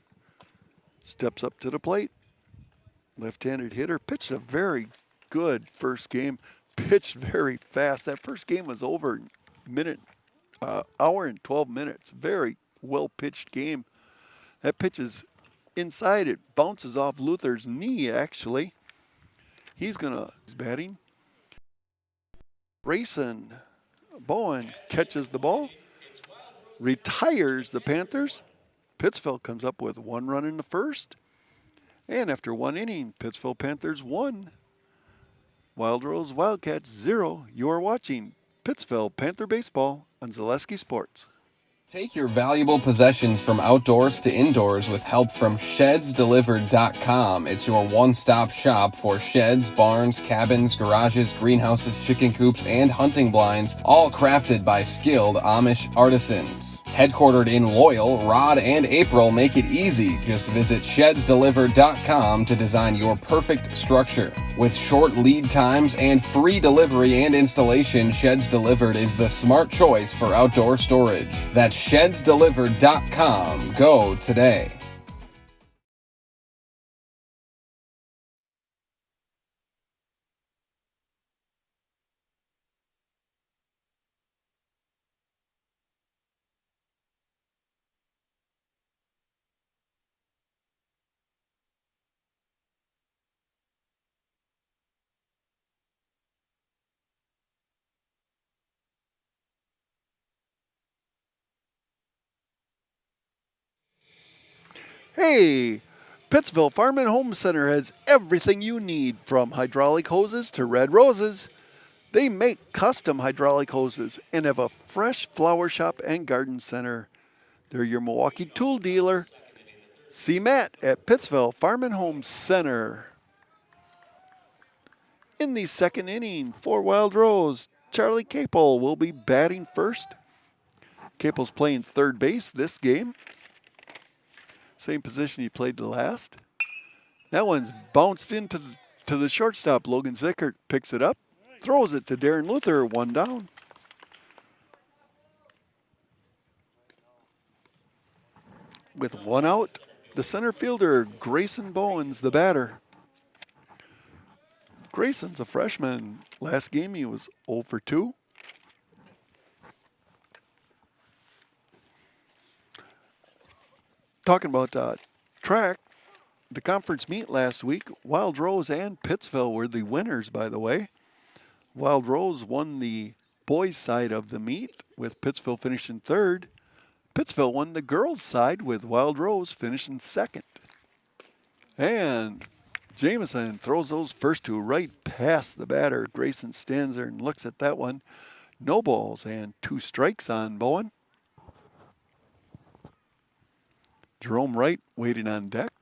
steps up to the plate. Left-handed hitter, pitched a very good first game, pitched very fast. That first game was over hour and 12 minutes. Very well-pitched game. That pitch is inside. It bounces off Luther's knee, actually. He's batting. Grayson Bowen catches the ball, retires the Panthers. Pittsville comes up with 1 run in the first. And after 1 inning, Pittsville Panthers 1. Wild Rose Wildcats 0. You are watching Pittsville Panther Baseball on Zaleski Sports. Take your valuable possessions from outdoors to indoors with help from ShedsDelivered.com. It's your one-stop shop for sheds, barns, cabins, garages, greenhouses, chicken coops, and hunting blinds, all crafted by skilled Amish artisans. Headquartered in Loyal, Rod and April make it easy. Just visit ShedsDelivered.com to design your perfect structure. With short lead times and free delivery and installation, Sheds Delivered is the smart choice for outdoor storage. That's ShedsDelivered.com. Go today. Hey, Pittsville Farm and Home Center has everything you need, from hydraulic hoses to red roses. They make custom hydraulic hoses and have a fresh flower shop and garden center. They're your Milwaukee tool dealer. See Matt at Pittsville Farm and Home Center. In the second inning for Wild Rose, Charlie Capel will be batting first. Capel's playing third base this game. Same position he played the last. That one's bounced into the shortstop. Logan Zickert picks it up, throws it to Darren Luther, 1 down. With 1 out, the center fielder, Grayson Bowen's the batter. Grayson's a freshman. Last game he was 0 for 2. talking about track, the conference meet last week, Wild Rose and Pittsville were the winners, by the way. Wild Rose won the boys' side of the meet, with Pittsville finishing third. Pittsville won the girls' side, with Wild Rose finishing second. And Jameson throws those first two right past the batter. Grayson stands there and looks at that one. No balls and 2 strikes on Bowen. Jerome Wright waiting on deck.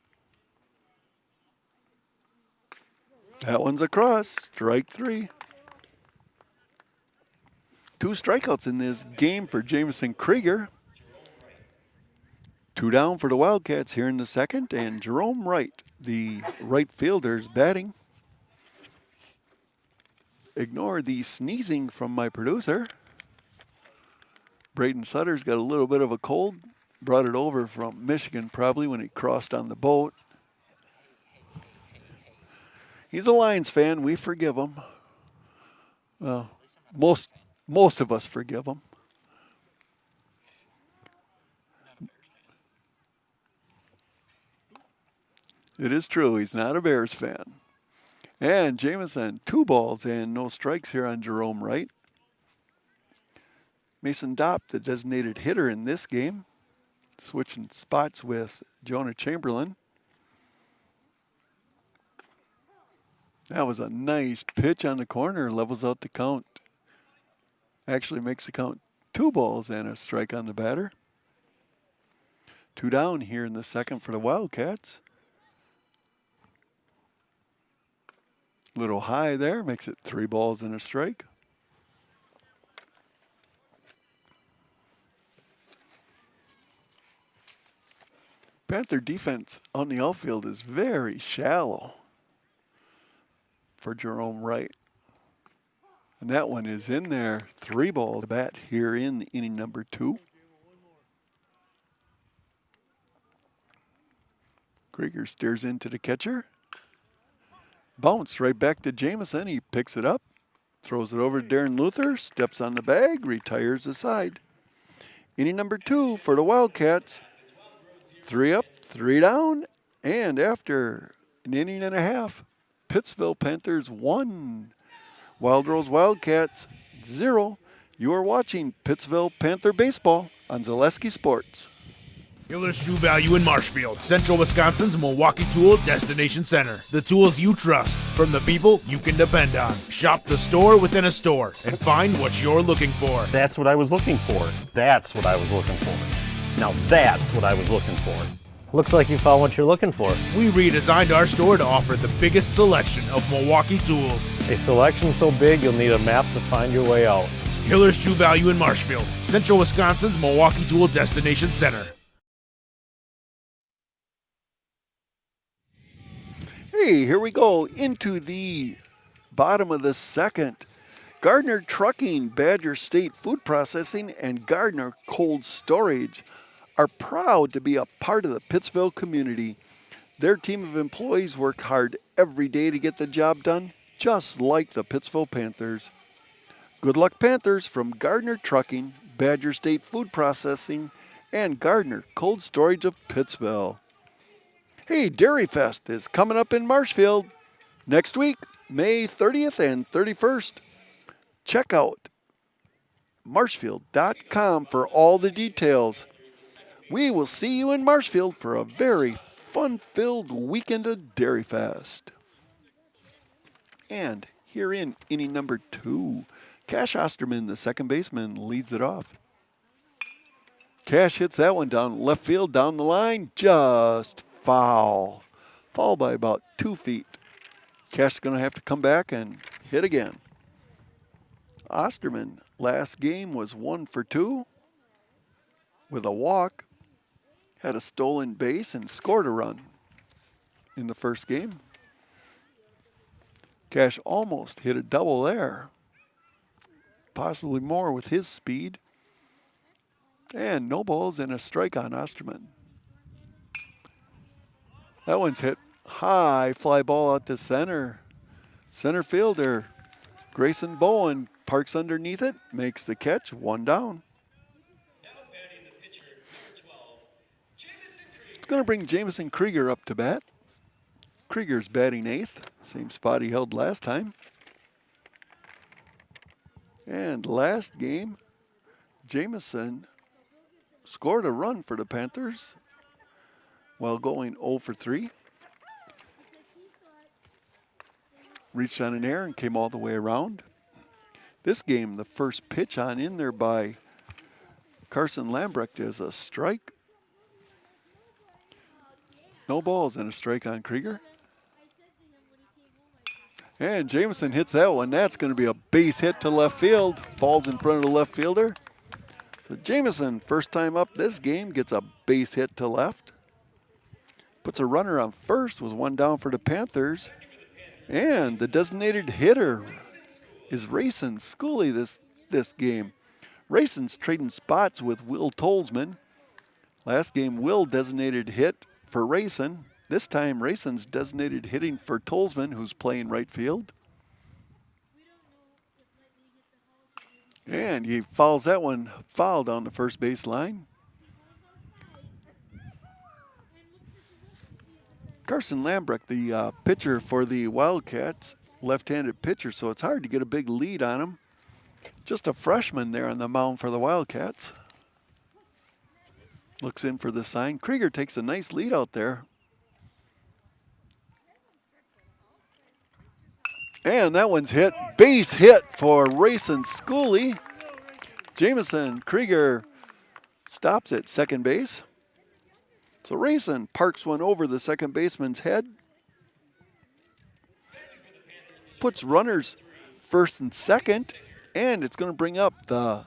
That one's across, strike 3. 2 strikeouts in this game for Jamison Krieger. 2 down for the Wildcats here in the second, and Jerome Wright, the right fielder's batting. Ignore the sneezing from my producer. Braden Sutter's got a little bit of a cold. Brought it over from Michigan probably when he crossed on the boat. He's a Lions fan. We forgive him. Well, most of us forgive him. It is true. He's not a Bears fan. And Jameson, 2 balls and no strikes here on Jerome Wright. Mason Dopp, the designated hitter in this game, switching spots with Jonah Chamberlain. That was a nice pitch on the corner, levels out the count. Actually makes the count 2 balls and a strike on the batter. 2 down here in the second for the Wildcats. Little high there, makes it 3 balls and a strike. Panther defense on the outfield is very shallow for Jerome Wright. And that one is in there. 3 balls to bat here in inning number 2. Krieger steers into the catcher. Bounce right back to Jameson. He picks it up, throws it over to Darren Luther, steps on the bag, retires the side. Inning number 2 for the Wildcats. 3 up, 3 down, and after an inning and a half, Pittsville Panthers 1, Wild Rose Wildcats 0. You are watching Pittsville Panther Baseball on Zaleski Sports. Hiller's True Value in Marshfield, Central Wisconsin's Milwaukee Tool Destination Center. The tools you trust from the people you can depend on. Shop the store within a store and find what you're looking for. That's what I was looking for. That's what I was looking for. Now that's what I was looking for. Looks like you found what you're looking for. We redesigned our store to offer the biggest selection of Milwaukee tools. A selection so big you'll need a map to find your way out. Hiller's True Value in Marshfield, Central Wisconsin's Milwaukee Tool Destination Center. Hey, here we go into the bottom of the second. Gardner Trucking, Badger State Food Processing, and Gardner Cold Storage are proud to be a part of the Pittsville community. Their team of employees work hard every day to get the job done, just like the Pittsville Panthers. Good luck, Panthers, from Gardner Trucking, Badger State Food Processing, and Gardner Cold Storage of Pittsville. Hey, Dairy Fest is coming up in Marshfield next week, May 30th and 31st. Check out marshfield.com for all the details. We will see you in Marshfield for a very fun-filled weekend of Dairy Fest. And here in inning number 2, Cash Osterman, the second baseman, leads it off. Cash hits that one down left field, down the line, just foul. Foul by about 2 feet. Cash is going to have to come back and hit again. Osterman, last game was 1 for 2 with a walk. Had a stolen base and scored a run in the first game. Cash almost hit a double there. Possibly more with his speed. And no balls and a strike on Osterman. That one's hit high, fly ball out to center. Center fielder Grayson Bowen parks underneath it, makes the catch, 1 down. going to bring Jamison Krieger up to bat. Krieger's batting 8th, same spot he held last time. And last game, Jamison scored a run for the Panthers while going 0 for 3. Reached on an error and came all the way around. This game, the first pitch on in there by Carson Lambrecht is a strike. No balls and a strike on Krieger. And Jamison hits that one. That's going to be a base hit to left field. Falls in front of the left fielder. So Jamison, first time up this game, gets a base hit to left. Puts a runner on first with one down for the Panthers. And the designated hitter is Rayson Schooley this game. Rayson's trading spots with Will Tolzman. Last game, Will designated hit for Rayson. This time, Rayson's designated hitting for Tolzman, who's playing right field. And he fouls that one foul down the first base line. Carson Lambrecht, the pitcher for the Wildcats, left-handed pitcher, so it's hard to get a big lead on him. Just a freshman there on the mound for the Wildcats. Looks in for the sign. Krieger takes a nice lead out there. And that one's hit. Base hit for Rayson Schooley. Jamison Krieger stops at second base. So Rayson parks one over the second baseman's head. Puts runners first and second. And it's going to bring up the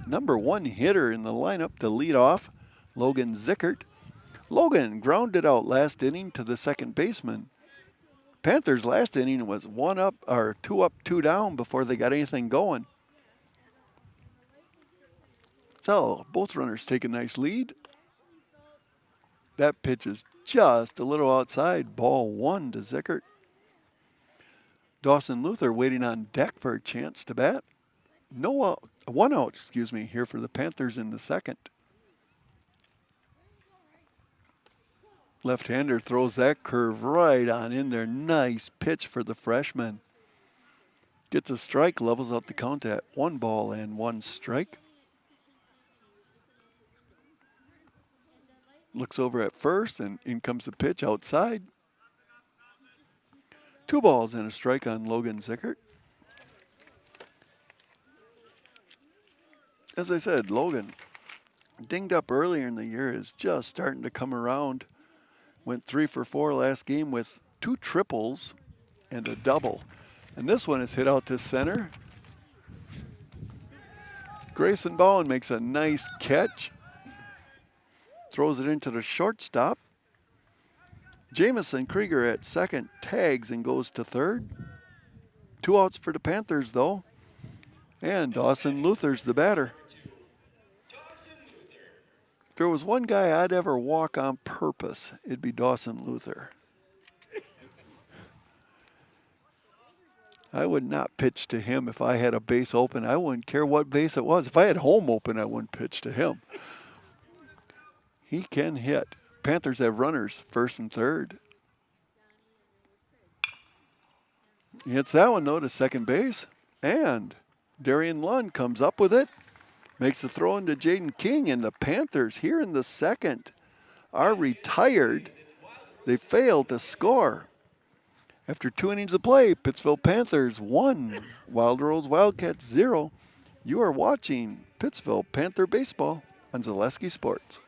number 1 hitter in the lineup to lead off, Logan Zickert. Logan grounded out last inning to the second baseman. Panthers last inning was 1 up or 2 up, 2 down before they got anything going. So both runners take a nice lead. That pitch is just a little outside. Ball 1 to Zickert. Dawson Luther waiting on deck for a chance to bat. No out, 1 out, here for the Panthers in the second. Left-hander throws that curve right on in there. Nice pitch for the freshman. Gets a strike, levels out the count at 1 ball and 1 strike. Looks over at first, and in comes the pitch outside. 2 balls and a strike on Logan Zickert. As I said, Logan, dinged up earlier in the year, is just starting to come around. Went 3 for 4 last game with 2 triples and a double. And this one is hit out to center. Grayson Bowen makes a nice catch. Throws it into the shortstop. Jamison Krieger at second tags and goes to third. 2 outs for the Panthers, though. And Dawson Luther's the batter. If there was one guy I'd ever walk on purpose, it'd be Dawson Luther. I would not pitch to him if I had a base open. I wouldn't care what base it was. If I had home open, I wouldn't pitch to him. He can hit. Panthers have runners first and third. He hits that one, though, to second base. And Darian Lund comes up with it. Makes the throw into Jaden King, and the Panthers here in the second are retired. They failed to score. After 2 innings of play, Pittsville Panthers 1, Wild Rose Wildcats 0. You are watching Pittsville Panther Baseball on Zaleski Sports.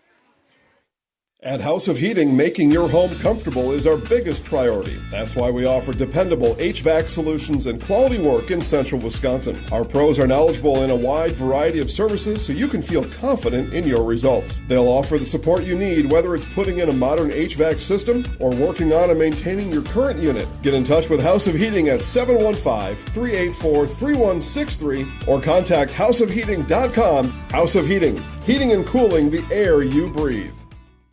At House of Heating, making your home comfortable is our biggest priority. That's why we offer dependable HVAC solutions and quality work in central Wisconsin. Our pros are knowledgeable in a wide variety of services so you can feel confident in your results. They'll offer the support you need, whether it's putting in a modern HVAC system or working on and maintaining your current unit. Get in touch with House of Heating at 715-384-3163 or contact houseofheating.com. House of Heating, heating and cooling the air you breathe.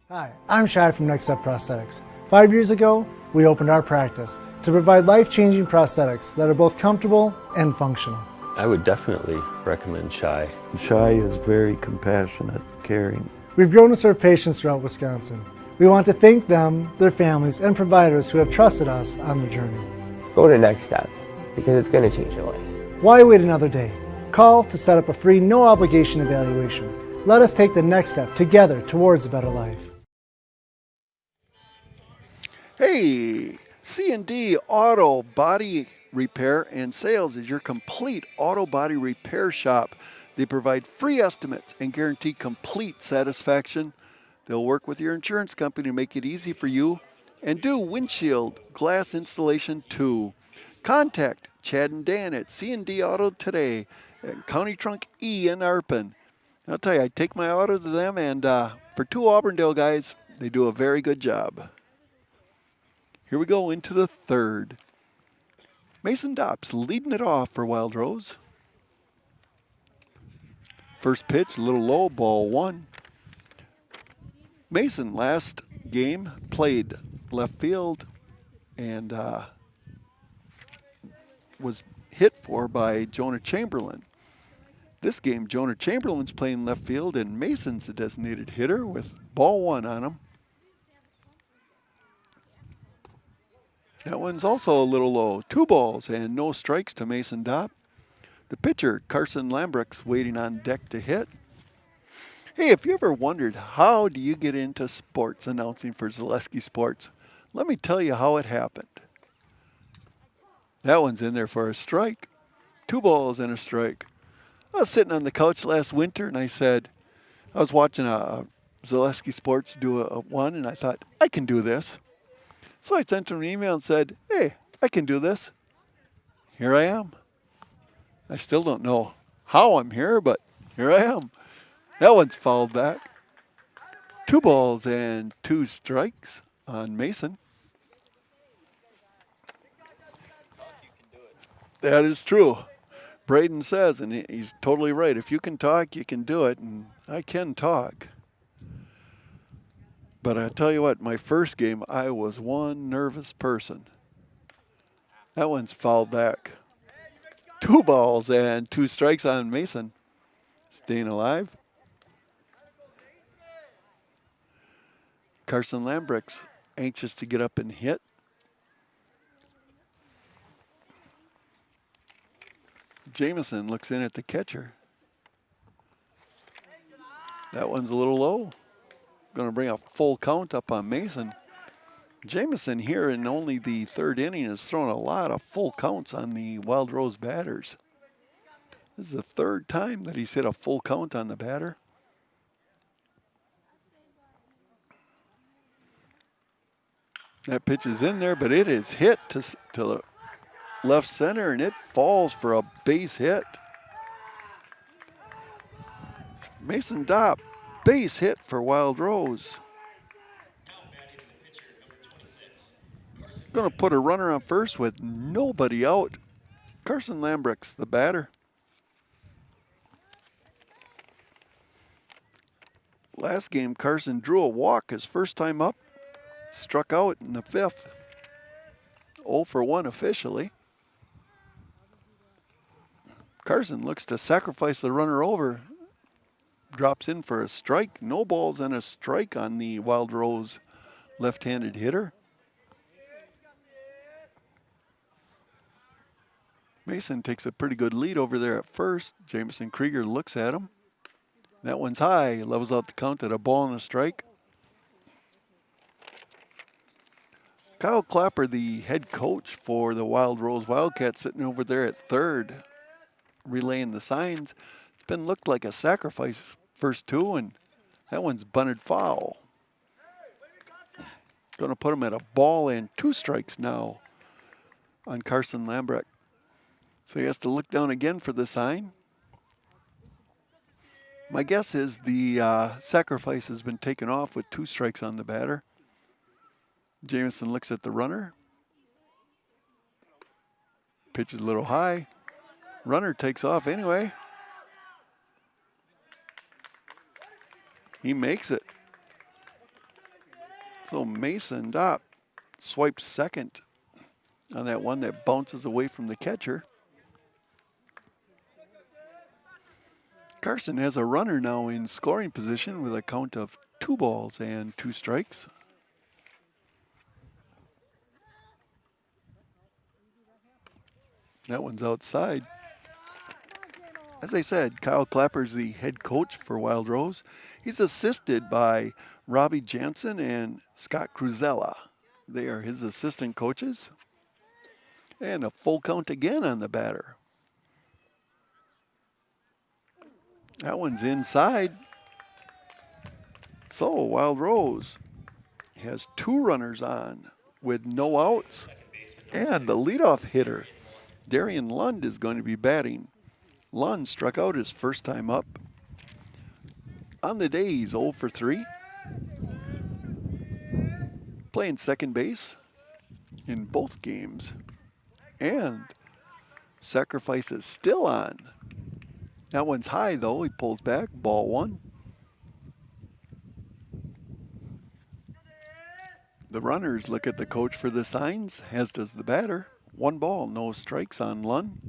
Hi, I'm Shad from Next Step Prosthetics. 5 years ago, we opened our practice to provide life-changing prosthetics that are both comfortable and functional. I would definitely recommend Shai. Shai is very compassionate, caring. We've grown to serve patients throughout Wisconsin. We want to thank them, their families, and providers who have trusted us on their journey. Go to Next Step because it's going to change your life. Why wait another day? Call to set up a free, no-obligation evaluation. Let us take the next step together towards a better life. Hey, C&D Auto Body Repair and Sales is your complete auto body repair shop. They provide free estimates and guarantee complete satisfaction. They'll work with your insurance company to make it easy for you and do windshield glass installation too. Contact Chad and Dan at C&D Auto today at County Trunk E in Arpin. I'll tell you, I take my auto to them, and for two Auburndale guys, they do a very good job. Here we go into the third. Mason Dops leading it off for Wild Rose. First pitch, a little low, ball one. Mason last game played left field and was hit for by Jonah Chamberlain. This game, Jonah Chamberlain's playing left field and Mason's the designated hitter with ball one on him. That one's also a little low. 2 balls and no strikes to Mason Dopp. The pitcher, Carson Lambrecht's waiting on deck to hit. Hey, if you ever wondered how do you get into sports announcing for Zaleski Sports, let me tell you how it happened. That one's in there for a strike. 2 balls and a strike. I was sitting on the couch last winter and I said, I was watching a Zaleski Sports do a one and I thought, I can do this. So I sent him an email and said, hey, I can do this. Here I am. I still don't know how I'm here, but here I am. That one's fouled back. 2 balls and 2 strikes on Mason. That is true. Braden says, and he's totally right, if you can talk, you can do it, and I can talk. But I tell you what, my first game, I was one nervous person. That one's fouled back. 2 balls and 2 strikes on Mason. Staying alive. Carson Lambrecht's anxious to get up and hit. Jameson looks in at the catcher. That one's a little low. Going to bring a full count up on Mason. Jameson here in only the 3rd inning has thrown a lot of full counts on the Wild Rose batters. This is the 3rd time that he's hit a full count on the batter. That pitch is in there, but it is hit to the left center, and it falls for a base hit. Mason Dopp, base hit for Wild Rose. Going to put a runner on first with nobody out. Carson Lambrecht's the batter. Last game, Carson drew a walk his first time up. Struck out in the 5th. 0 for 1 officially. Carson looks to sacrifice the runner over. Drops in for a strike. No balls and a strike on the Wild Rose left-handed hitter. Mason takes a pretty good lead over there at first. Jameson Krieger looks at him. That one's high. Levels out the count at a ball and a strike. Kyle Clapper, the head coach for the Wild Rose Wildcats, sitting over there at 3rd, relaying the signs. It's been looked like a sacrifice first 2, and that one's bunted foul. Going to put him at a ball and 2 strikes now on Carson Lambrecht. So he has to look down again for the sign. My guess is the sacrifice has been taken off with 2 strikes on the batter. Jameson looks at the runner. Pitch is a little high. Runner takes off anyway. He makes it. So Mason Dopp swipes second on that one that bounces away from the catcher. Carson has a runner now in scoring position with a count of 2 balls and 2 strikes. That one's outside. As I said, Kyle Clapper's the head coach for Wild Rose. He's assisted by Robbie Jansen and Scott Cruzella. They are his assistant coaches. And a full count again on the batter. That one's inside. So Wild Rose has 2 runners on with no outs. And the leadoff hitter, Darian Lund, is going to be batting. Lund struck out his first time up. On the day, he's 0 for 3. Playing second base in both games. And sacrifice is still on. That one's high, though. He pulls back. Ball 1. The runners look at the coach for the signs, as does the batter. 1 ball, no strikes on Lund.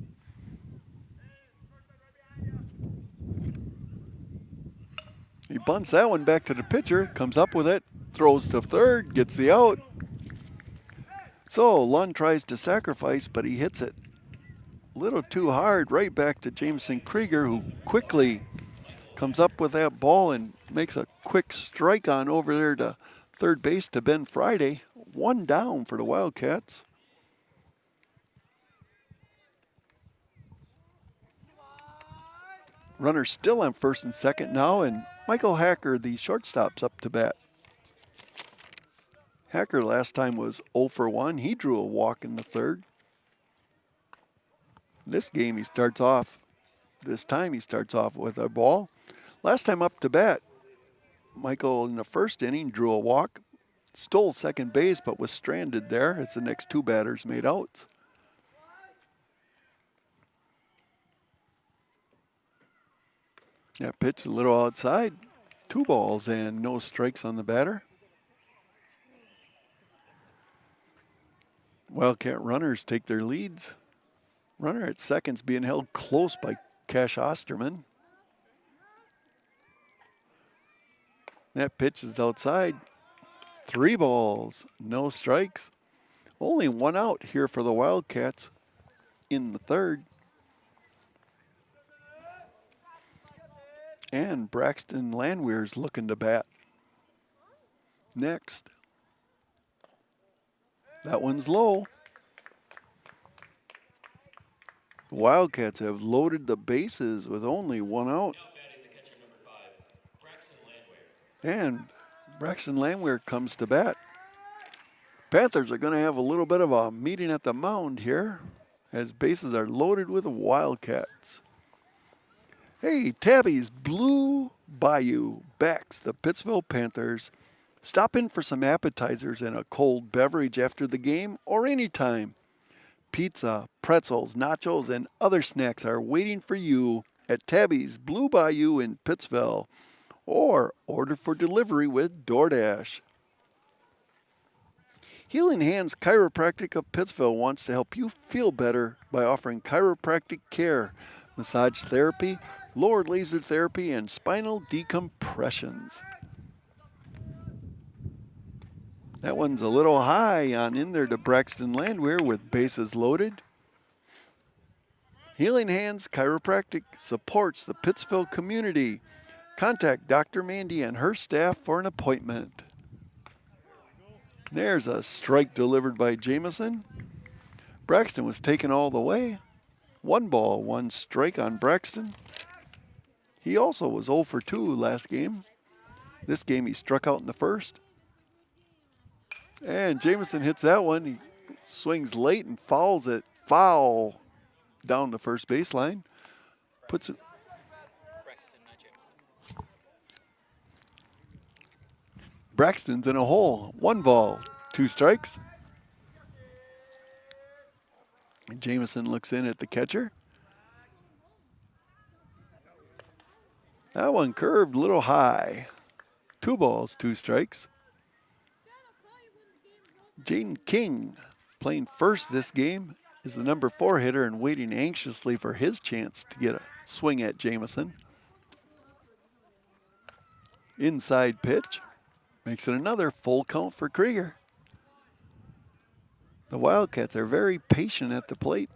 He bunts that one back to the pitcher, comes up with it, throws to third, gets the out. So Lund tries to sacrifice, but he hits it a little too hard right back to Jameson Krieger, who quickly comes up with that ball and makes a quick strike on over there to third base to Ben Friday. 1 down for the Wildcats. Runners still on first and second now, and Michael Hacker, the shortstop's up to bat. Hacker last time was 0 for 1. He drew a walk in the third. This game this time he starts off with a ball. Last time up to bat, Michael in the first inning drew a walk, stole second base, but was stranded there as the next 2 batters made outs. That pitch a little outside. 2 balls and no strikes on the batter. Wildcat runners take their leads. Runner at second's being held close by Cash Osterman. That pitch is outside. 3 balls, no strikes. Only 1 out here for the Wildcats in the third. And Braxton Landwehr's looking to bat. Next. That one's low. The Wildcats have loaded the bases with only 1 out. And Braxton Landwehr comes to bat. Panthers are going to have a little bit of a meeting at the mound here as bases are loaded with Wildcats. Hey, Tabby's Blue Bayou backs the Pittsville Panthers. Stop in for some appetizers and a cold beverage after the game or anytime. Pizza, pretzels, nachos, and other snacks are waiting for you at Tabby's Blue Bayou in Pittsville, or order for delivery with DoorDash. Healing Hands Chiropractic of Pittsville wants to help you feel better by offering chiropractic care, massage therapy, lower laser therapy, and spinal decompressions. That one's a little high on in there to Braxton Landwehr with bases loaded. Healing Hands Chiropractic supports the Pittsville community. Contact Dr. Mandy and her staff for an appointment. There's a strike delivered by Jameson. Braxton was taken all the way. 1 ball, 1 strike on Braxton. He also was 0 for 2 last game. This game he struck out in the first. And Jameson hits that one. He swings late and fouls it foul down the first baseline. Puts it. Braxton's in a hole. 1 ball, 2 strikes. And Jameson looks in at the catcher. That one curved a little high. 2 balls, 2 strikes. Jaden King, playing first this game, is the number 4 hitter and waiting anxiously for his chance to get a swing at Jameson. Inside pitch. Makes it another full count for Krieger. The Wildcats are very patient at the plate.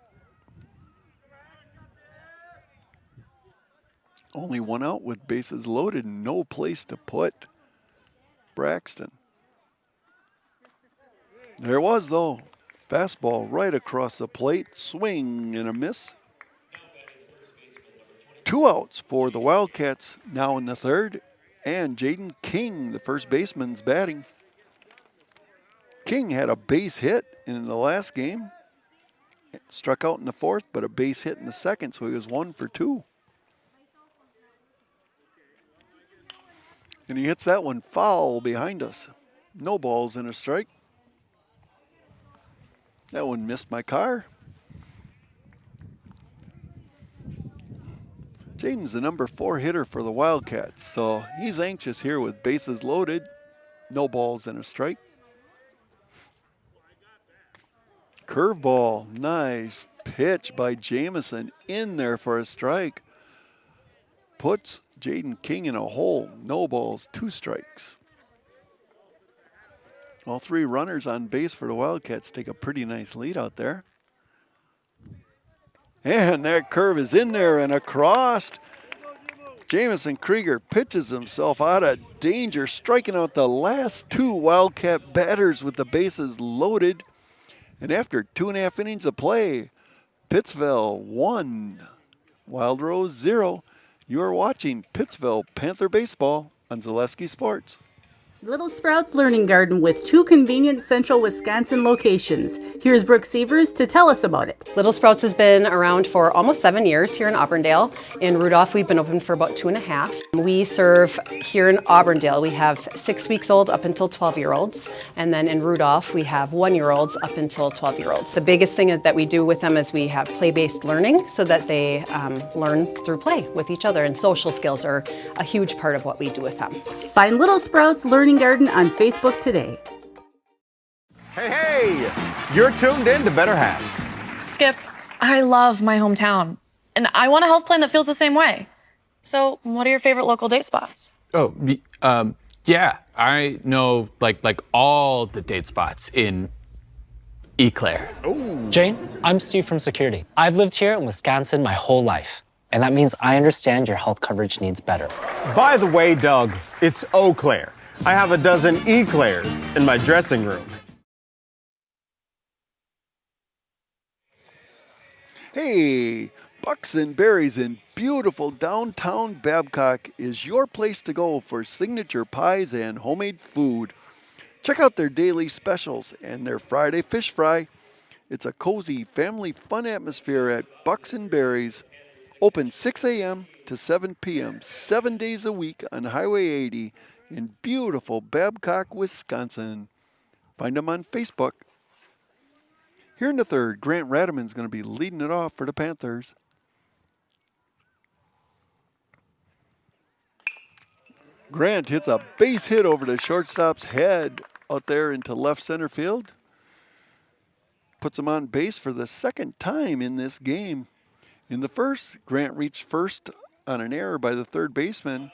Only one out with bases loaded and no place to put Braxton. There it was, though. Fastball right across the plate. Swing and a miss. 2 outs for the Wildcats now in the third. And Jaden King, the first baseman's batting. King had a base hit in the last game. Struck out in the fourth, but a base hit in the second, so he was 1 for 2. And he hits that one foul behind us. No balls and a strike. That one missed my car. Jaden's the number 4 hitter for the Wildcats, so he's anxious here with bases loaded. No balls and a strike. Curveball, nice pitch by Jamison in there for a strike. Puts Jaden King in a hole. No balls, 2 strikes. All 3 runners on base for the Wildcats take a pretty nice lead out there. And that curve is in there and across. Jamison Krieger pitches himself out of danger, striking out the last 2 Wildcat batters with the bases loaded. And after 2.5 innings of play, Pittsville 1, Wild Rose 0. You are watching Pittsville Panther Baseball on Zaleski Sports. Little Sprouts Learning Garden with 2 convenient central Wisconsin locations. Here's Brooke Sievers to tell us about it. Little Sprouts has been around for almost 7 years here in Auburndale. In Rudolph, we've been open for about 2.5. We serve here in Auburndale, we have 6 weeks old up until 12-year-olds. And then in Rudolph, we have 1-year-olds up until 12-year-olds. The biggest thing that we do with them is we have play-based learning so that they learn through play with each other. And social skills are a huge part of what we do with them. Find Little Sprouts Learning Garden on Facebook today. Hey, you're tuned in to Better Halves. Skip, I love my hometown, and I want a health plan that feels the same way. So, what are your favorite local date spots? Oh, yeah, I know like all the date spots in Eau Claire. Jane, I'm Steve from Security. I've lived here in Wisconsin my whole life, and that means I understand your health coverage needs better. By the way, Doug, it's Eau Claire. I have a dozen Eclairs in my dressing room. Hey, Bucks and Berries in beautiful downtown Babcock is your place to go for signature pies and homemade food. Check out their daily specials and their Friday fish fry. It's a cozy family fun atmosphere at Bucks and Berries. Open 6 a.m. to 7 p.m. 7 days a week on Highway 80 in beautiful Babcock, Wisconsin. Find them on Facebook. Here in the third, Grant Radaman's going to be leading it off for the Panthers. Grant hits a base hit over the shortstop's head out there into left center field. Puts him on base for the second time in this game. In the first, Grant reached first on an error by the third baseman.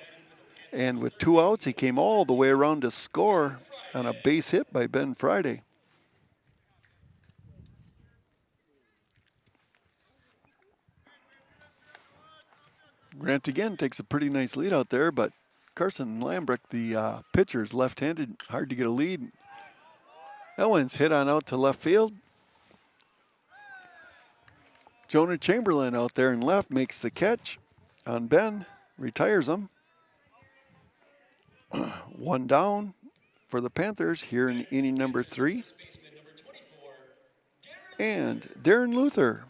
And with 2 outs, he came all the way around to score on a base hit by Ben Friday. Grant again takes a pretty nice lead out there, but Carson Lambrick, the pitcher, is left-handed, hard to get a lead. That one's hit on out to left field. Jonah Chamberlain out there in left makes the catch on Ben, retires him. 1 down for the Panthers here in inning number 3. And Darren Luther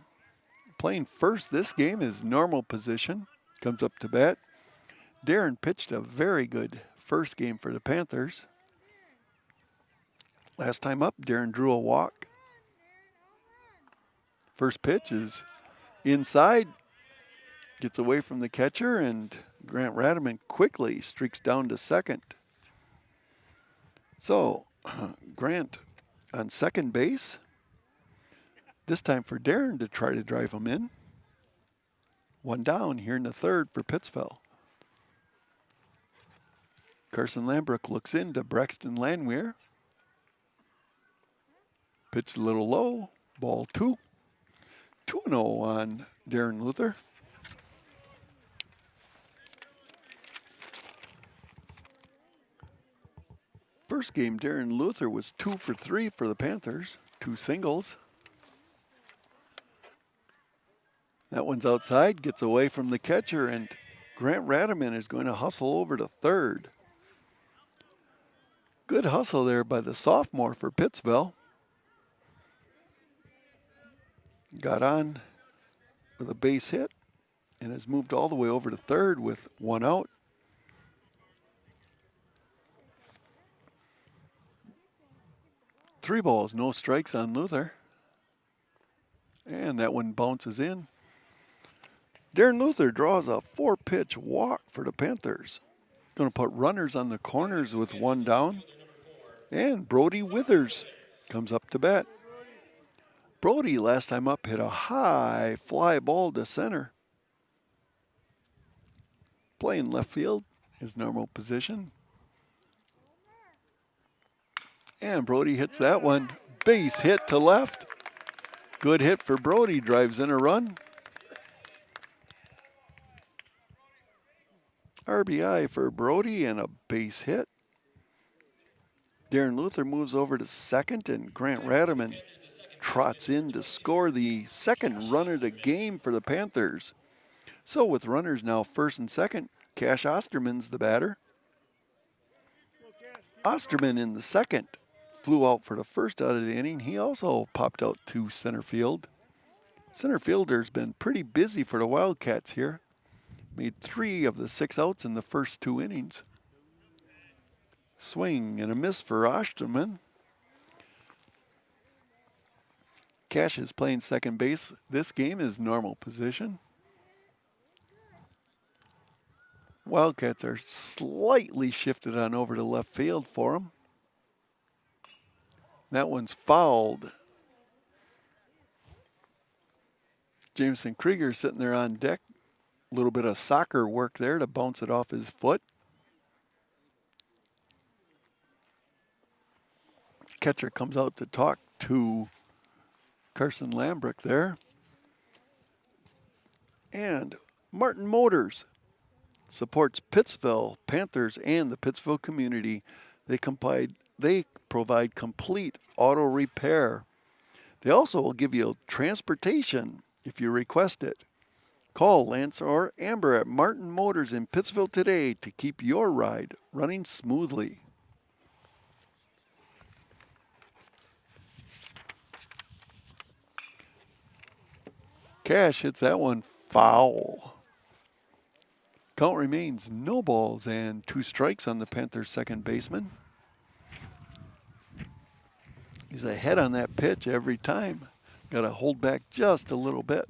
playing first this game, his normal position, comes up to bat. Darren pitched a very good first game for the Panthers. Last time up, Darren drew a walk. First pitch is inside, gets away from the catcher, and Grant Radaman quickly streaks down to second. So, Grant on second base. This time for Darren to try to drive him in. 1 down here in the third for Pittsville. Carson Lambrick looks into Braxton Landwehr. Pitch a little low. Ball 2. 2-0 on Darren Luther. first game, Darren Luther was 2 for 3 for the Panthers, 2 singles. That one's outside, gets away from the catcher, and Grant Radaman is going to hustle over to third. Good hustle there by the sophomore for Pittsville. Got on with a base hit and has moved all the way over to third with 1 out. Three balls, no strikes on Luther. And that one bounces in. Darren Luther draws a 4-pitch walk for the Panthers. Going to put runners on the corners with 1 down. And Brody Withers comes up to bat. Brody, last time up, hit a high fly ball to center. Playing left field, his normal position. And Brody hits that one. Base hit to left. Good hit for Brody, drives in a run. RBI for Brody and a base hit. Darren Luther moves over to second, and Grant Radaman trots in to score the second run of the game for the Panthers. So with runners now first and second, Cash Osterman's the batter. Osterman in the second flew out for the first out of the inning. He also popped out to center field. Center fielder's been pretty busy for the Wildcats here. Made 3 of the 6 outs in the first 2 innings. Swing and a miss for Osterman. Cash is playing second base. This game is normal position. Wildcats are slightly shifted on over to left field for him. That one's fouled. Jameson Krieger sitting there on deck. A little bit of soccer work there to bounce it off his foot. Catcher comes out to talk to Carson Lambrick there. And Martin Motors supports Pittsville Panthers and the Pittsville community. They provide complete auto repair. They also will give you transportation if you request it. Call Lance or Amber at Martin Motors in Pittsville today to keep your ride running smoothly. Cash hits that one foul. Count remains no balls and 2 strikes on the Panthers' second baseman. He's ahead on that pitch every time. Got to hold back just a little bit.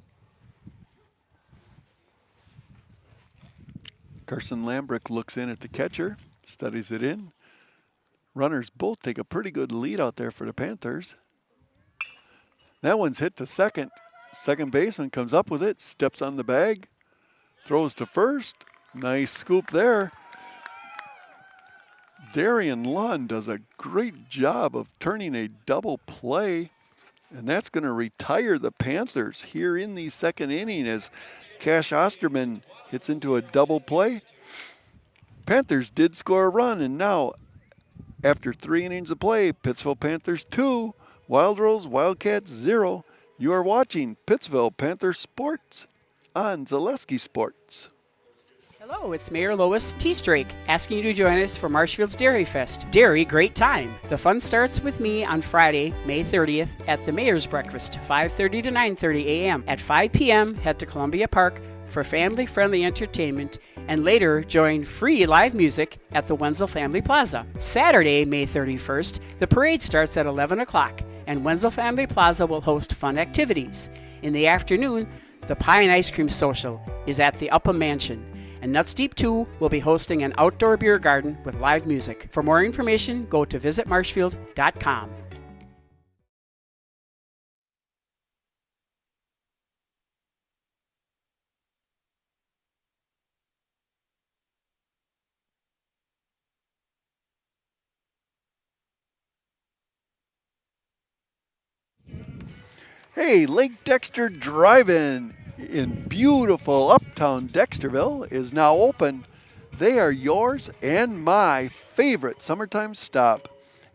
Carson Lambrick looks in at the catcher, studies it in. Runners both take a pretty good lead out there for the Panthers. That one's hit to second. Second baseman comes up with it, steps on the bag, throws to first. Nice scoop there. Darian Lund does a great job of turning a double play, and that's going to retire the Panthers here in the second inning as Cash Osterman hits into a double play. Panthers did score a run, and now, after 3 innings of play, Pittsville Panthers 2, Wild Rose Wildcats 0. You are watching Pittsville Panthers Sports on Zaleski Sports. Hello, it's Mayor Lois T. Strake asking you to join us for Marshfield's Dairy Fest. Dairy, great time. The fun starts with me on Friday, May 30th at the Mayor's Breakfast, 5:30 to 9:30 a.m. At 5 p.m., head to Columbia Park for family-friendly entertainment, and later join free live music at the Wenzel Family Plaza. Saturday, May 31st, the parade starts at 11 o'clock, and Wenzel Family Plaza will host fun activities. In the afternoon, the Pie and Ice Cream Social is at the Upham Mansion, and Nuts Deep 2 will be hosting an outdoor beer garden with live music. For more information, go to visitmarshfield.com. Hey, Lake Dexter Drive-In in beautiful uptown Dexterville is now open. They are yours and my favorite summertime stop.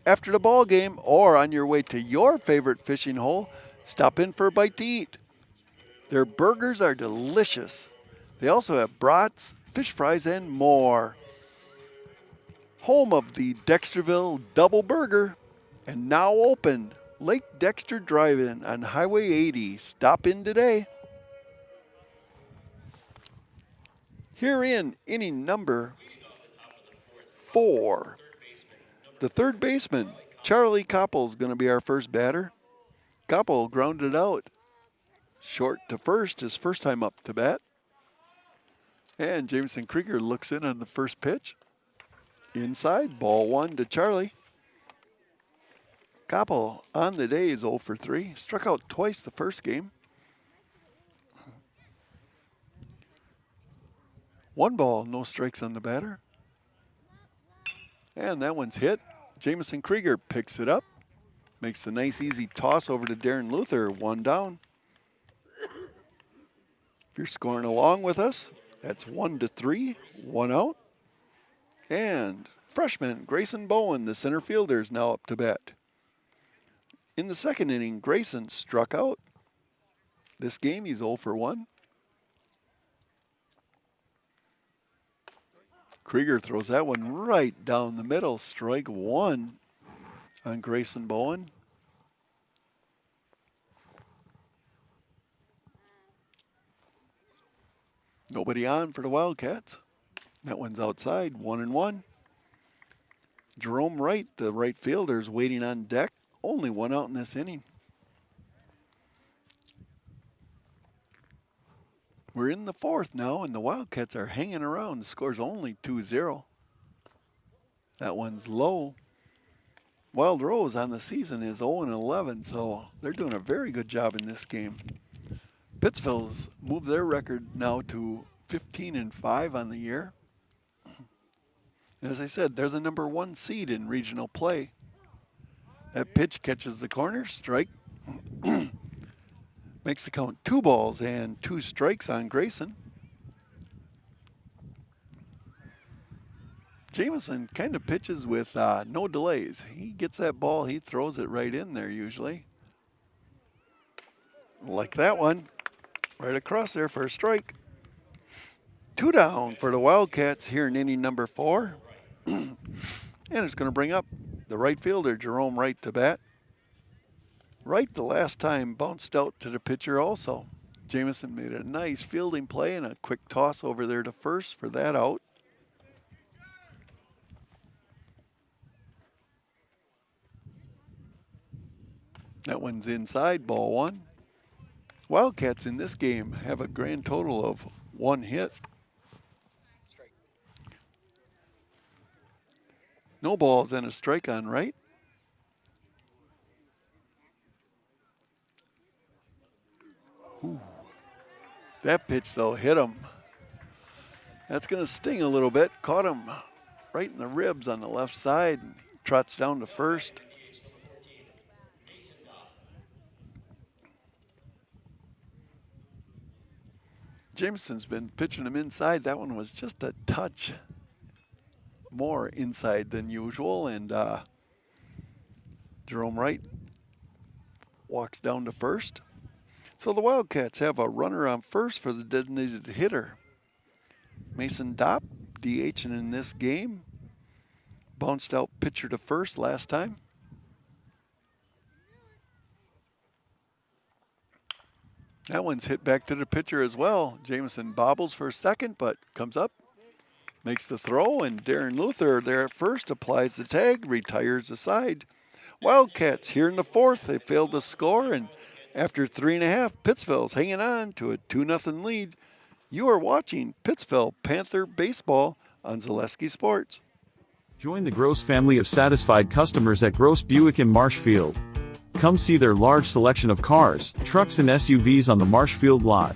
After the ball game or on your way to your favorite fishing hole, stop in for a bite to eat. Their burgers are delicious. They also have brats, fish fries, and more. Home of the Dexterville Double Burger, and now open, Lake Dexter Drive-In on Highway 80. Stop in today. Here in inning number 4, the third baseman, Charlie Koppel, is going to be our first batter. Koppel grounded out short to first, his first time up to bat. And Jameson Krieger looks in on the first pitch. Inside, ball 1 to Charlie. Koppel on the day is 0 for 3. Struck out twice the first game. 1 ball, no strikes on the batter. And that one's hit. Jameson Krieger picks it up. Makes a nice easy toss over to Darren Luther, 1 down. If you're scoring along with us, that's 1 to 3, 1 out. And freshman Grayson Bowen, the center fielder, is now up to bat. In the second inning, Grayson struck out. This game, he's 0 for 1. Krieger throws that one right down the middle. Strike 1 on Grayson Bowen. Nobody on for the Wildcats. That one's outside, 1-1. Jerome Wright, the right fielder, is waiting on deck. Only 1 out in this inning. We're in the 4th now, and the Wildcats are hanging around. The score's only 2-0. That one's low. Wild Rose on the season is 0-11, so they're doing a very good job in this game. Pittsville's moved their record now to 15-5 on the year. As I said, they're the number 1 seed in regional play. That pitch catches the corner, strike. Makes the count 2 balls and 2 strikes on Grayson. Jameson kind of pitches with no delays. He gets that ball, he throws it right in there usually. Like that one, right across there for a strike. 2 down for the Wildcats here in inning number 4. And it's going to bring up the right fielder, Jerome Wright, to bat. Wright, the last time, bounced out to the pitcher also. Jameson made a nice fielding play and a quick toss over there to first for that out. That one's inside, ball 1. Wildcats in this game have a grand total of 1 hit. No balls and a strike on Wright. Ooh. That pitch, though, hit him. That's going to sting a little bit. Caught him right in the ribs on the left side. Trots down to first. Jameson's been pitching him inside. That one was just a touch more inside than usual, and Jerome Wright walks down to first. So the Wildcats have a runner on first for the designated hitter. Mason Dopp, DHing in this game. Bounced out pitcher to first last time. That one's hit back to the pitcher as well. Jameson bobbles for a second, but comes up, makes the throw, and Darren Luther there at first applies the tag, retires the side. Wildcats here in the 4th. They failed to score, and after 3.5, Pittsville's hanging on to a 2-0 lead. You are watching Pittsville Panther Baseball on Zaleski Sports. Join the Gross family of satisfied customers at Gross Buick in Marshfield. Come see their large selection of cars, trucks and SUVs on the Marshfield lot.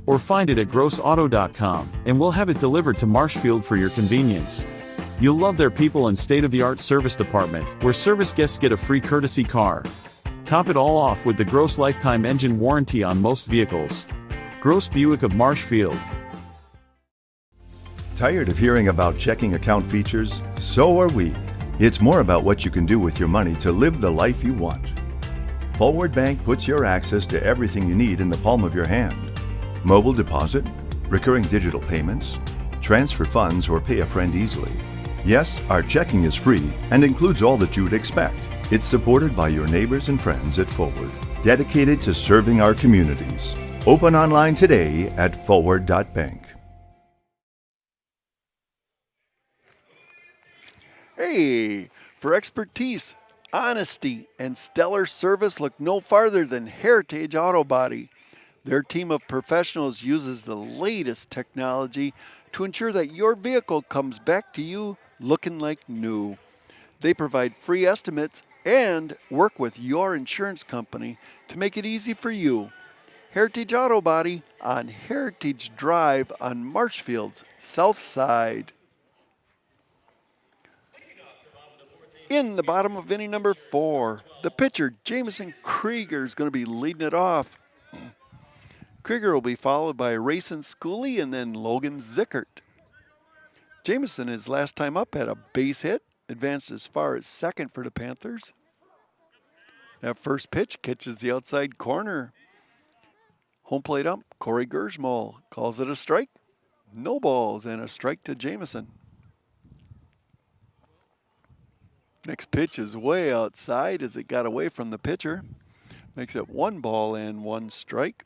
Or find it at grossauto.com, and we'll have it delivered to Marshfield for your convenience. You'll love their people and state-of-the-art service department, where service guests get a free courtesy car. Top it all off with the Gross lifetime engine warranty on most vehicles. Gross Buick of Marshfield. Tired of hearing about checking account features? So are we. It's more about what you can do with your money to live the life you want. Forward Bank puts your access to everything you need in the palm of your hand. Mobile deposit, recurring digital payments, transfer funds, or pay a friend easily. Yes, our checking is free and includes all that you would expect. It's supported by your neighbors and friends at Forward, dedicated to serving our communities. Open online today at forward.bank. Hey, for expertise, honesty, and stellar service, look no farther than Heritage Auto Body. Their team of professionals uses the latest technology to ensure that your vehicle comes back to you looking like new. They provide free estimates and work with your insurance company to make it easy for you. Heritage Auto Body on Heritage Drive on Marshfield's south side. In the bottom of inning number 4, the pitcher, Jamison Krieger, is going to be leading it off. Krieger will be followed by Rayson Schooley and then Logan Zickert. Jamison, his last time up, had a base hit, advanced as far as second for the Panthers. That first pitch catches the outside corner. Home plate ump, Corey Gersmall, calls it a strike. No balls and a strike to Jamison. Next pitch is way outside as it got away from the pitcher. Makes it 1 ball and 1 strike.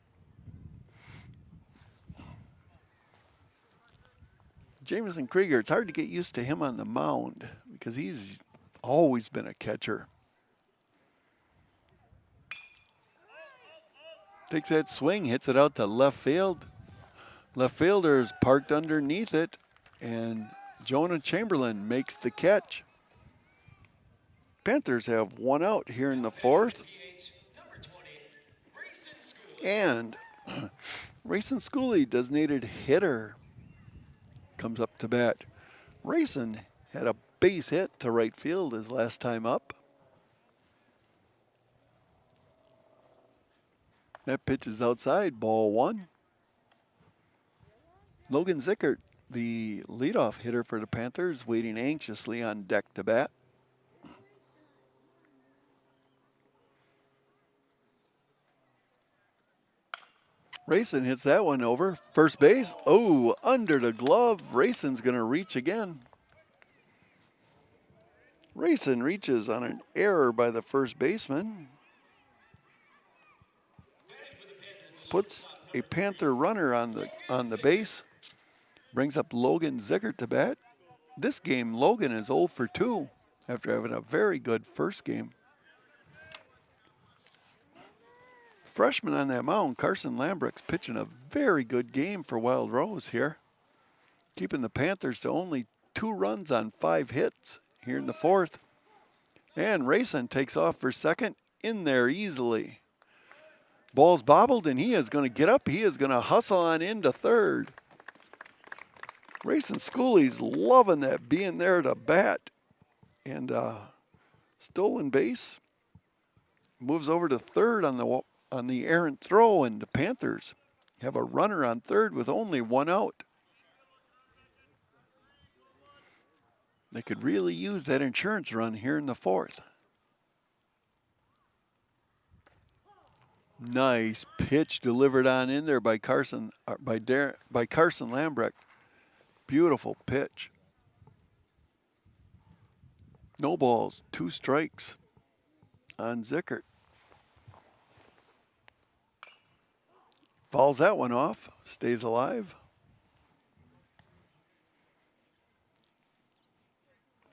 Jamison Krieger, it's hard to get used to him on the mound because he's always been a catcher. Takes that swing, hits it out to left field. Left fielder is parked underneath it, and Jonah Chamberlain makes the catch. Panthers have 1 out here in the 4th. And Rayson Schooley, designated hitter, comes up to bat. Rayson had a base hit to right field his last time up. That pitch is outside, ball 1. Logan Zickert, the leadoff hitter for the Panthers, waiting anxiously on deck to bat. Rayson hits that one over. First base. Oh, under the glove. Rayson's going to reach again. Rayson reaches on an error by the first baseman. Puts a Panther runner on the base. Brings up Logan Zickert to bat. This game, Logan is 0 for 2 after having a very good first game. Freshman on that mound, Carson Lambrecht's pitching a very good game for Wild Rose here. Keeping the Panthers to only 2 runs on 5 hits here in the 4th. And Rayson takes off for second, in there easily. Ball's bobbled and he is going to get up. He is going to hustle on into third. Rayson Schooley's loving that being there to bat. And stolen base. Moves over to third on the errant throw, and the Panthers have a runner on third with only 1 out. They could really use that insurance run here in the 4th. Nice pitch delivered on in there by Carson Lambrecht. Beautiful pitch. No balls, 2 strikes on Zickert. Fouls that one off, stays alive.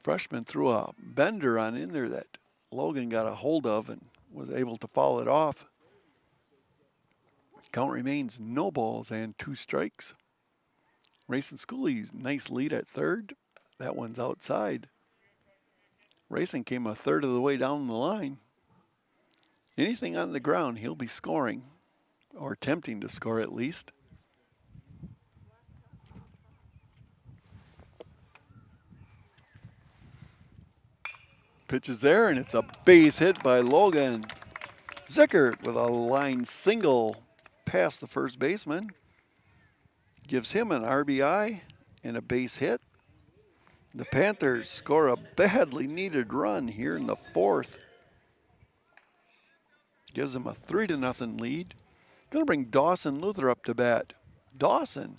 Freshman threw a bender on in there that Logan got a hold of and was able to foul it off. Count remains no balls and 2 strikes. Rayson Schooley's nice lead at third. That one's outside. Rayson came a third of the way down the line. Anything on the ground, he'll be scoring, or attempting to score at least. Pitch is there, and it's a base hit by Logan. Zickert with a line single past the first baseman. Gives him an RBI and a base hit. The Panthers score a badly needed run here in the fourth. Gives them a 3-0 lead. Going to bring Dawson Luther up to bat. Dawson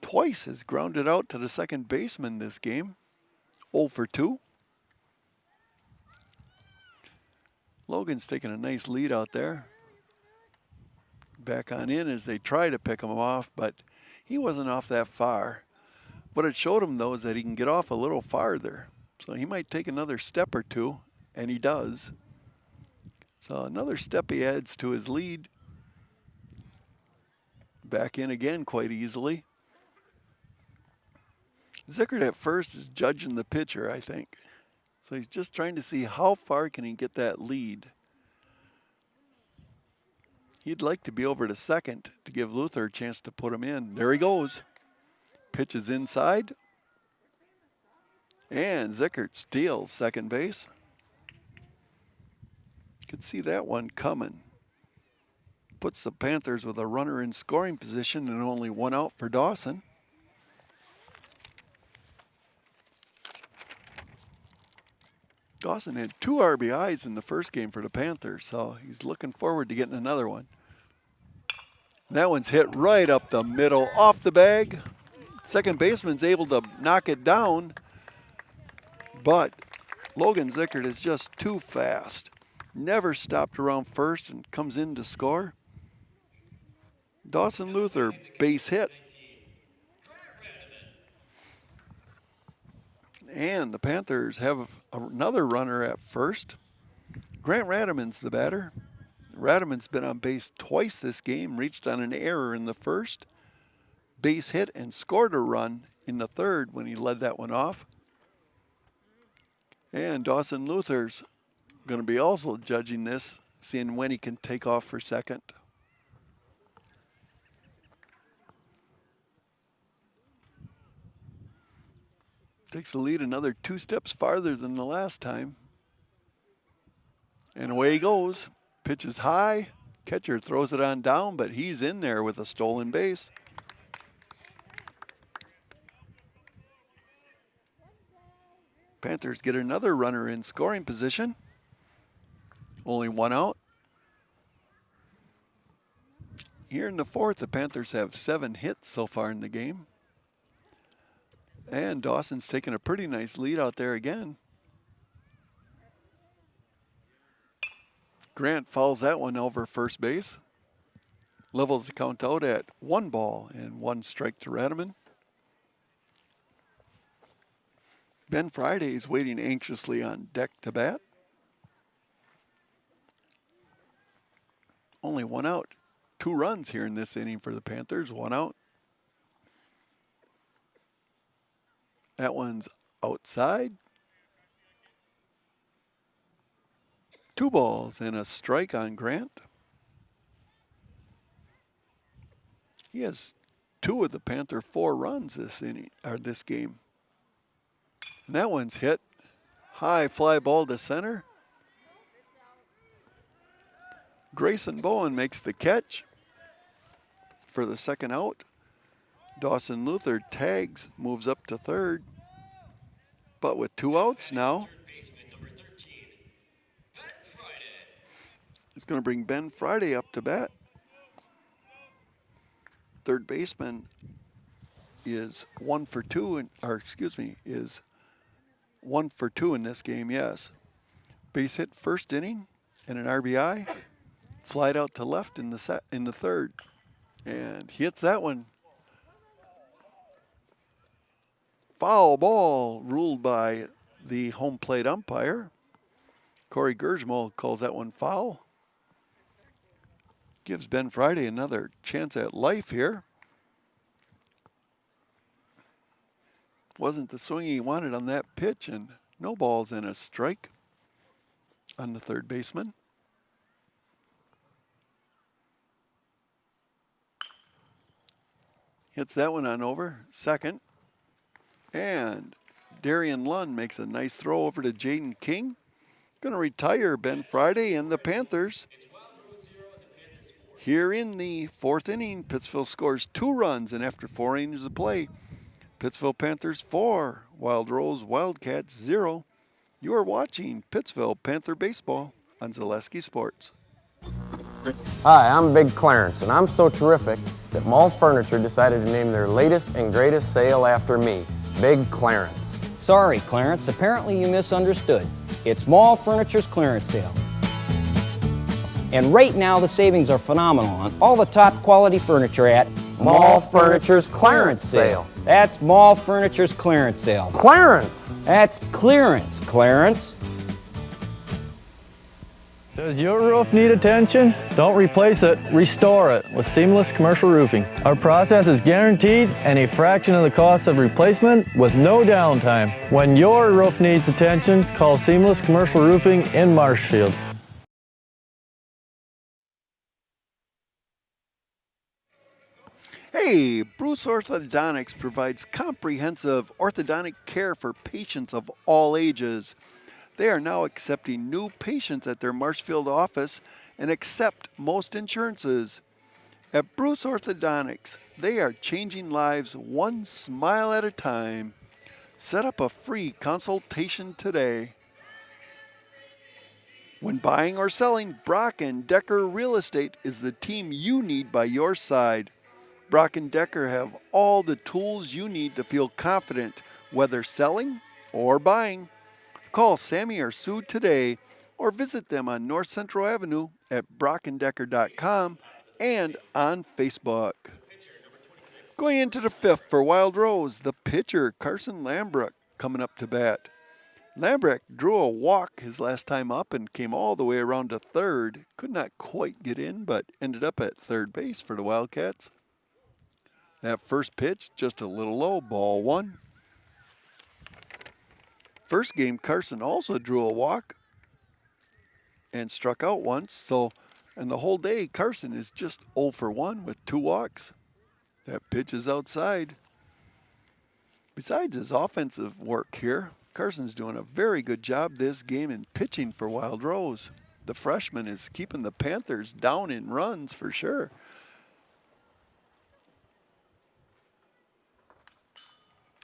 twice has grounded out to the second baseman this game. 0 for 2. Logan's taking a nice lead out there. Back on in as they try to pick him off, but he wasn't off that far. What it showed him, though, is that he can get off a little farther. So he might take another step or two, and he does. So another step he adds to his lead. Back in again quite easily. Zickert at first is judging the pitcher, I think. So he's just trying to see how far can he get that lead. He'd like to be over to second to give Luther a chance to put him in. There he goes. Pitch is inside. And Zickert steals second base. Could see that one coming. Puts the Panthers with a runner in scoring position and only one out for Dawson. Dawson had 2 RBIs in the first game for the Panthers, so he's looking forward to getting another one. That one's hit right up the middle, off the bag. Second baseman's able to knock it down, but Logan Zickert is just too fast. Never stopped around first and comes in to score. Dawson Luther, base hit. And the Panthers have another runner at first. Grant Radaman's the batter. Radaman's been on base twice this game, reached on an error in the first, base hit and scored a run in the third when he led that one off. And Dawson Luther's going to be also judging this, seeing when he can take off for second. Takes the lead another 2 steps farther than the last time. And away he goes. Pitch is high. Catcher throws it on down, but he's in there with a stolen base. Panthers get another runner in scoring position. Only one out. Here in the fourth, the Panthers have 7 hits so far in the game. And Dawson's taking a pretty nice lead out there again. Grant fouls that one over first base. Levels the count out at 1 ball and 1 strike to Radaman. Ben Friday is waiting anxiously on deck to bat. Only 1 out. 2 runs here in this inning for the Panthers, 1 out. That one's outside. 2 balls and a strike on Grant. He has 2 of the Panther 4 runs this inning or this game. And that one's hit. High fly ball to center. Grayson Bowen makes the catch for the second out. Dawson Luther tags, moves up to third. But with 2 outs now, he's going to bring Ben Friday up to bat. Third baseman is 1 for 2, is 1 for 2 in this game, yes. Base hit first inning and an RBI. Flied out to left in the third. And he hits that one. Foul ball ruled by the home plate umpire. Corey Gershmo calls that one foul. Gives Ben Friday another chance at life here. Wasn't the swing he wanted on that pitch, and no balls and a strike on the third baseman. Hits that one on over, second. And Darian Lund makes a nice throw over to Jaden King. Going to retire Ben Friday and the Panthers. Here in the fourth inning, Pittsville scores 2 runs, and after 4 innings of play, Pittsville Panthers 4, Wild Rose Wildcats 0. You are watching Pittsville Panther Baseball on Zaleski Sports. Hi, I'm Big Clarence, and I'm so terrific that Mall Furniture decided to name their latest and greatest sale after me, Big Clarence. Sorry, Clarence, apparently you misunderstood. It's Mall Furniture's clearance sale. And right now the savings are phenomenal on all the top quality furniture at Mall Furniture's clearance sale. That's Mall Furniture's clearance sale. Clarence! That's clearance, Clarence. Does your roof need attention? Don't replace it, restore it with Seamless Commercial Roofing. Our process is guaranteed and a fraction of the cost of replacement with no downtime. When your roof needs attention, call Seamless Commercial Roofing in Marshfield. Hey, Bruce Orthodontics provides comprehensive orthodontic care for patients of all ages. They are now accepting new patients at their Marshfield office and accept most insurances. At Bruce Orthodontics, they are changing lives one smile at a time. Set up a free consultation today. When buying or selling, Brock & Decker Real Estate is the team you need by your side. Brock & Decker have all the tools you need to feel confident, whether selling or buying. Call Sammy or Sue today or visit them on North Central Avenue at brockanddecker.com and on Facebook. Going into the fifth for Wild Rose, the pitcher Carson Lambrecht coming up to bat. Lambrecht drew a walk his last time up and came all the way around to third. Could not quite get in, but ended up at third base for the Wildcats. That first pitch, just a little low, ball one. First game, Carson also drew a walk and struck out once. And the whole day, Carson is just 0 for 1 with 2 walks. That pitch is outside. Besides his offensive work here, Carson's doing a very good job this game in pitching for Wild Rose. The freshman is keeping the Panthers down in runs for sure.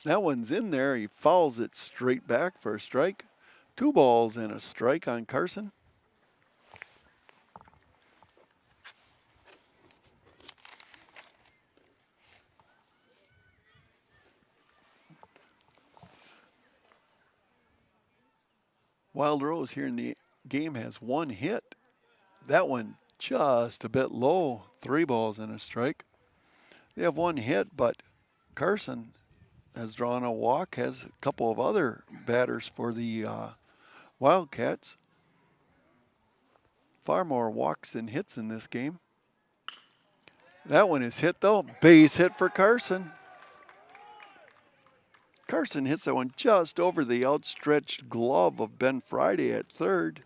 That one's in there. He fouls it straight back for a strike. 2 balls and a strike on Carson. Wild Rose here in the game has 1 hit. That one just a bit low. 3 balls and a strike. They have 1 hit, but Carson has drawn a walk, has a couple of other batters for the Wildcats. Far more walks than hits in this game. That one is hit though. Base hit for Carson. Carson hits that one just over the outstretched glove of Ben Friday at third.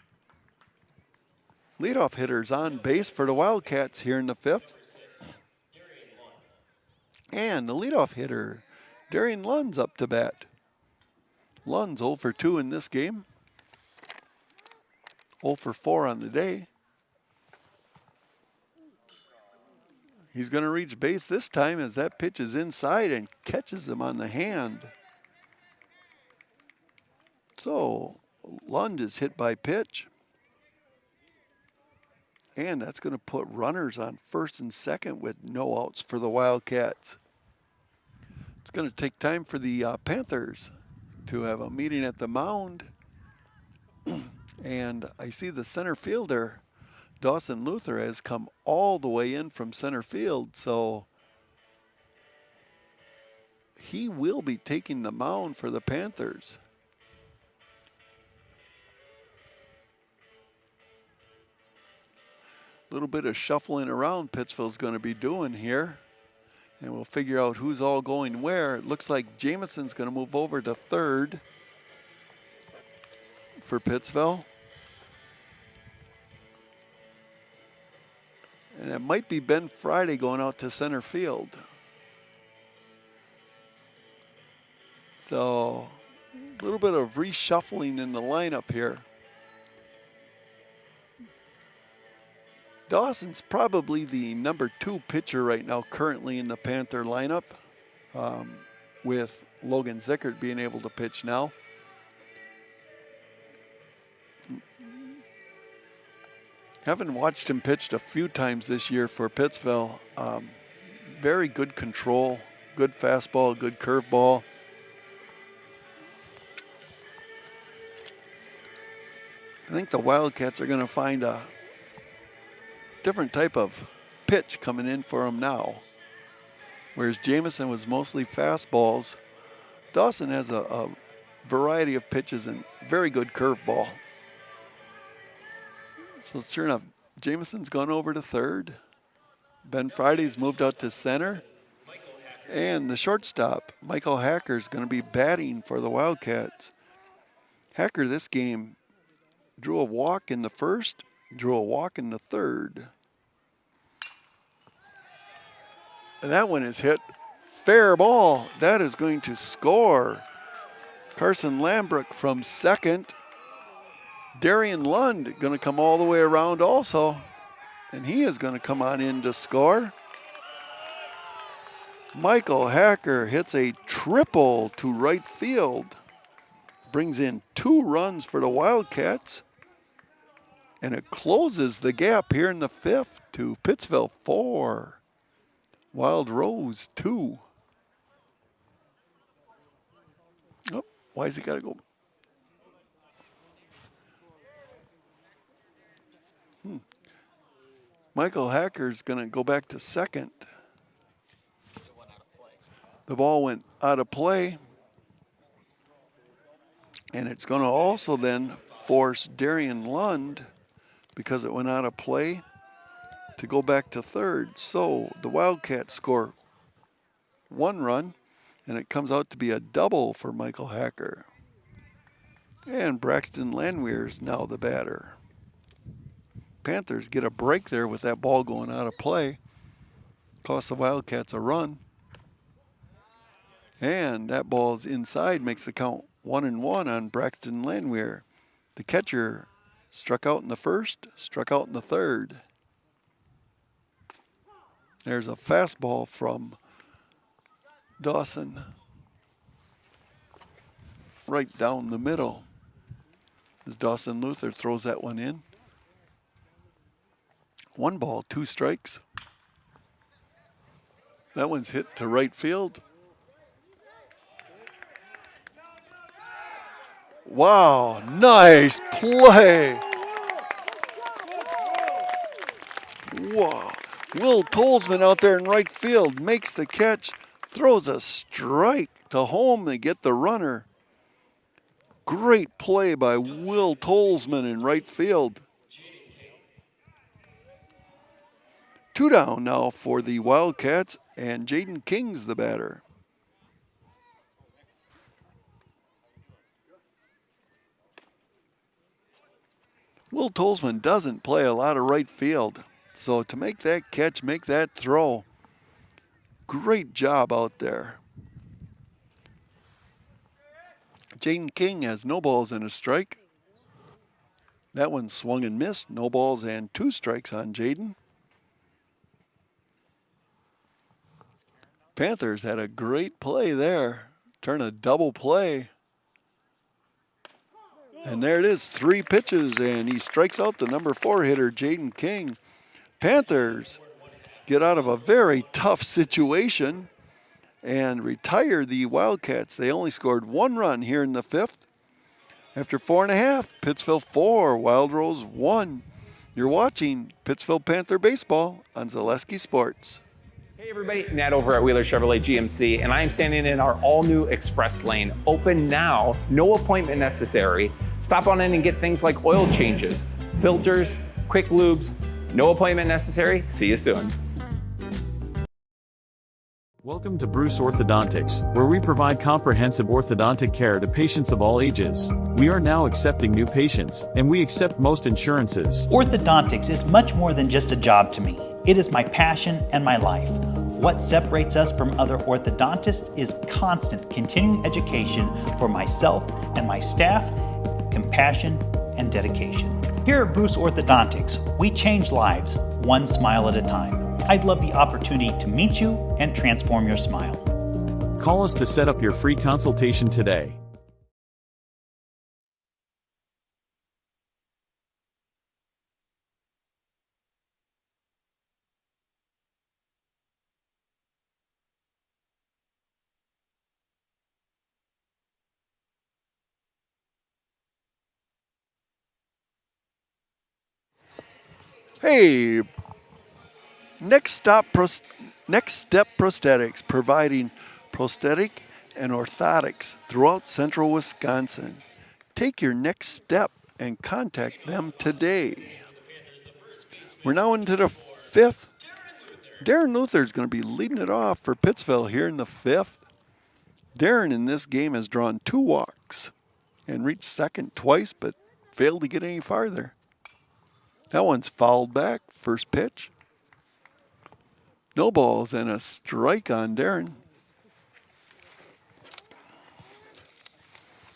Leadoff hitter's on base for the Wildcats here in the 5th. And the leadoff hitter, Darian Lund's up to bat. Lund's 0 for 2 in this game. 0 for 4 on the day. He's going to reach base this time as that pitch is inside and catches him on the hand. So Lund is hit by pitch. And that's going to put runners on first and second with no outs for the Wildcats. It's going to take time for the Panthers to have a meeting at the mound. And I see the center fielder, Dawson Luther, has come all the way in from center field. So he will be taking the mound for the Panthers. A little bit of shuffling around Pittsville's going to be doing here. And we'll figure out who's all going where. It looks like Jameson's going to move over to third for Pittsville. And it might be Ben Friday going out to center field. So a little bit of reshuffling in the lineup here. Dawson's probably the number 2 pitcher right now currently in the Panther lineup. with Logan Zickert being able to pitch now. Haven't watched him pitched a few times this year for Pittsville. Very good control, good fastball, good curveball. I think the Wildcats are going to find a different type of pitch coming in for him now. Whereas Jamison was mostly fastballs, Dawson has a variety of pitches and very good curveball. So sure enough, Jamison's gone over to third. Ben Friday's moved out to center. And the shortstop, Michael Hacker, is going to be batting for the Wildcats. Hacker this game drew a walk in the first, drew a walk in the third. And that one is hit. Fair ball. That is going to score. Carson Lambrook from second. Darian Lund going to come all the way around also. And he is going to come on in to score. Michael Hacker hits a triple to right field. Brings in 2 runs for the Wildcats. And it closes the gap here in the 5th to Pittsville 4. Wild Rose 2. Oh, why has he got to go? Michael Hacker's going to go back to second. The ball went out of play. And it's going to also then force Darian Lund, because it went out of play, to go back to third. So the Wildcats score 1 run, and it comes out to be a double for Michael Hacker. And Braxton Landwehr is now the batter. Panthers get a break there with that ball going out of play. Costs the Wildcats a run. And that ball's inside, makes the count 1-1 on Braxton Landwehr. The catcher struck out in the first, struck out in the third. There's a fastball from Dawson. Right down the middle. As Dawson Luther throws that one in. 1 ball, 2 strikes. That one's hit to right field. Wow, nice play. Wow. Will Tolsman out there in right field makes the catch, throws a strike to home and get the runner. Great play by Will Tolsman in right field. 2 down now for the Wildcats, and Jaden King's the batter. Will Tolsman doesn't play a lot of right field, so to make that catch, make that throw, great job out there. Jaden King has no balls and a strike. That one swung and missed, no balls and 2 strikes on Jaden. Panthers had a great play there. Turn a double play. And there it is, 3 pitches, and he strikes out the number 4 hitter, Jaden King. Panthers get out of a very tough situation and retire the Wildcats. They only scored 1 run here in the 5th. After 4.5, Pittsville 4, Wild Rose 1. You're watching Pittsville Panther Baseball on Zaleski Sports. Hey everybody, Nat over at Wheeler Chevrolet GMC, and I am standing in our all-new Express Lane. Open now, no appointment necessary. Stop on in and get things like oil changes, filters, quick lubes. No appointment necessary. See you soon. Welcome to Bruce Orthodontics, where we provide comprehensive orthodontic care to patients of all ages. We are now accepting new patients, and we accept most insurances. Orthodontics is much more than just a job to me. It is my passion and my life. What separates us from other orthodontists is constant continuing education for myself and my staff, compassion, and dedication. Here at Bruce Orthodontics, we change lives one smile at a time. I'd love the opportunity to meet you and transform your smile. Call us to set up your free consultation today. Hey, Next Step Prosthetics, providing prosthetic and orthotics throughout central Wisconsin. Take your next step and contact them today. We're now into the fifth. Darren Luther is going to be leading it off for Pittsville here in the fifth. Darren in this game has drawn 2 walks and reached second twice, but failed to get any farther. That one's fouled back, first pitch. No balls and a strike on Darren.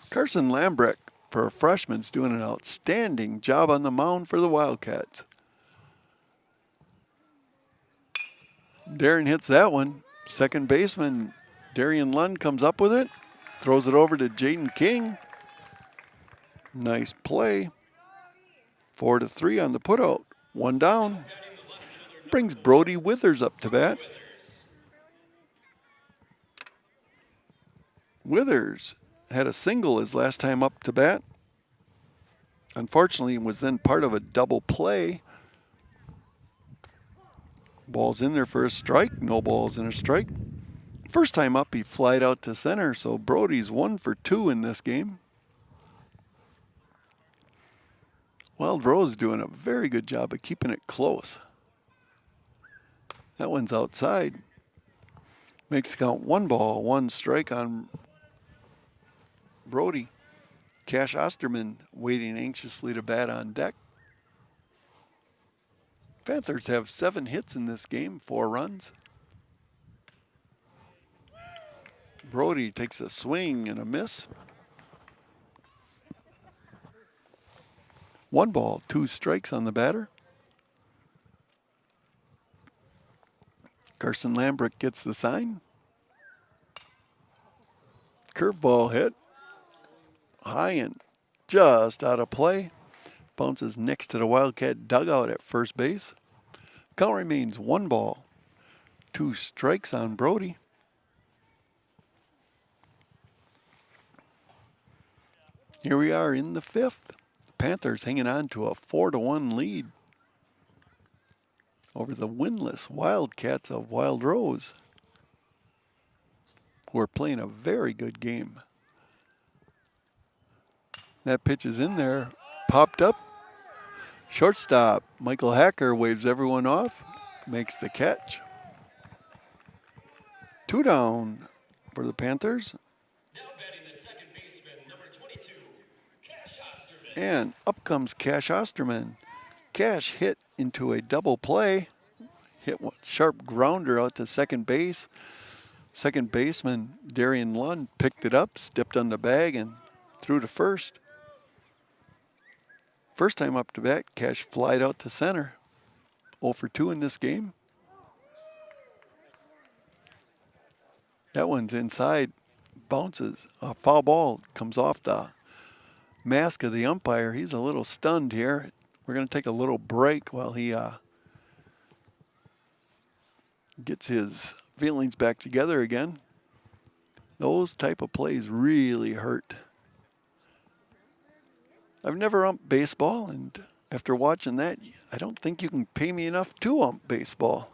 Carson Lambrecht, for a freshman, is doing an outstanding job on the mound for the Wildcats. Darren hits that one. Second baseman Darian Lund comes up with it, throws it over to Jaden King. Nice play. 4-3 on the putout. 1 down. Brings Brody Withers up to bat. Withers had a single his last time up to bat. Unfortunately, was then part of a double play. Ball's in there for a strike. No balls and a strike. First time up, he flied out to center, so Brody's 1 for 2 in this game. Wild Rose doing a very good job of keeping it close. That one's outside. Makes the count 1 ball, 1 strike on Brody. Cash Osterman waiting anxiously to bat on deck. Panthers have 7 hits in this game, 4 runs. Brody takes a swing and a miss. 1 ball, 2 strikes on the batter. Carson Lambrecht gets the sign. Curveball hit. High and just out of play. Bounces next to the Wildcat dugout at first base. Count remains 1 ball, 2 strikes on Brody. Here we are in the 5th. Panthers hanging on to a 4-1 lead over the winless Wildcats of Wild Rose, who are playing a very good game. That pitch is in there, popped up. Shortstop Michael Hacker waves everyone off, makes the catch. 2 down for the Panthers. And up comes Cash Osterman. Cash hit into a double play. Hit one sharp grounder out to second base. Second baseman Darian Lund picked it up, stepped on the bag, and threw to first. First time up to bat, Cash flied out to center. 0 for 2 in this game. That one's inside, bounces. A foul ball comes off the mask of the umpire. He's a little stunned here. We're going to take a little break while he gets his feelings back together again. Those type of plays really hurt. I've never umped baseball, and after watching that, I don't think you can pay me enough to ump baseball.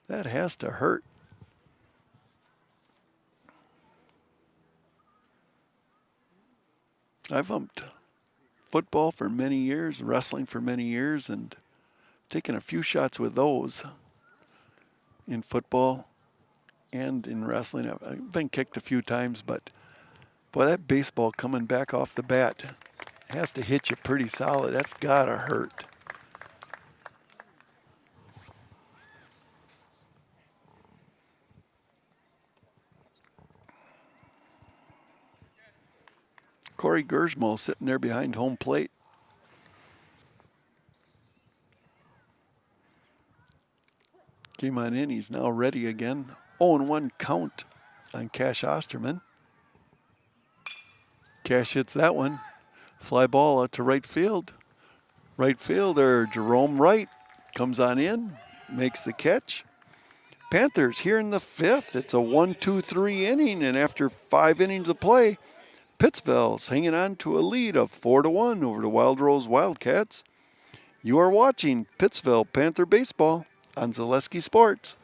That has to hurt. I've umped football for many years, wrestling for many years, and taken a few shots with those in football and in wrestling. I've been kicked a few times, but boy, that baseball coming back off the bat has to hit you pretty solid. That's gotta hurt. Corey Gersmo sitting there behind home plate. Came on in, he's now ready again. 0-1 count on Cash Osterman. Cash hits that one. Fly ball out to right field. Right fielder Jerome Wright comes on in, makes the catch. Panthers here in the 5th. It's a 1-2-3 inning, and after 5 innings of play, Pittsville's hanging on to a lead of 4-1 over the Wild Rose Wildcats. You are watching Pittsville Panther Baseball on Zaleski Sports.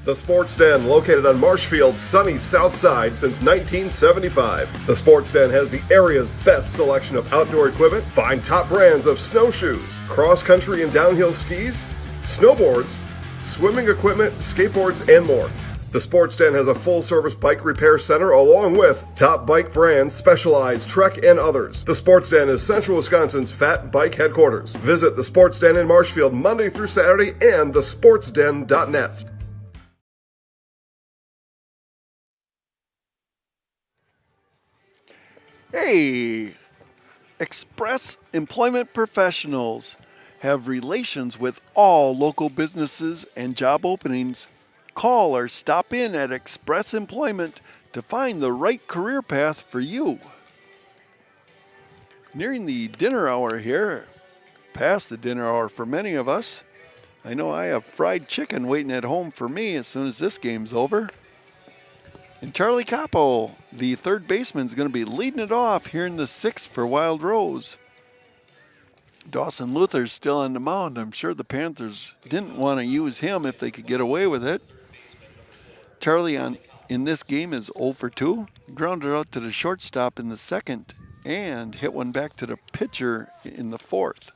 The Sports Den, located on Marshfield's sunny south side since 1975. The Sports Den has the area's best selection of outdoor equipment. Find top brands of snowshoes, cross-country and downhill skis, snowboards, swimming equipment, skateboards, and more. The Sports Den has a full-service bike repair center along with top bike brands, Specialized, Trek, and others. The Sports Den is Central Wisconsin's fat bike headquarters. Visit the Sports Den in Marshfield Monday through Saturday and thesportsden.net. Hey, Express Employment Professionals have relations with all local businesses and job openings. Call or stop in at Express Employment to find the right career path for you. Nearing the dinner hour here, past the dinner hour for many of us. I know I have fried chicken waiting at home for me as soon as this game's over. And Charlie Capo, the third baseman, is going to be leading it off here in the 6th for Wild Rose. Dawson Luther's still on the mound. I'm sure the Panthers didn't want to use him if they could get away with it. Charlie in this game is 0 for 2. Grounded out to the shortstop in the 2nd and hit one back to the pitcher in the 4th.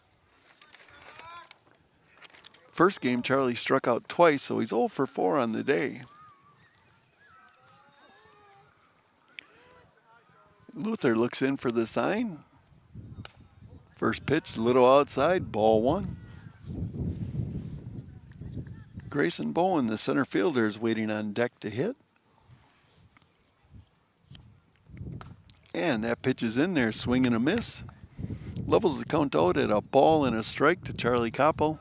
First game, Charlie struck out twice, so he's 0 for 4 on the day. Luther looks in for the sign. First pitch, a little outside, ball 1. Grayson Bowen, the center fielder, is waiting on deck to hit. And that pitch is in there, swing and a miss. Levels the count out at a ball and a strike to Charlie Capo.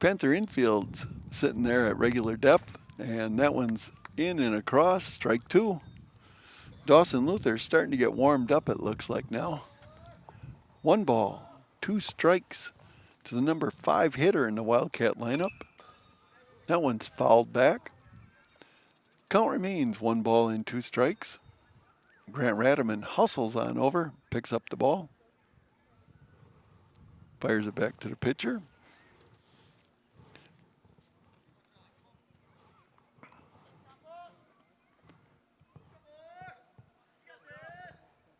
Panther infield's sitting there at regular depth, and that one's in and across, strike 2. Dawson Luther's starting to get warmed up, it looks like now. 1 ball, 2 strikes to the number 5 hitter in the Wildcat lineup. That one's fouled back. Count remains 1 ball and 2 strikes. Grant Radaman hustles on over, picks up the ball. Fires it back to the pitcher.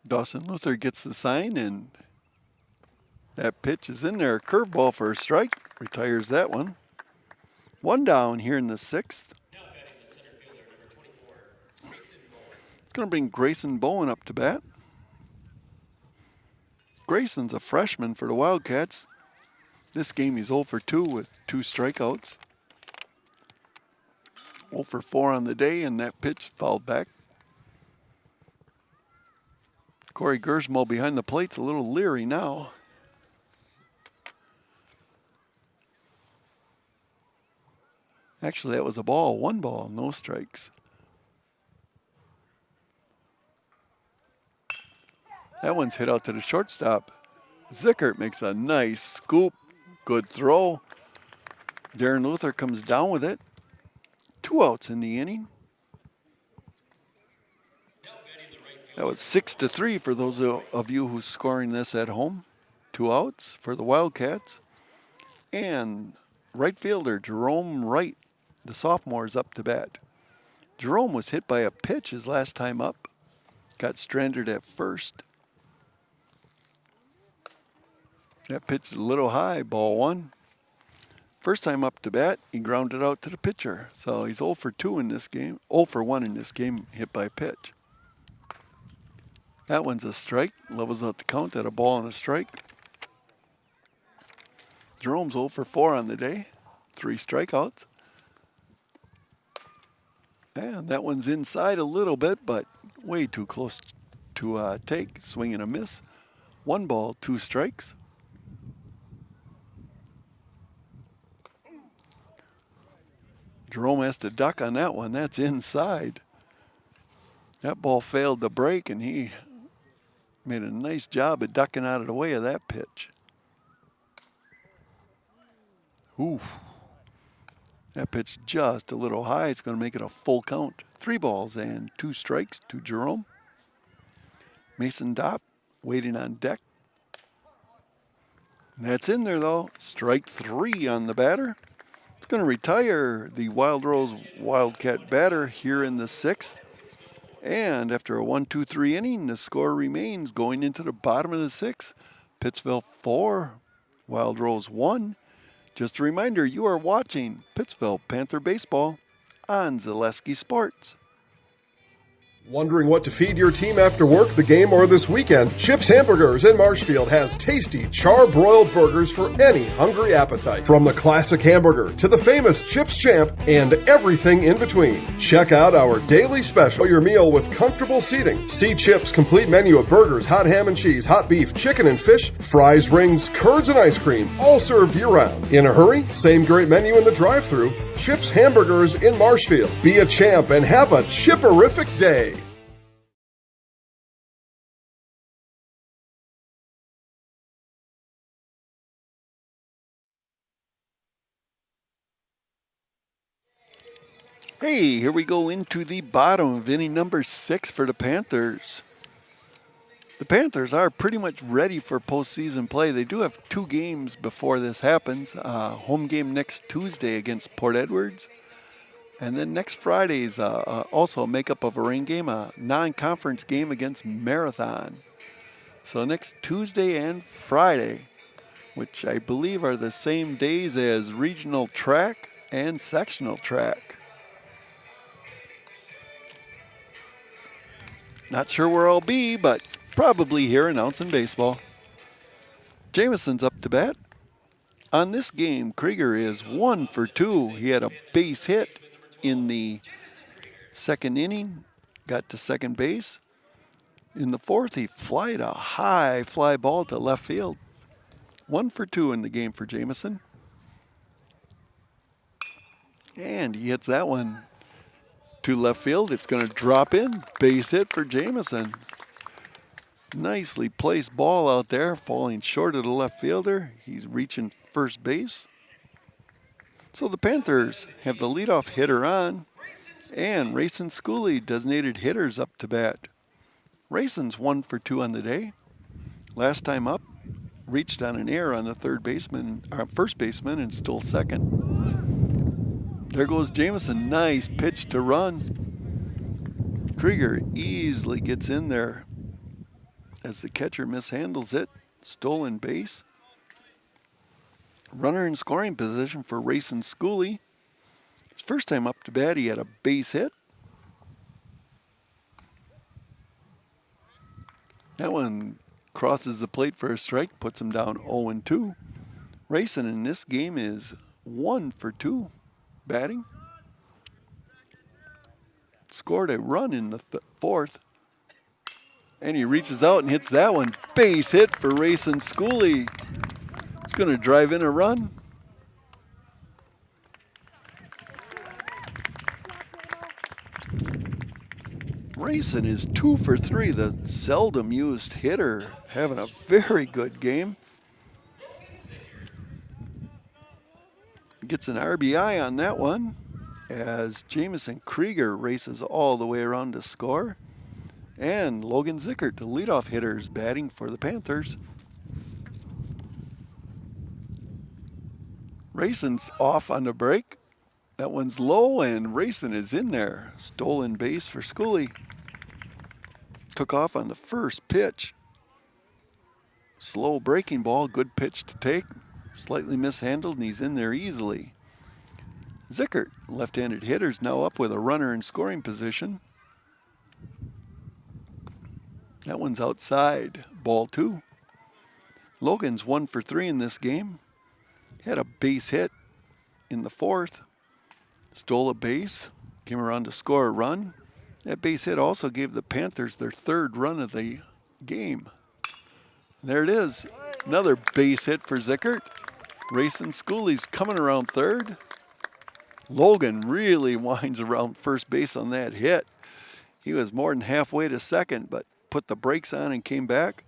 Dawson Luther gets the sign, and that pitch is in there. Curveball for a strike. Retires that one. 1 down here in the 6th. It's going to bring Grayson Bowen up to bat. Grayson's a freshman for the Wildcats. This game he's 0 for 2 with 2 strikeouts. 0 for 4 on the day, and that pitch fouled back. Corey Gersmo behind the plate's a little leery now. Actually, that was a ball, 1 ball, no strikes. That one's hit out to the shortstop. Zickert makes a nice scoop, good throw. Darren Luther comes down with it. 2 outs in the inning. That was 6-3 for those of you who's scoring this at home. 2 outs for the Wildcats. And right fielder Jerome Wright, the sophomore, is up to bat. Jerome was hit by a pitch his last time up. Got stranded at first. That pitch is a little high, ball 1. First time up to bat, he grounded out to the pitcher. So he's 0 for 2 in this game, 0 for 1 in this game, hit by pitch. That one's a strike, levels out the count at a ball and a strike. Jerome's 0 for 4 on the day, 3 strikeouts. And that one's inside a little bit, but way too close to take. Swing and a miss. 1 ball, 2 strikes. Jerome has to duck on that one. That's inside. That ball failed to break, and he made a nice job of ducking out of the way of that pitch. Oof. That pitch just a little high. It's going to make it a full count. 3 balls and 2 strikes to Jerome. Mason Dopp waiting on deck. That's in there, though. Strike 3 on the batter. It's going to retire the Wild Rose Wildcat batter here in the 6th. And after a 1-2-3 inning, the score remains going into the bottom of the 6th. Pittsville 4, Wild Rose 1. Just a reminder, you are watching Pittsville Panther Baseball on Zaleski Sports. Wondering what to feed your team after work, the game, or this weekend? Chips Hamburgers in Marshfield has tasty char-broiled burgers for any hungry appetite. From the classic hamburger to the famous Chips Champ and everything in between. Check out our daily special, your meal with comfortable seating. See Chips' complete menu of burgers, hot ham and cheese, hot beef, chicken and fish, fries, rings, curds, and ice cream, all served year-round. In a hurry? Same great menu in the drive-thru. Chips Hamburgers in Marshfield. Be a champ and have a chipperific day. Hey, here we go into the bottom of inning number 6 for the Panthers. The Panthers are pretty much ready for postseason play. They do have 2 games before this happens. Home game next Tuesday against Port Edwards. And then next Friday is also a makeup of a rain game, a non-conference game against Marathon. So next Tuesday and Friday, which I believe are the same days as regional track and sectional track. Not sure where I'll be, but probably here announcing baseball. Jameson's up to bat. On this game, Krieger is 1 for 2. He had a base hit in the 2nd inning, got to second base. In the 4th, he flied a high fly ball to left field. 1 for 2 in the game for Jameson. And he hits that one to left field. It's going to drop in. Base hit for Jameson. Nicely placed ball out there, falling short of the left fielder. He's reaching first base. So the Panthers have the leadoff hitter on, and Rayson Schooley, designated hitters, up to bat. Rayson's 1 for 2 on the day. Last time up, reached on an error on the first baseman, and stole second. There goes Jameson. Nice pitch to run. Krieger easily gets in there as the catcher mishandles it. Stolen base. Runner in scoring position for Rayson Schooley. His first time up to bat, he had a base hit. That one crosses the plate for a strike, puts him down 0-2. Rayson in this game is 1 for 2. Batting. Scored a run in the 4th. And he reaches out and hits that one. Base hit for Rayson Schooley. It's going to drive in a run. Rayson is 2 for 3, the seldom used hitter, having a very good game. Gets an RBI on that one as Jameson Krieger races all the way around to score. And Logan Zickert, the leadoff hitter, is batting for the Panthers. Rayson's off on the break. That one's low, and Rayson is in there. Stolen base for Schooley. Took off on the first pitch. Slow breaking ball, good pitch to take. Slightly mishandled, and he's in there easily. Zickert, left-handed hitter, is now up with a runner in scoring position. That one's outside, ball 2. Logan's 1 for 3 in this game. Had a base hit in the 4th. Stole a base, came around to score a run. That base hit also gave the Panthers their 3rd run of the game. There it is. Another base hit for Zickert. Rayson Schooley's coming around 3rd. Logan really winds around first base on that hit. He was more than halfway to second, but put the brakes on and came back.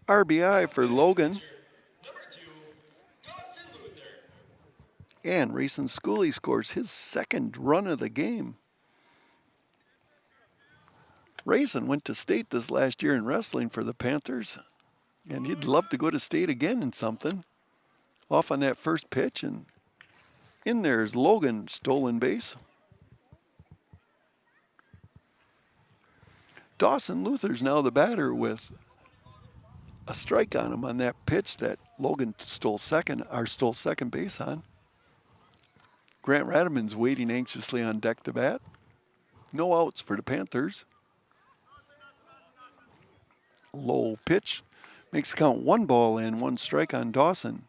RBI for Logan. And Rayson Schooley scores his second run of the game. Rayson went to state this last year in wrestling for the Panthers, and he'd love to go to state again in something. Off on that first pitch, and in there is Logan, stolen base. Dawson Luther's now the batter with a strike on him on that pitch that Logan stole second base on. Grant Radaman's waiting anxiously on deck to bat. No outs for the Panthers. Low pitch makes the count 1 ball and 1 strike on Dawson.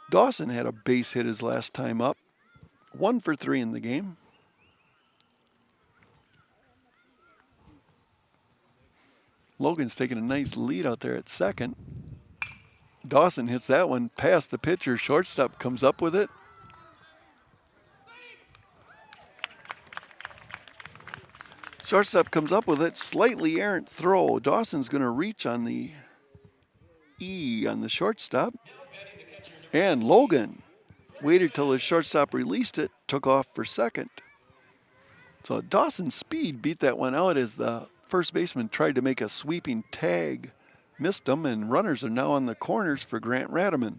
Dawson had a base hit his last time up. 1 for 3 in the game. Logan's taking a nice lead out there at second. Dawson hits that one past the pitcher. Shortstop comes up with it. Shortstop comes up with it. Slightly errant throw. Dawson's going to reach on the E on the shortstop. And Logan waited till the shortstop released it, took off for second. So Dawson's speed beat that one out as the first baseman tried to make a sweeping tag. Missed him, and runners are now on the corners for Grant Radaman.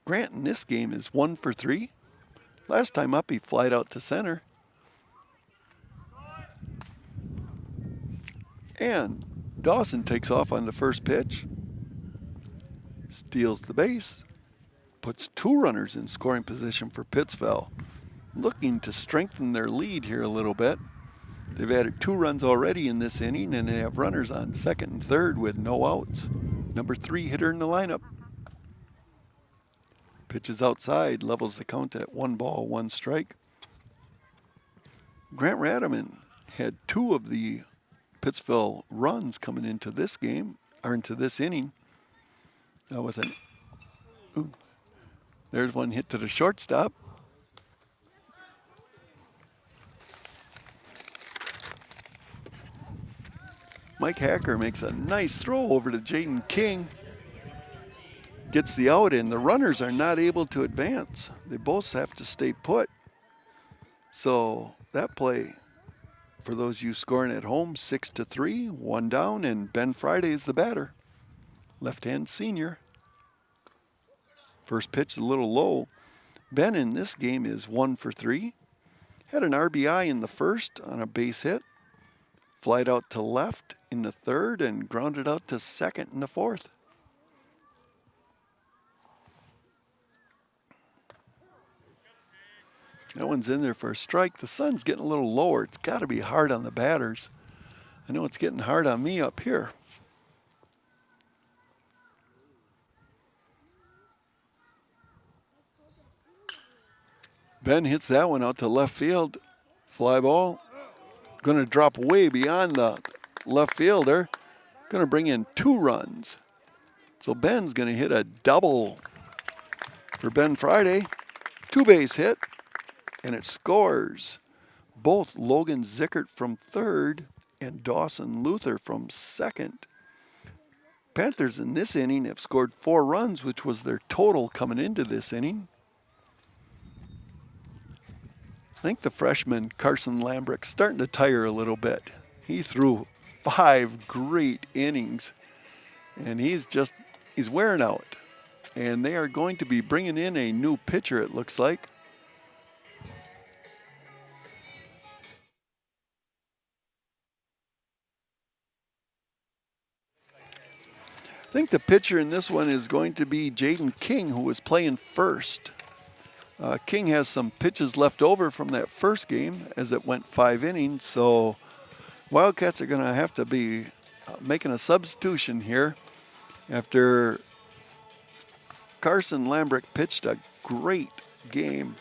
Grant in this game is 1 for 3. Last time up, he flied out to center. And Dawson takes off on the first pitch. Steals the base. Puts 2 runners in scoring position for Pittsville. Looking to strengthen their lead here a little bit. They've added 2 runs already in this inning, and they have runners on second and third with no outs. Number 3 hitter in the lineup. Pitches outside, levels the count at 1 ball, 1 strike. Grant Radaman had 2 of the Pittsville runs coming into this game, or into this inning. There's one hit to the shortstop. Mike Hacker makes a nice throw over to Jaden King. Gets the out, and the runners are not able to advance. They both have to stay put. So that play, for those of you scoring at home, 6-3, 1 down, and Ben Friday is the batter. Left-hand senior. First pitch a little low. Ben in this game is 1 for 3. Had an RBI in the first on a base hit. Flied out to left in the third and grounded out to second in the fourth. That one's in there for a strike. The sun's getting a little lower. It's got to be hard on the batters. I know it's getting hard on me up here. Ben hits that one out to left field. Fly ball. Going to drop way beyond the left fielder. Going to bring in 2 runs. So Ben's going to hit a double for Ben Friday. 2-base hit, and it scores both Logan Zickert from third and Dawson Luther from second. Panthers in this inning have scored 4 runs, which was their total coming into this inning. I think the freshman, Carson Lambrick's starting to tire a little bit. He threw 5 great innings, and he's wearing out. And they are going to be bringing in a new pitcher, it looks like. I think the pitcher in this one is going to be Jaden King, who was playing first. King has some pitches left over from that first game as it went 5 innings, so Wildcats are going to have to be making a substitution here after Carson Lambrick pitched a great game.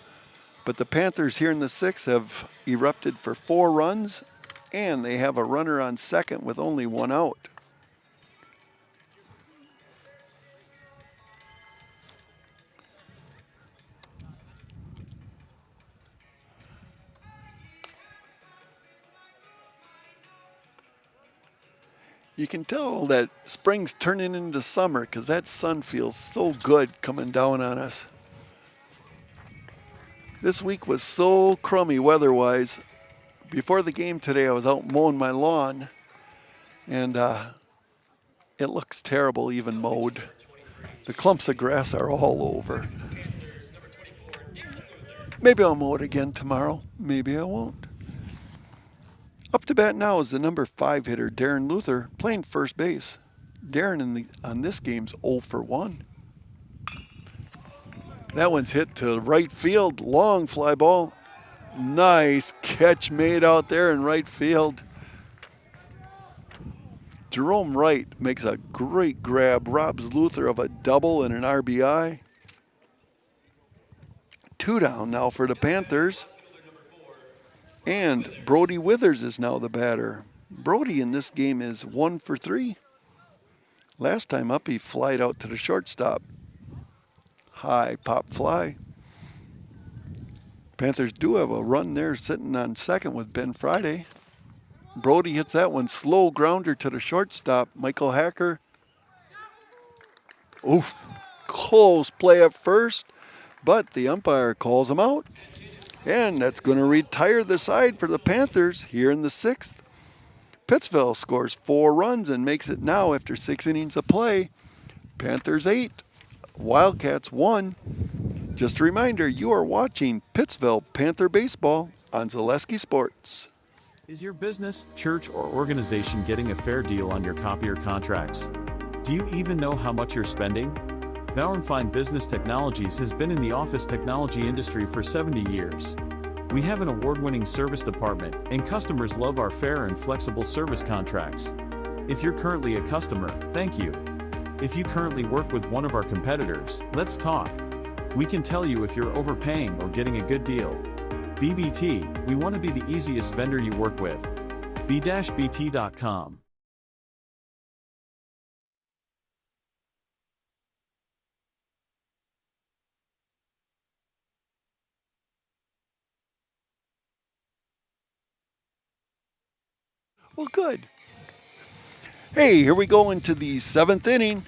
But the Panthers here in the 6th have erupted for 4 runs, and they have a runner on second with only 1 out. You can tell that spring's turning into summer because that sun feels so good coming down on us. This week was so crummy weather-wise. Before the game today, I was out mowing my lawn, and it looks terrible even mowed. The clumps of grass are all over. Maybe I'll mow it again tomorrow. Maybe I won't. Up to bat now is the number 5 hitter, Darren Luther, playing first base. Darren on this game's 0 for 1. That one's hit to right field. Long fly ball. Nice catch made out there in right field. Jerome Wright makes a great grab, robs Luther of a double and an RBI. 2 down now for the Panthers. And Brody Withers is now the batter. Brody in this game is 1 for 3. Last time up, he flied out to the shortstop. High pop fly. Panthers do have a run there sitting on second with Ben Friday. Brody hits that one, slow grounder to the shortstop. Michael Hacker. Oof, close play at first, but the umpire calls him out. And that's going to retire the side for the Panthers here in the 6th. Pittsville scores 4 runs and makes it now after 6 innings of play. Panthers 8, Wildcats 1. Just a reminder, you are watching Pittsville Panther Baseball on Zaleski Sports. Is your business, church, or organization getting a fair deal on your copier contracts? Do you even know how much you're spending? Bauer & Fine Business Technologies has been in the office technology industry for 70 years. We have an award-winning service department, and customers love our fair and flexible service contracts. If you're currently a customer, thank you. If you currently work with one of our competitors, let's talk. We can tell you if you're overpaying or getting a good deal. BBT, we want to be the easiest vendor you work with. b-bt.com. Well, good. Hey, here we go into the 7th inning.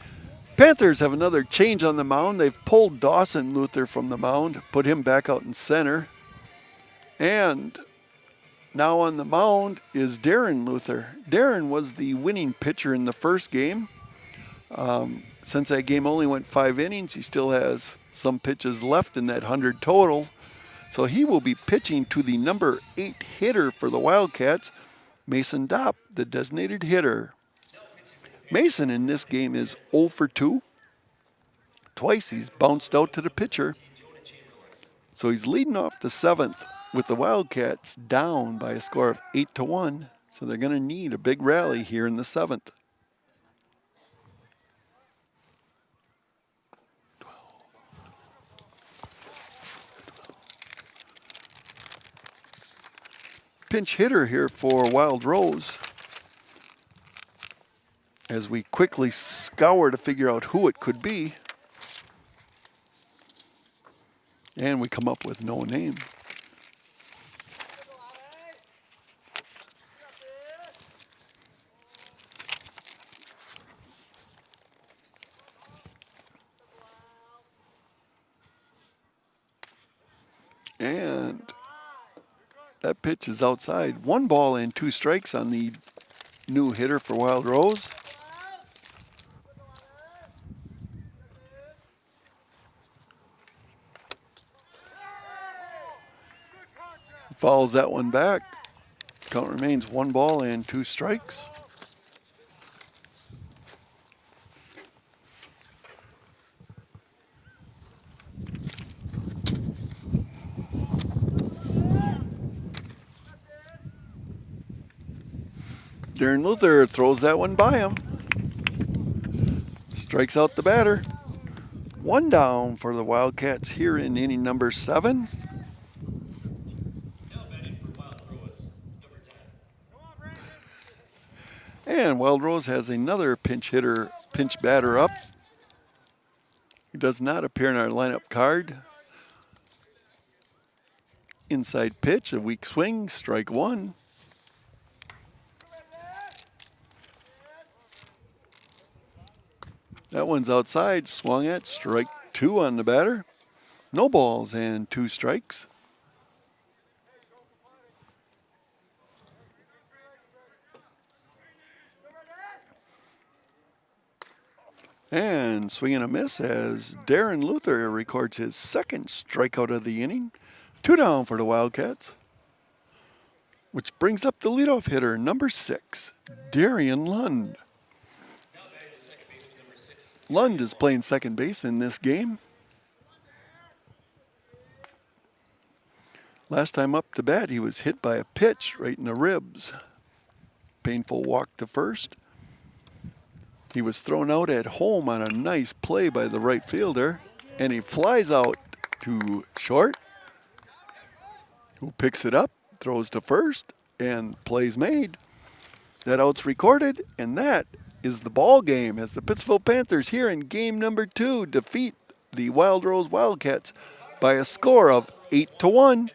Panthers have another change on the mound. They've pulled Dawson Luther from the mound, put him back out in center. And now on the mound is Darren Luther. Darren was the winning pitcher in the first game. Since that game only went 5 innings, he still has some pitches left in that 100 total. So he will be pitching to the number 8 hitter for the Wildcats, Mason Dopp, the designated hitter. Mason in this game is 0 for 2. Twice he's bounced out to the pitcher. So he's leading off the 7th with the Wildcats down by a score of 8-1. So they're going to need a big rally here in the 7th. Pinch hitter here for Wild Rose. As we quickly scour to figure out who it could be. And we come up with no name. And that pitch is outside. 1 ball and 2 strikes on the new hitter for Wild Rose. Fouls that one back. Count remains 1 ball and 2 strikes. Darren Luther throws that one by him. Strikes out the batter. 1 down for the Wildcats here in inning number 7. And Wild Rose has another pinch batter up. He does not appear in our lineup card. Inside pitch, a weak swing, strike 1. That one's outside, swung at, strike 2 on the batter. No balls and 2 strikes. And swing and a miss as Darren Luther records his second strikeout of the inning. 2 down for the Wildcats. Which brings up the leadoff hitter, number 6, Darian Lund. Lund is playing second base in this game. Last time up to bat, he was hit by a pitch right in the ribs. Painful walk to first. He was thrown out at home on a nice play by the right fielder, and he flies out to short, who picks it up, throws to first, and play's made. That out's recorded, and that is the ball game as the Pittsville Panthers here in game number 2 defeat the Wild Rose Wildcats by a score of 8-1.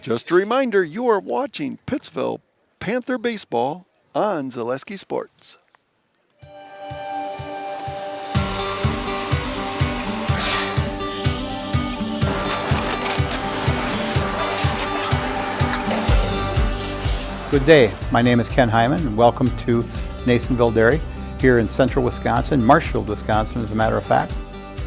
Just a reminder, you are watching Pittsville Panther Baseball on Zaleski Sports. Good day. My name is Ken Hyman, and welcome to Nasonville Dairy here in central Wisconsin, Marshfield, Wisconsin, as a matter of fact.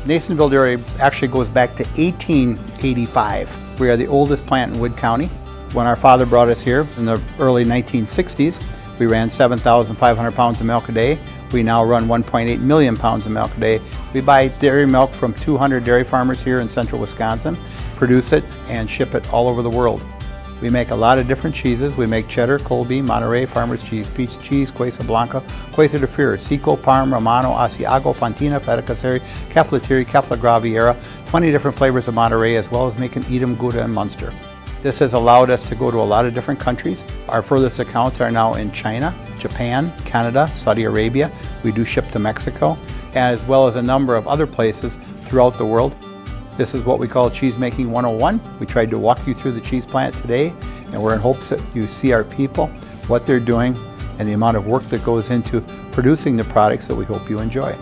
Nasonville Dairy actually goes back to 1885. We are the oldest plant in Wood County. When our father brought us here in the early 1960s, we ran 7,500 pounds of milk a day. We now run 1.8 million pounds of milk a day. We buy dairy milk from 200 dairy farmers here in central Wisconsin, produce it, and ship it all over the world. We make a lot of different cheeses. We make cheddar, Colby, Monterey, Farmer's Cheese, Peach Cheese, Quesa Blanca, Quesa de Fure, Seco, Parm, Romano, Asiago, Fontina, Feta Caseri, Caflatiri, Cafla Graviera, 20 different flavors of Monterey, as well as making Edam, Gouda, and Munster. This has allowed us to go to a lot of different countries. Our furthest accounts are now in China, Japan, Canada, Saudi Arabia. We do ship to Mexico, as well as a number of other places throughout the world. This is what we call Cheese Making 101. We tried to walk you through the cheese plant today, and we're in hopes that you see our people, what they're doing, and the amount of work that goes into producing the products that we hope you enjoy.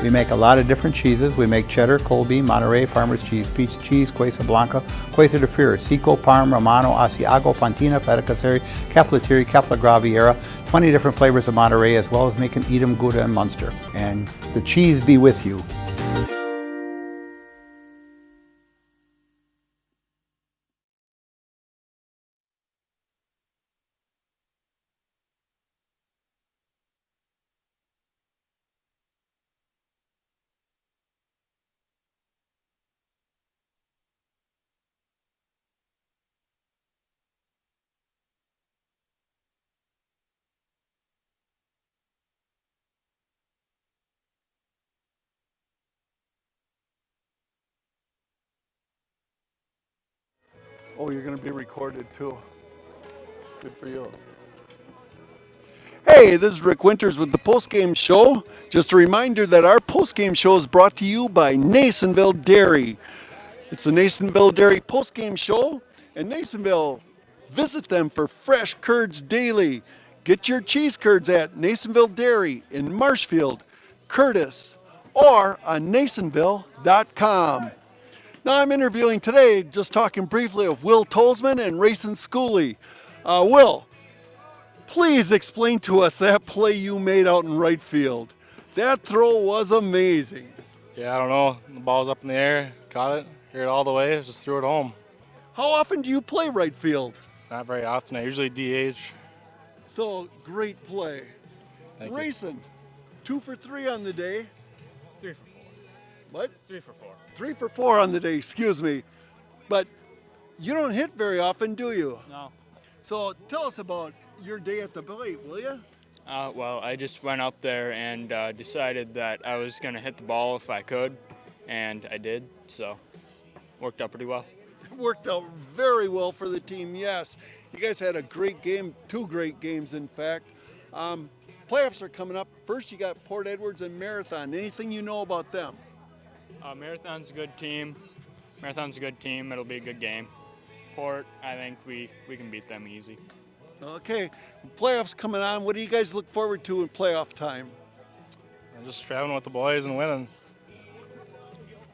We make a lot of different cheeses. We make cheddar, Colby, Monterey, Farmer's Cheese, Peach Cheese, Quesa Blanca, Quesa de Fure, Seco, Parm, Romano, Asiago, Fontina, Feta Caseri, Caflatiri, Cafla Graviera, 20 different flavors of Monterey, as well as making Edam, Gouda, and Munster. And the cheese be with you. Oh, you're going to be recorded too. Good for you. Hey, this is Rick Winters with the Postgame Show. Just a reminder that our postgame show is brought to you by Nasonville Dairy. It's the Nasonville Dairy post-game show. In Nasonville, visit them for fresh curds daily. Get your cheese curds at Nasonville Dairy in Marshfield, Curtis, or on nasonville.com. Now I'm interviewing today, just talking briefly of Will Tolzman and Rayson Schooley. Will, please explain to us that play you made out in right field. That throw was amazing. Yeah, I don't know. The ball was up in the air, caught it, hit it all the way, just threw it home. How often do you play right field? Not very often. I usually DH. So, great play. Thank you. Rayson, 2 for 3 on the day. 3 for 4. What? 3 for 4. 3 for 4 on the day, excuse me. But you don't hit very often, do you? No. So tell us about your day at the plate, will you? Well, I just went up there and decided that I was going to hit the ball if I could, and I did, so worked out pretty well. It worked out very well for the team, yes. You guys had a great game, 2 great games, in fact. Playoffs are coming up. First, you got Port Edwards and Marathon. Anything you know about them? Marathon's a good team. It'll be a good game. Port, I think we can beat them easy. Okay, playoffs coming on. What do you guys look forward to in playoff time? I'm just traveling with the boys and winning.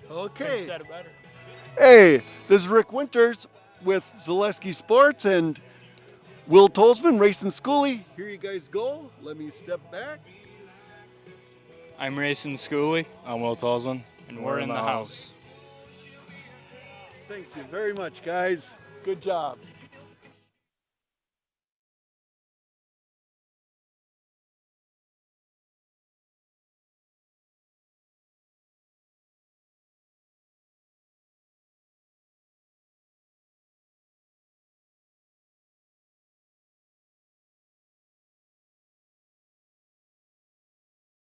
Okay. Couldn't said it better. Hey, this is Rick Winters with Zaleski Sports and Will Tolzman, Rayson Schooley. Here you guys go. Let me step back. I'm Rayson Schooley. I'm Will Tolzman. And we're in the house. Thank you very much, guys. Good job.